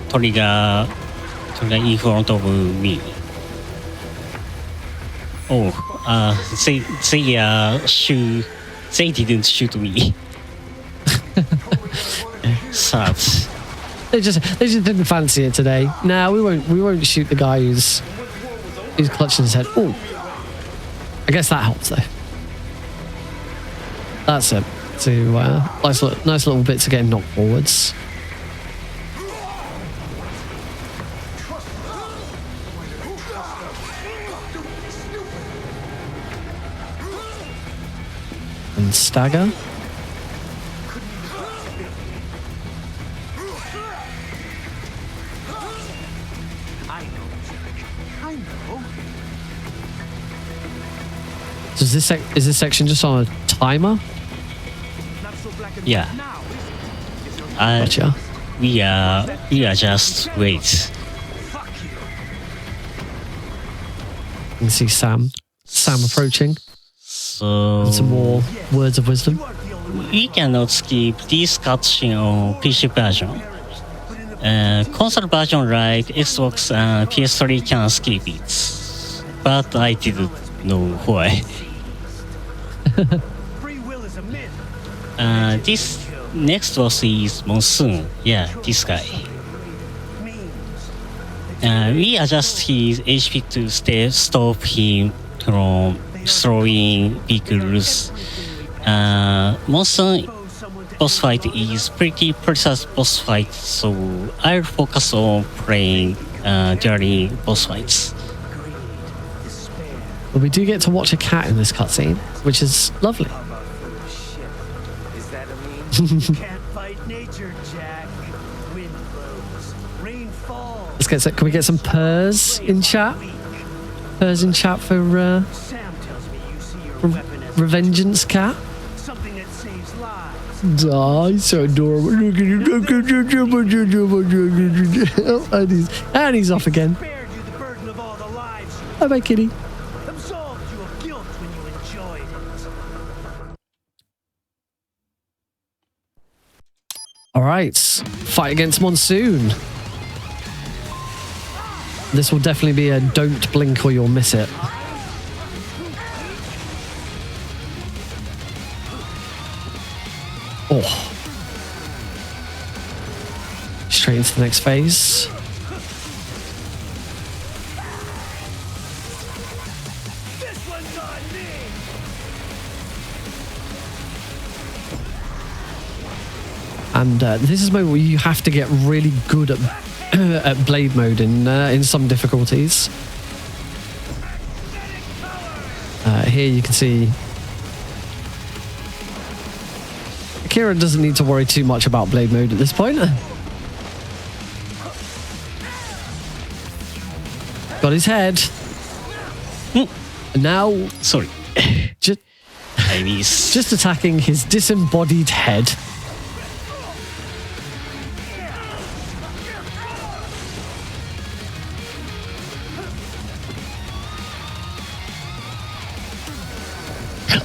trigger in front of me. Oh, they didn't shoot me. Sad. They just didn't fancy it today. Nah, we won't shoot the guy who's clutching his head. Oh, I guess that helps though. That's it. To nice little bit to get him knocked forwards. And stagger. Is this section just on a timer? Yeah. Gotcha. We are just wait. You can see Sam approaching. So And some more words of wisdom. we cannot skip this cutscene on PC version. Console version like Xbox and PS3 can skip it, but I didn't know why. This next boss is Monsoon. Yeah, this guy. We adjust his HP to stop him from throwing vehicles. Monsoon boss fight is pretty precise boss fight, so I'll focus on playing during boss fights. But we do get to watch a cat in this cutscene, which is lovely. Can't fight nature, Jack. Wind blows, rain falls. Can we get some purrs in chat? Purrs in chat for Sam tells me you see your weapon as Revengeance cat. something that saves lives. Oh, he's so adorable. Look at him. And he's off again. Spared you the burden of all the lives you Bye bye, kitty. absolved you of guilt when you enjoyed it. All right, fight against Monsoon. This will definitely be a don't blink or you'll miss it. Oh. Straight into the next phase. This one's on me. And this is a moment where you have to get really good at at blade mode in some difficulties. Here you can see Akira doesn't need to worry too much about blade mode at this point. Got his head. And now, Sorry, just I miss. just attacking his disembodied head.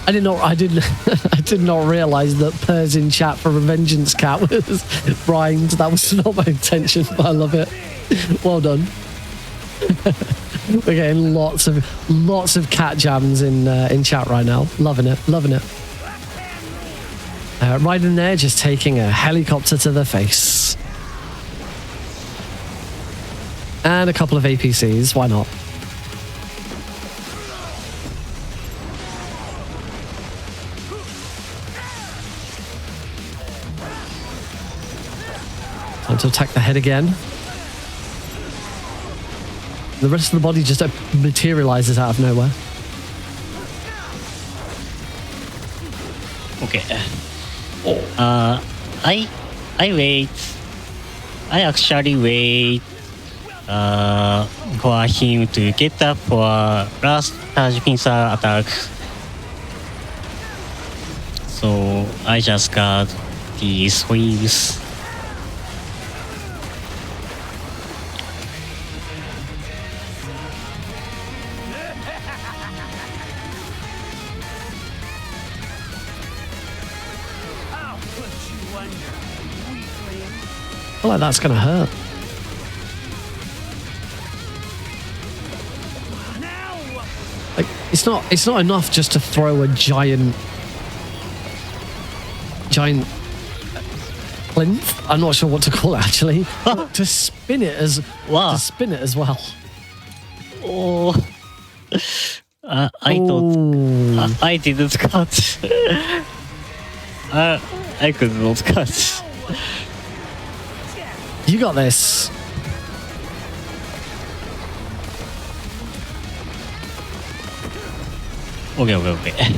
I did not realize that purrs in chat for Revengeance cat was rhymed. That was not my intention, but I love it. Well done. We're getting lots of cat jams in chat right now. Loving it. Right in there, just taking a helicopter to the face. And a couple of APCs, why not? Time to attack the head again. The rest of the body just materializes out of nowhere. Okay. I wait. I actually wait for him to get up for last charge pincer attack. So I just got the swings. I'll put you under, weakling. I feel like that's gonna hurt. Now what? Like it's not enough just to throw a giant plinth. I'm not sure what to call it actually. to spin it as Wow. well. Oh, I thought I didn't cut. I could not cut. You got this. Okay.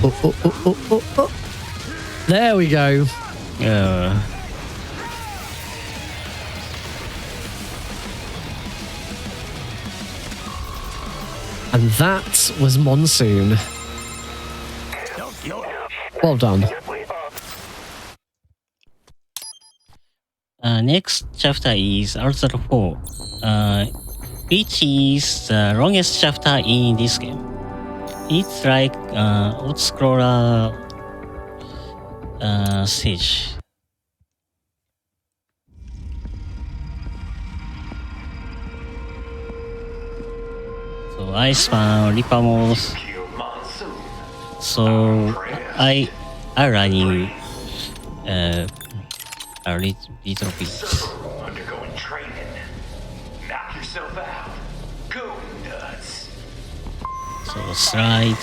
Oh. There we go. And that was Monsoon. Well done. Next chapter is Altar 4, which is the longest chapter in this game. It's like auto-scroller stage. So I spam Reaper mode. So I running a little bit. Undergoing training. Knock yourself out. Go nuts. So slide.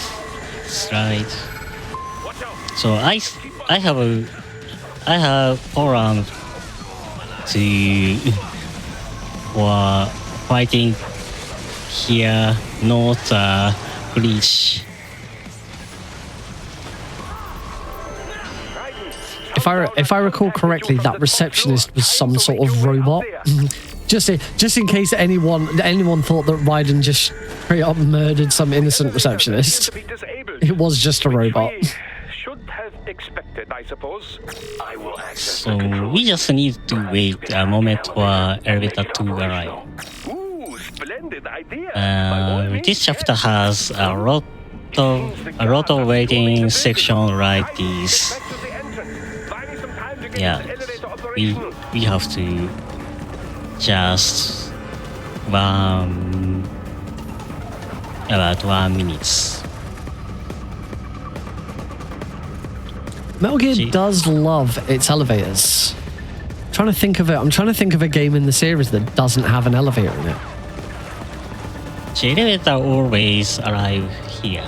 So I have 4 rounds to for fighting here, not glitch. If I recall correctly, that receptionist was some sort of robot. just in case anyone thought that Raiden just straight up murdered some innocent receptionist. It was just a robot. Should have expected, I suppose. I will access So we just need to wait a moment for elevator to arrive. Ooh, splendid idea. This chapter has a lot of waiting section like this. Yeah, we have to just about 1 minute. Metal Gear does love its elevators. I'm trying to think of a game in the series that doesn't have an elevator in it. The elevator always arrive here.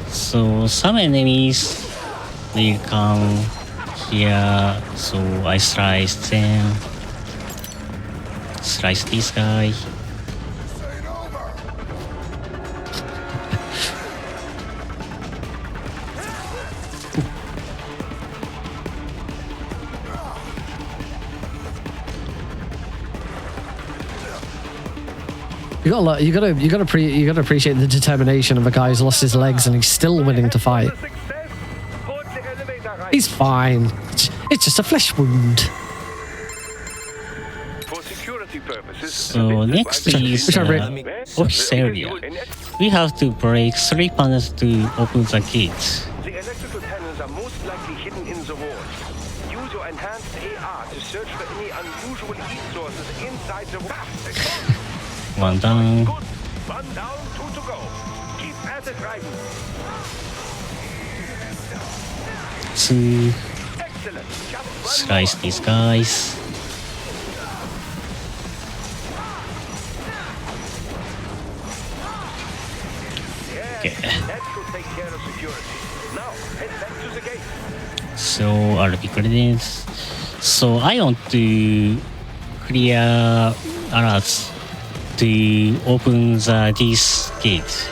So some enemies will come here, so I slice them. Slice this guy. You gotta appreciate the determination of a guy who's lost his legs and he's still willing to fight. He's fine. It's just a flesh wound. For security purposes. So next is office area. We have to break 3 panels to open the gate. The electrical panels are most likely hidden in the wall. Use your enhanced AR to search for any unusual heat sources inside the wall. 1 down. Good. 1 down, 2 to go. Keep at it, Raiden. 2. Excellent. Just Slice these guys. Okay. That should take care of security. Now, head back to the gate. So RP credits. So I want to clear alerts to open this gate.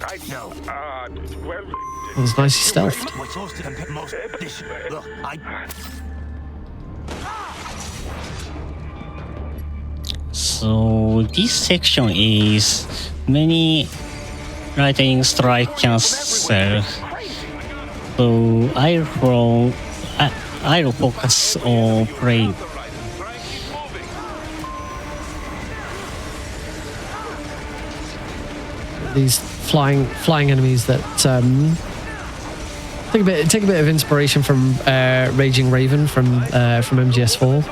Right now. Well. That was nicely stealthed. What's hosted and most this look, So this section is many lightning strike cancel. So I'll focus on playing. These flying enemies that take a bit of inspiration from Raging Raven from MGS4.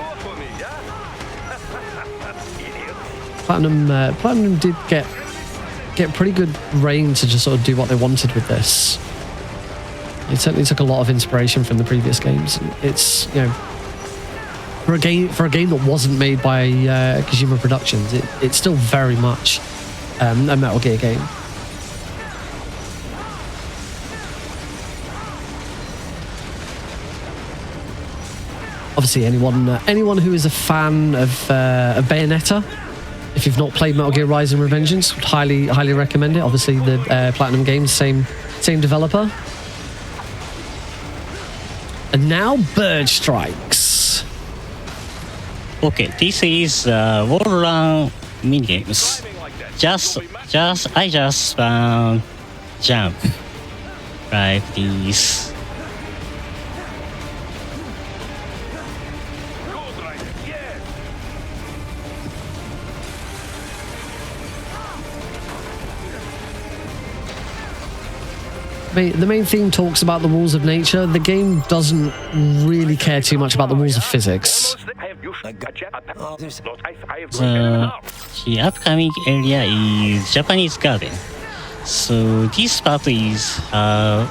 Platinum did get pretty good reign to just sort of do what they wanted with this. It certainly took a lot of inspiration from the previous games. It's, you know, for a game that wasn't made by Kojima Productions, it's still very much a Metal Gear game. Obviously, anyone who is a fan of Bayonetta, if you've not played Metal Gear Rise and Revengeance, would highly recommend it. Obviously, the Platinum games, same Same developer. And now Bird Strikes. Okay, this is wall run minigames. I just found jump like this. The main theme talks about the rules of nature. The game doesn't really care too much about the rules of physics. The upcoming area is Japanese Garden. So this part is the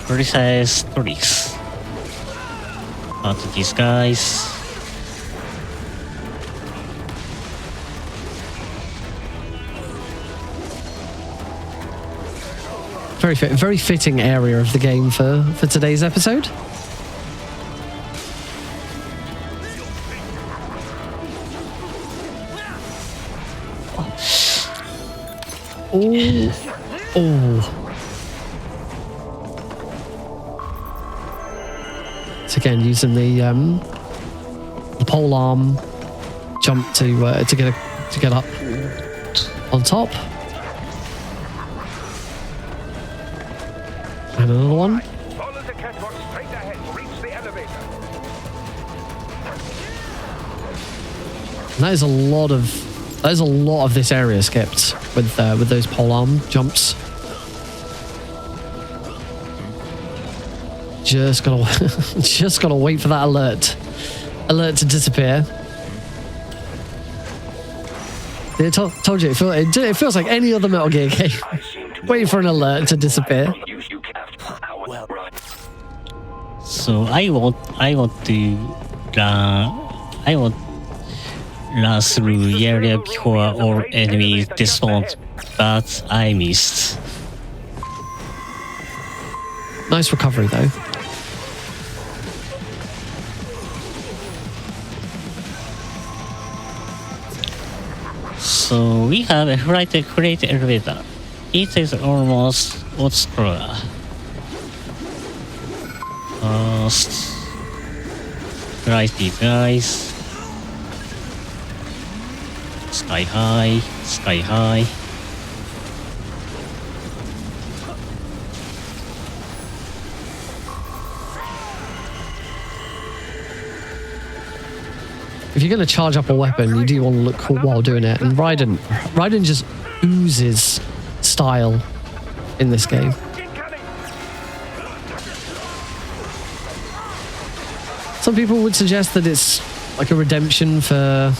precise tricks. How to disguise. Very fitting area of the game for today's episode. Oh. So again, using the pole arm jump to get up on top. And another one. Follow the catwalk straight ahead. Reach the elevator. And that is a lot of this area skipped with those pole arm jumps. Just gotta wait for that alert to disappear. I told you, it feels like any other Metal Gear game. Waiting for an alert to disappear. So I want to run through the area before all enemies despawn, but I missed. Nice recovery though. So we have a freight elevator. It is almost obscure. First, right these guys. Sky high. If you're going to charge up a weapon, you do want to look cool while doing it. And Raiden just oozes style in this game. Some people would suggest that it's like a redemption for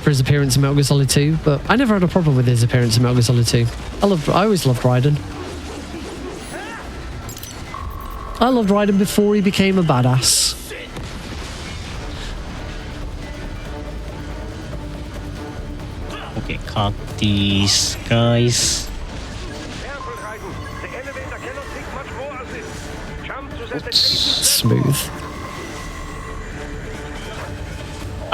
his appearance in Metal Gear Solid 2, but I never had a problem with his appearance in Metal Gear Solid 2. I always loved Raiden. I loved Raiden before he became a badass. Okay, cut these guys. Careful, Raiden. The elevator cannot take much more of this. Jump to that Smooth. The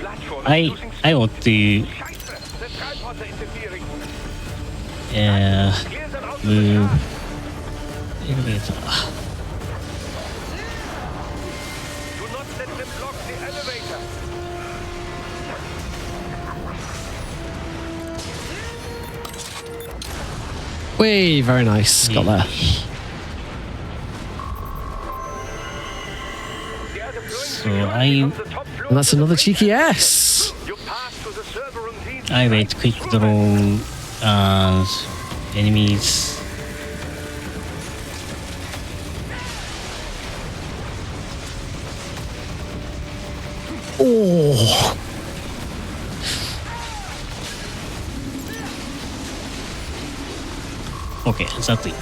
platform is losing I want to Scheiße. The tripods are interfering. Clear them out of the move car. elevator. Do not let them block the elevator. Whee, very nice. Got there. They are deploying So on the top floor. And that's another cheeky S. You pass to the server room team. I wait quick draw and enemies. Oh. Okay, that's it.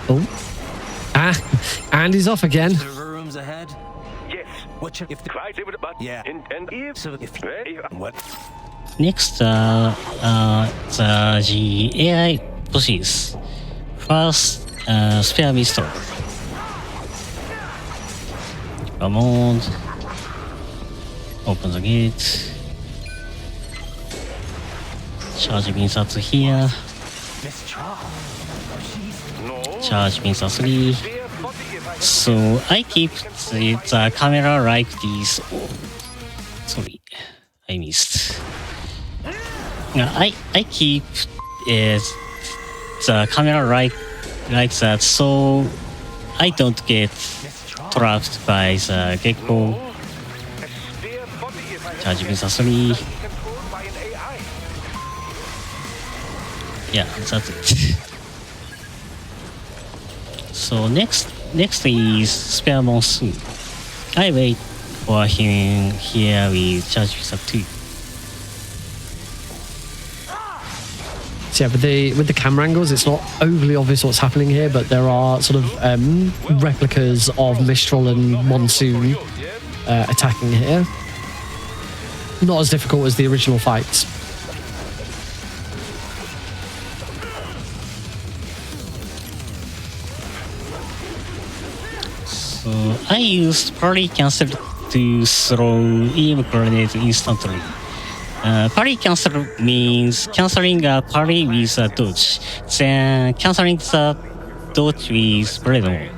Oh. And he's off again. Server rooms ahead. Yes. What if the Right, but Yeah. and if so if what? Next, the AI pushes. First, spare pistol. Come on. Open the gate. Charge means that's here. Charge means that's 3. So I keep the camera like this. Oh, sorry, I missed. I keep the camera like that, so I don't get trapped by the gecko. Charge means that's 3. Yeah, that's it. So next is Spare Monsoon. I wait for him here with Charge Visa 2. So yeah, with the camera angles, it's not overly obvious what's happening here, but there are sort of replicas of Mistral and Monsoon attacking here. Not as difficult as the original fights. So I used parry cancel to throw EM grenade instantly. Parry cancel means cancelling a parry with a dodge, then cancelling the dodge with Breadon.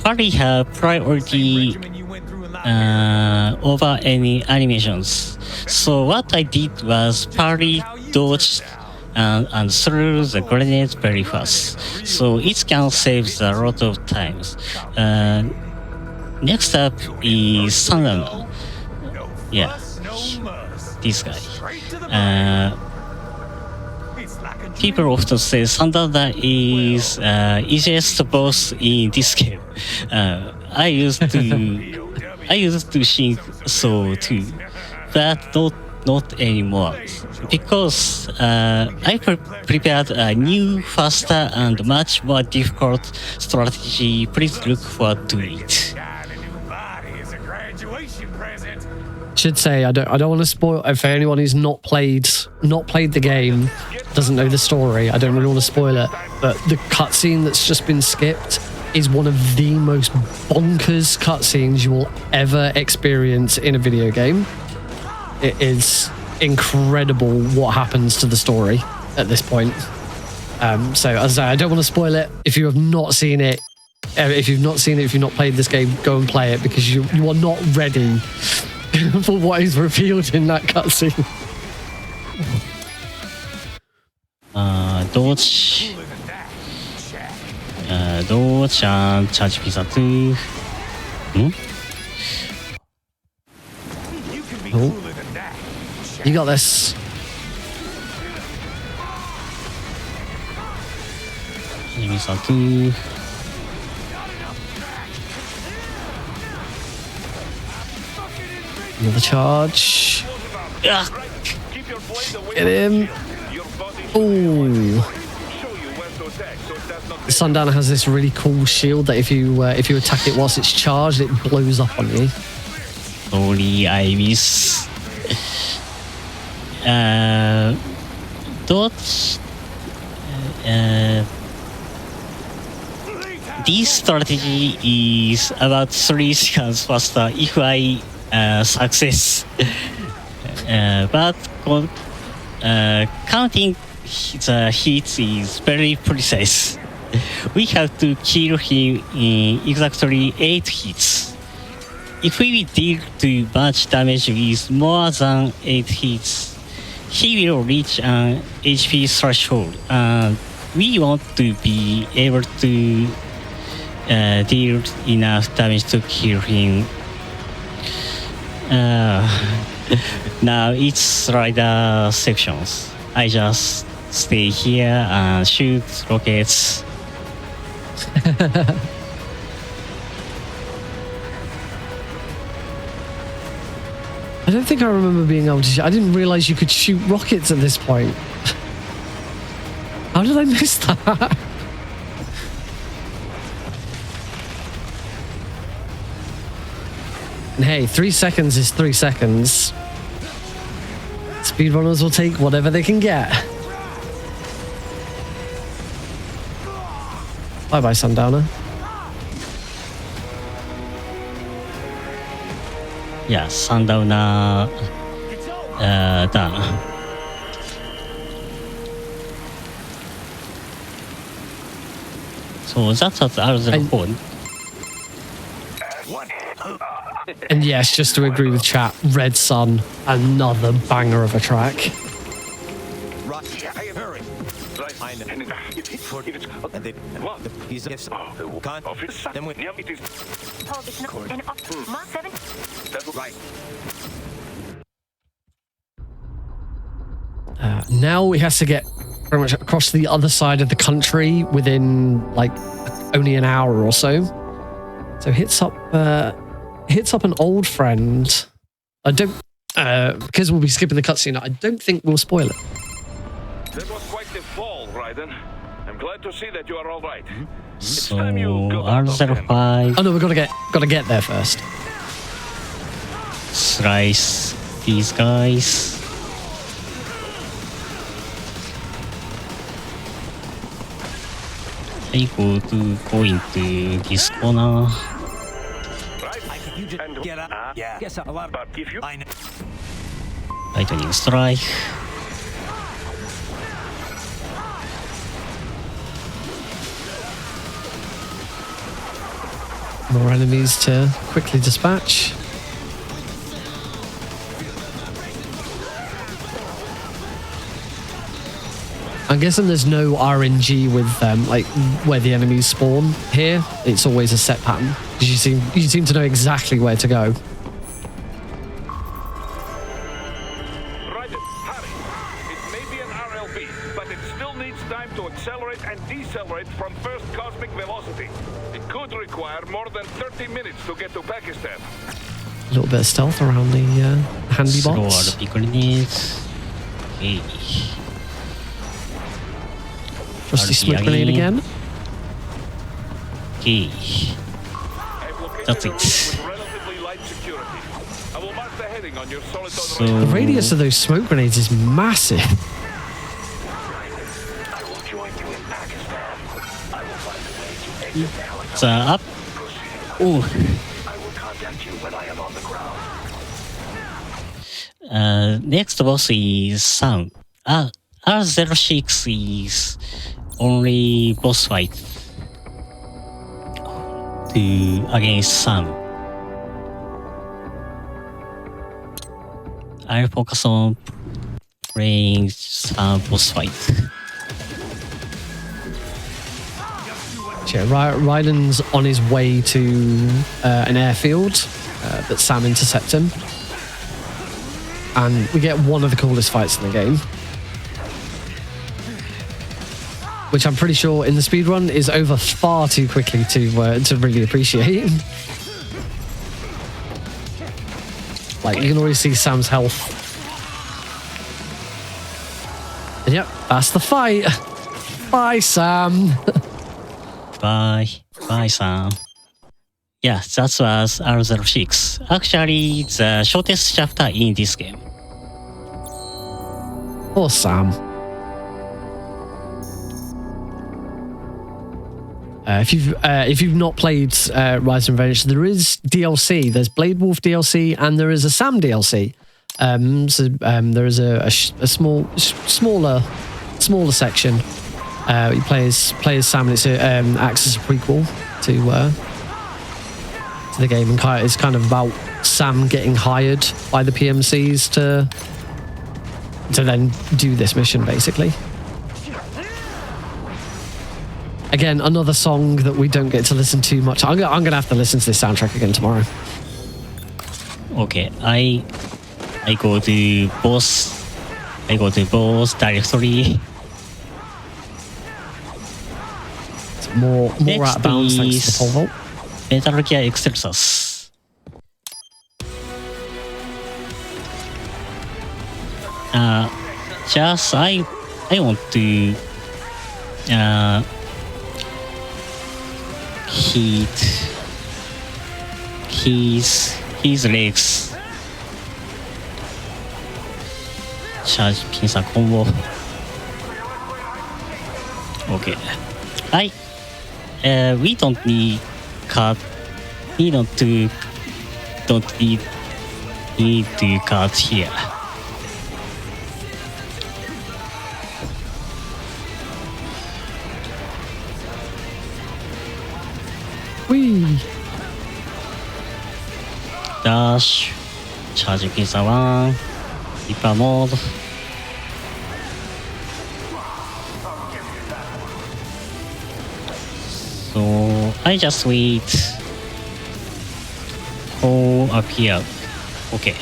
Parry have priority over any animations. So what I did was parry, dodge, and threw the grenade very fast. So it can save a lot of times. Next up is Sandana. Yeah, this guy. People often say Sandana is easiest boss in this game. I used to think so too, but not anymore, because I prepared a new, faster, and much more difficult strategy. Please look forward to it. Should say I don't want to spoil for anyone who's not played the game, doesn't know the story. I don't really want to spoil it, but the cutscene that's just been skipped is one of the most bonkers cutscenes you will ever experience in a video game. It is incredible what happens to the story at this point. So as I say, I don't want to spoil it. If you have not seen it, if you've not played this game, go and play it, because you are not ready for what is revealed in that cutscene. Dodge and Charge Visa 2. Oh. You got this. Visa 2. Another charge. Yeah. Get him. Ooh. Sundowner has this really cool shield that if you attack it whilst it's charged, it blows up on you. Sorry, I miss. This strategy is about 3 seconds faster if I success. But counting the hits is very precise. We have to kill him in exactly 8 hits. If we deal too much damage with more than 8 hits, he will reach an HP threshold, and we want to be able to deal enough damage to kill him. Now it's rider sections. I just stay here and shoot rockets. I don't think I remember being able to shoot. I didn't realize you could shoot rockets at this point. How did I miss that? And hey, 3 seconds is 3 seconds. Speedrunners will take whatever they can get. Bye-bye, Sundowner. Yeah, Sundowner done. So that's what R04. And yes, just to agree with chat, Red Sun, another banger of a track. Hurry. I know. And they he's a con. Then we right. Now he has to get pretty much across the other side of the country within like only an hour or so. So hits up an old friend. I don't because we'll be skipping the cutscene. I don't think we'll spoil it. That was quite the fall, Raiden. I'm glad to see that you are all right. So R05 Oh no, we've got to get there first. slice these guys. I go into this corner. You just get up. Yeah. Guess a lot. But if you I know. Lightning strike. More enemies to quickly dispatch. I'm guessing there's no RNG with like where the enemies spawn here. It's always a set pattern. You seem to know exactly where to go. Raiden, hurry. It may be an RLB, but it still needs time to accelerate and decelerate from first cosmic velocity. It could require more than 30 minutes to get to Pakistan. A little bit of stealth around the handy Throw bots. RP grenades. Okay. Trusty RP smoke grenade again. Okay. I've located That's a it. route with relatively light security. I will mark the heading on your solid So The radius of those smoke grenades is massive. I will join you in Pakistan. I will find a way to exit the helicopter. up. Oh. I will contact you when I am on the ground. Next boss is Sam. R06 is only boss fight against Sam. I'll focus on playing Sam boss fight. Yeah, Raiden's on his way to an airfield, but Sam intercepts him. And we get one of the coolest fights in the game. Which I'm pretty sure in the speedrun is over far too quickly to really appreciate. Like, you can already see Sam's health. And yep, that's the fight. Bye, Sam. Bye, Sam. Yeah, that was R06. Actually, the shortest chapter in this game. Poor Sam. If you've not played Rise and Revenge, there is DLC. There's Blade Wolf DLC and there is a Sam DLC. There is a smaller section. You play as Sam, and it acts as a prequel to the game, and it's kind of about Sam getting hired by the PMCs to then do this mission, basically. Again, another song that we don't get to listen to much. I'm gonna have to listen to this soundtrack again tomorrow. Okay, I go to boss directory. It's more Next out of bounds thanks to the is pole vault. Metal Gear Excelsus. Just I want to hit his legs. Charge pincer combo. Okay. We don't need cut. We don't need to cut here. Whee! Dash. Charging pizza 1. Reaper mode. So I just wait. Oh, appear. Okay.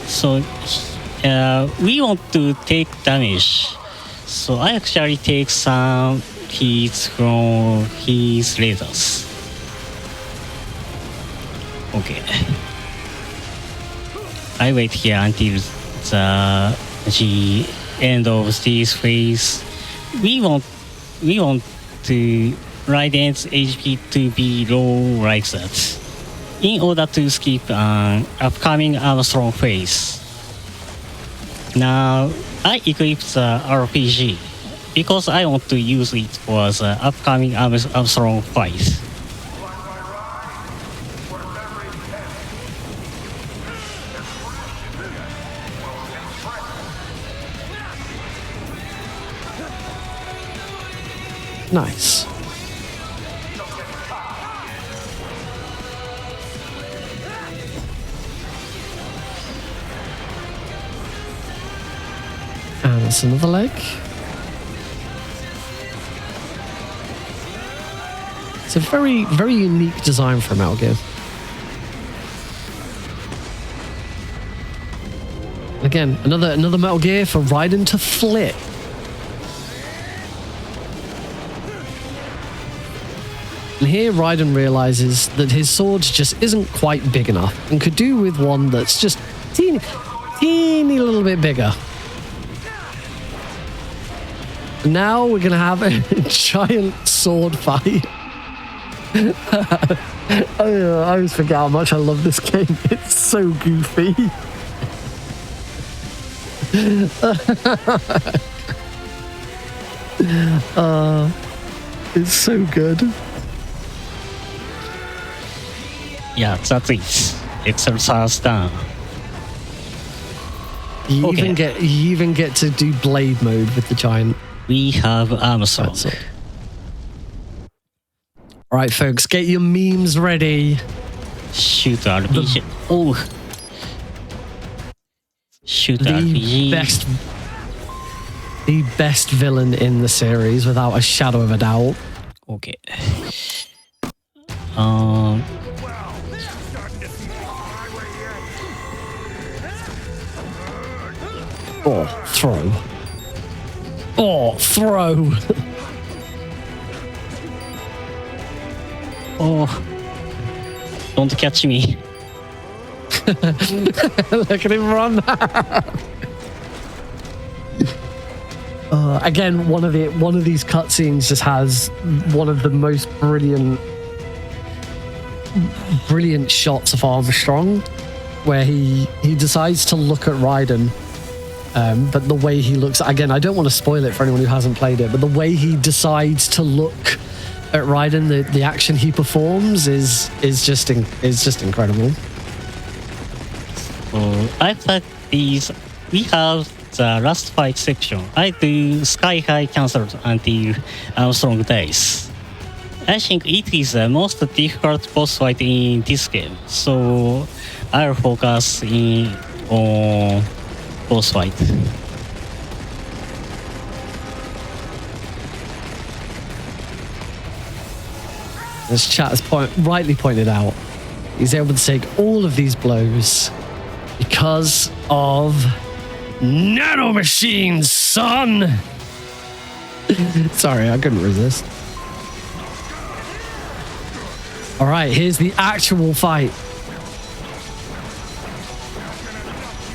So we want to take damage. So I actually take some hits from his lasers. Okay. I wait here until the end of this phase. We want to Raiden's HP to be low like that, in order to skip an upcoming Armstrong phase. Now I equip the RPG because I want to use it for the upcoming Armstrong fight. Nice. And that's another leg. It's a very, very unique design for a Metal Gear. Again, another Metal Gear for Raiden to flip. And here Raiden realizes that his sword just isn't quite big enough and could do with one that's just teeny little bit bigger. And now we're gonna have a giant sword fight. I always forget how much I love this game. It's so goofy. It's so good. Yeah, that's it. Exercise done. You Okay. even get to do blade mode with the giant. We have Armstrong. That's it. All right, folks, get your memes ready. Shoot RPG. Oh. Shoot RPG. The best villain in the series, without a shadow of a doubt. Okay. Oh, throw. Oh, throw. Oh. Don't catch me. Look at him run. Again, one of these cutscenes just has one of the most brilliant shots of Armstrong, where he decides to look at Raiden. But the way he looks, again, I don't want to spoil it for anyone who hasn't played it, but the way he decides to look at Raiden, the action he performs is just incredible. After these, we have the last fight section. I do Sky High cancelled until Armstrong dies. I think it is the most difficult boss fight in this game, so I'll focus on boss fight. As chat has rightly pointed out, he's able to take all of these blows because of nanomachines, son! Sorry, I couldn't resist. All right, here's the actual fight.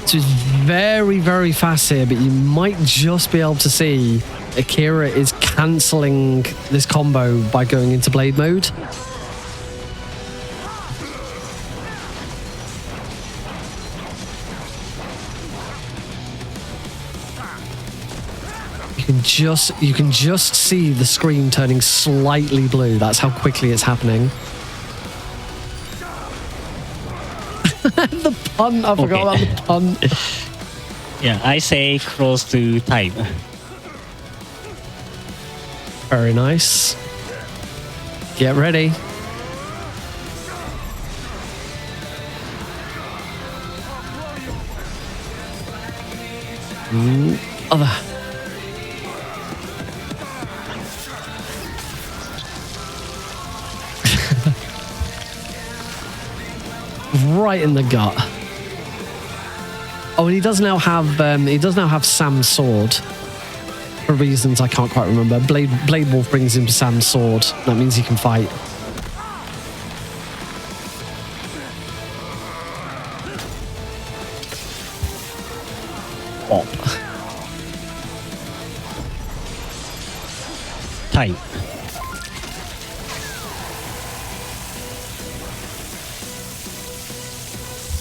It's very, very fast here, but you might just be able to see Akira is cancelling this combo by going into blade mode. You can just see the screen turning slightly blue. That's how quickly it's happening. The pun, I forgot about the pun. Yeah, I say close to time. Very nice. Get ready. Other. Right in the gut. Oh, and he does now have Sam's sword for reasons I can't quite remember. Blade Wolf brings him Sam's sword. That means he can fight. Op. Tight.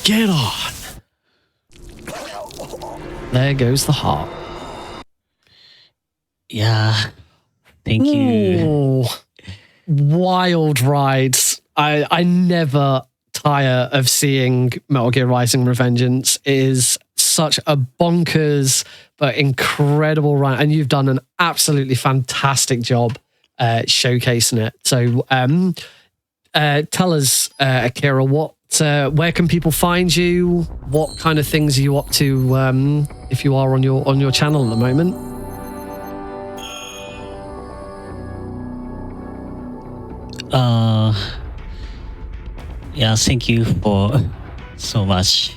Get on. There goes the heart. Yeah. Thank you. Ooh, wild rides. I never tire of seeing Metal Gear Rising Revengeance. It is such a bonkers but incredible ride, and you've done an absolutely fantastic job showcasing it. So tell us, Akira, where can people find you? What kind of things are you up to if you are on your channel at the moment? Yeah, thank you for so much.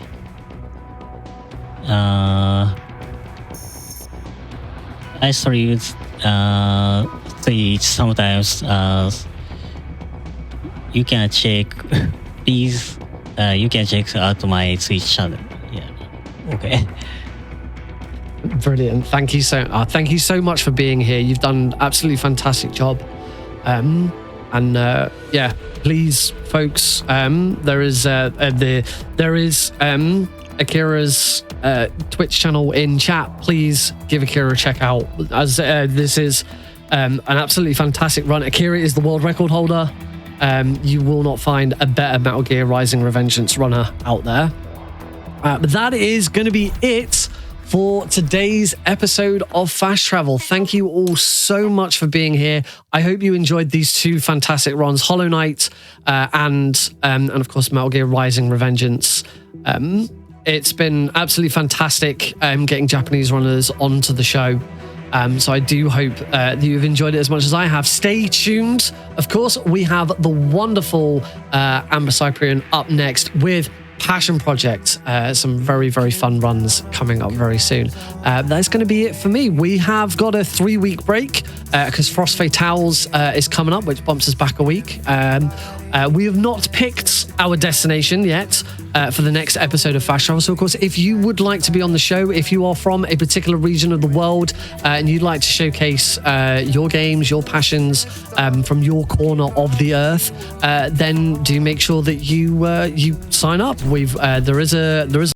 I saw you say sometimes you can check please you can check out my Twitch channel. Yeah. Okay. Brilliant. Thank you so much for being here. You've done an absolutely fantastic job. Yeah, please, folks. There is Akira's Twitch channel in chat. Please give Akira a check out, as this is an absolutely fantastic run. Akira is the world record holder. You will not find a better Metal Gear Rising Revengeance runner out there. But that is going to be it for today's episode of Fast Travel. Thank you all so much for being here. I hope you enjoyed these two fantastic runs, Hollow Knight and of course Metal Gear Rising Revengeance. It's been absolutely fantastic getting Japanese runners onto the show. So I do hope that you've enjoyed it as much as I have. Stay tuned. Of course, we have the wonderful Amber Cyprian up next with Passion Project. Some very, very fun runs coming up very soon. That's going to be it for me. We have got a 3-week break because Frost Fatales is coming up, which bumps us back a week. We have not picked our destination yet for the next episode of Fast Travel. So, of course, if you would like to be on the show, if you are from a particular region of the world and you'd like to showcase your games, your passions from your corner of the earth, then do make sure that you sign up. There is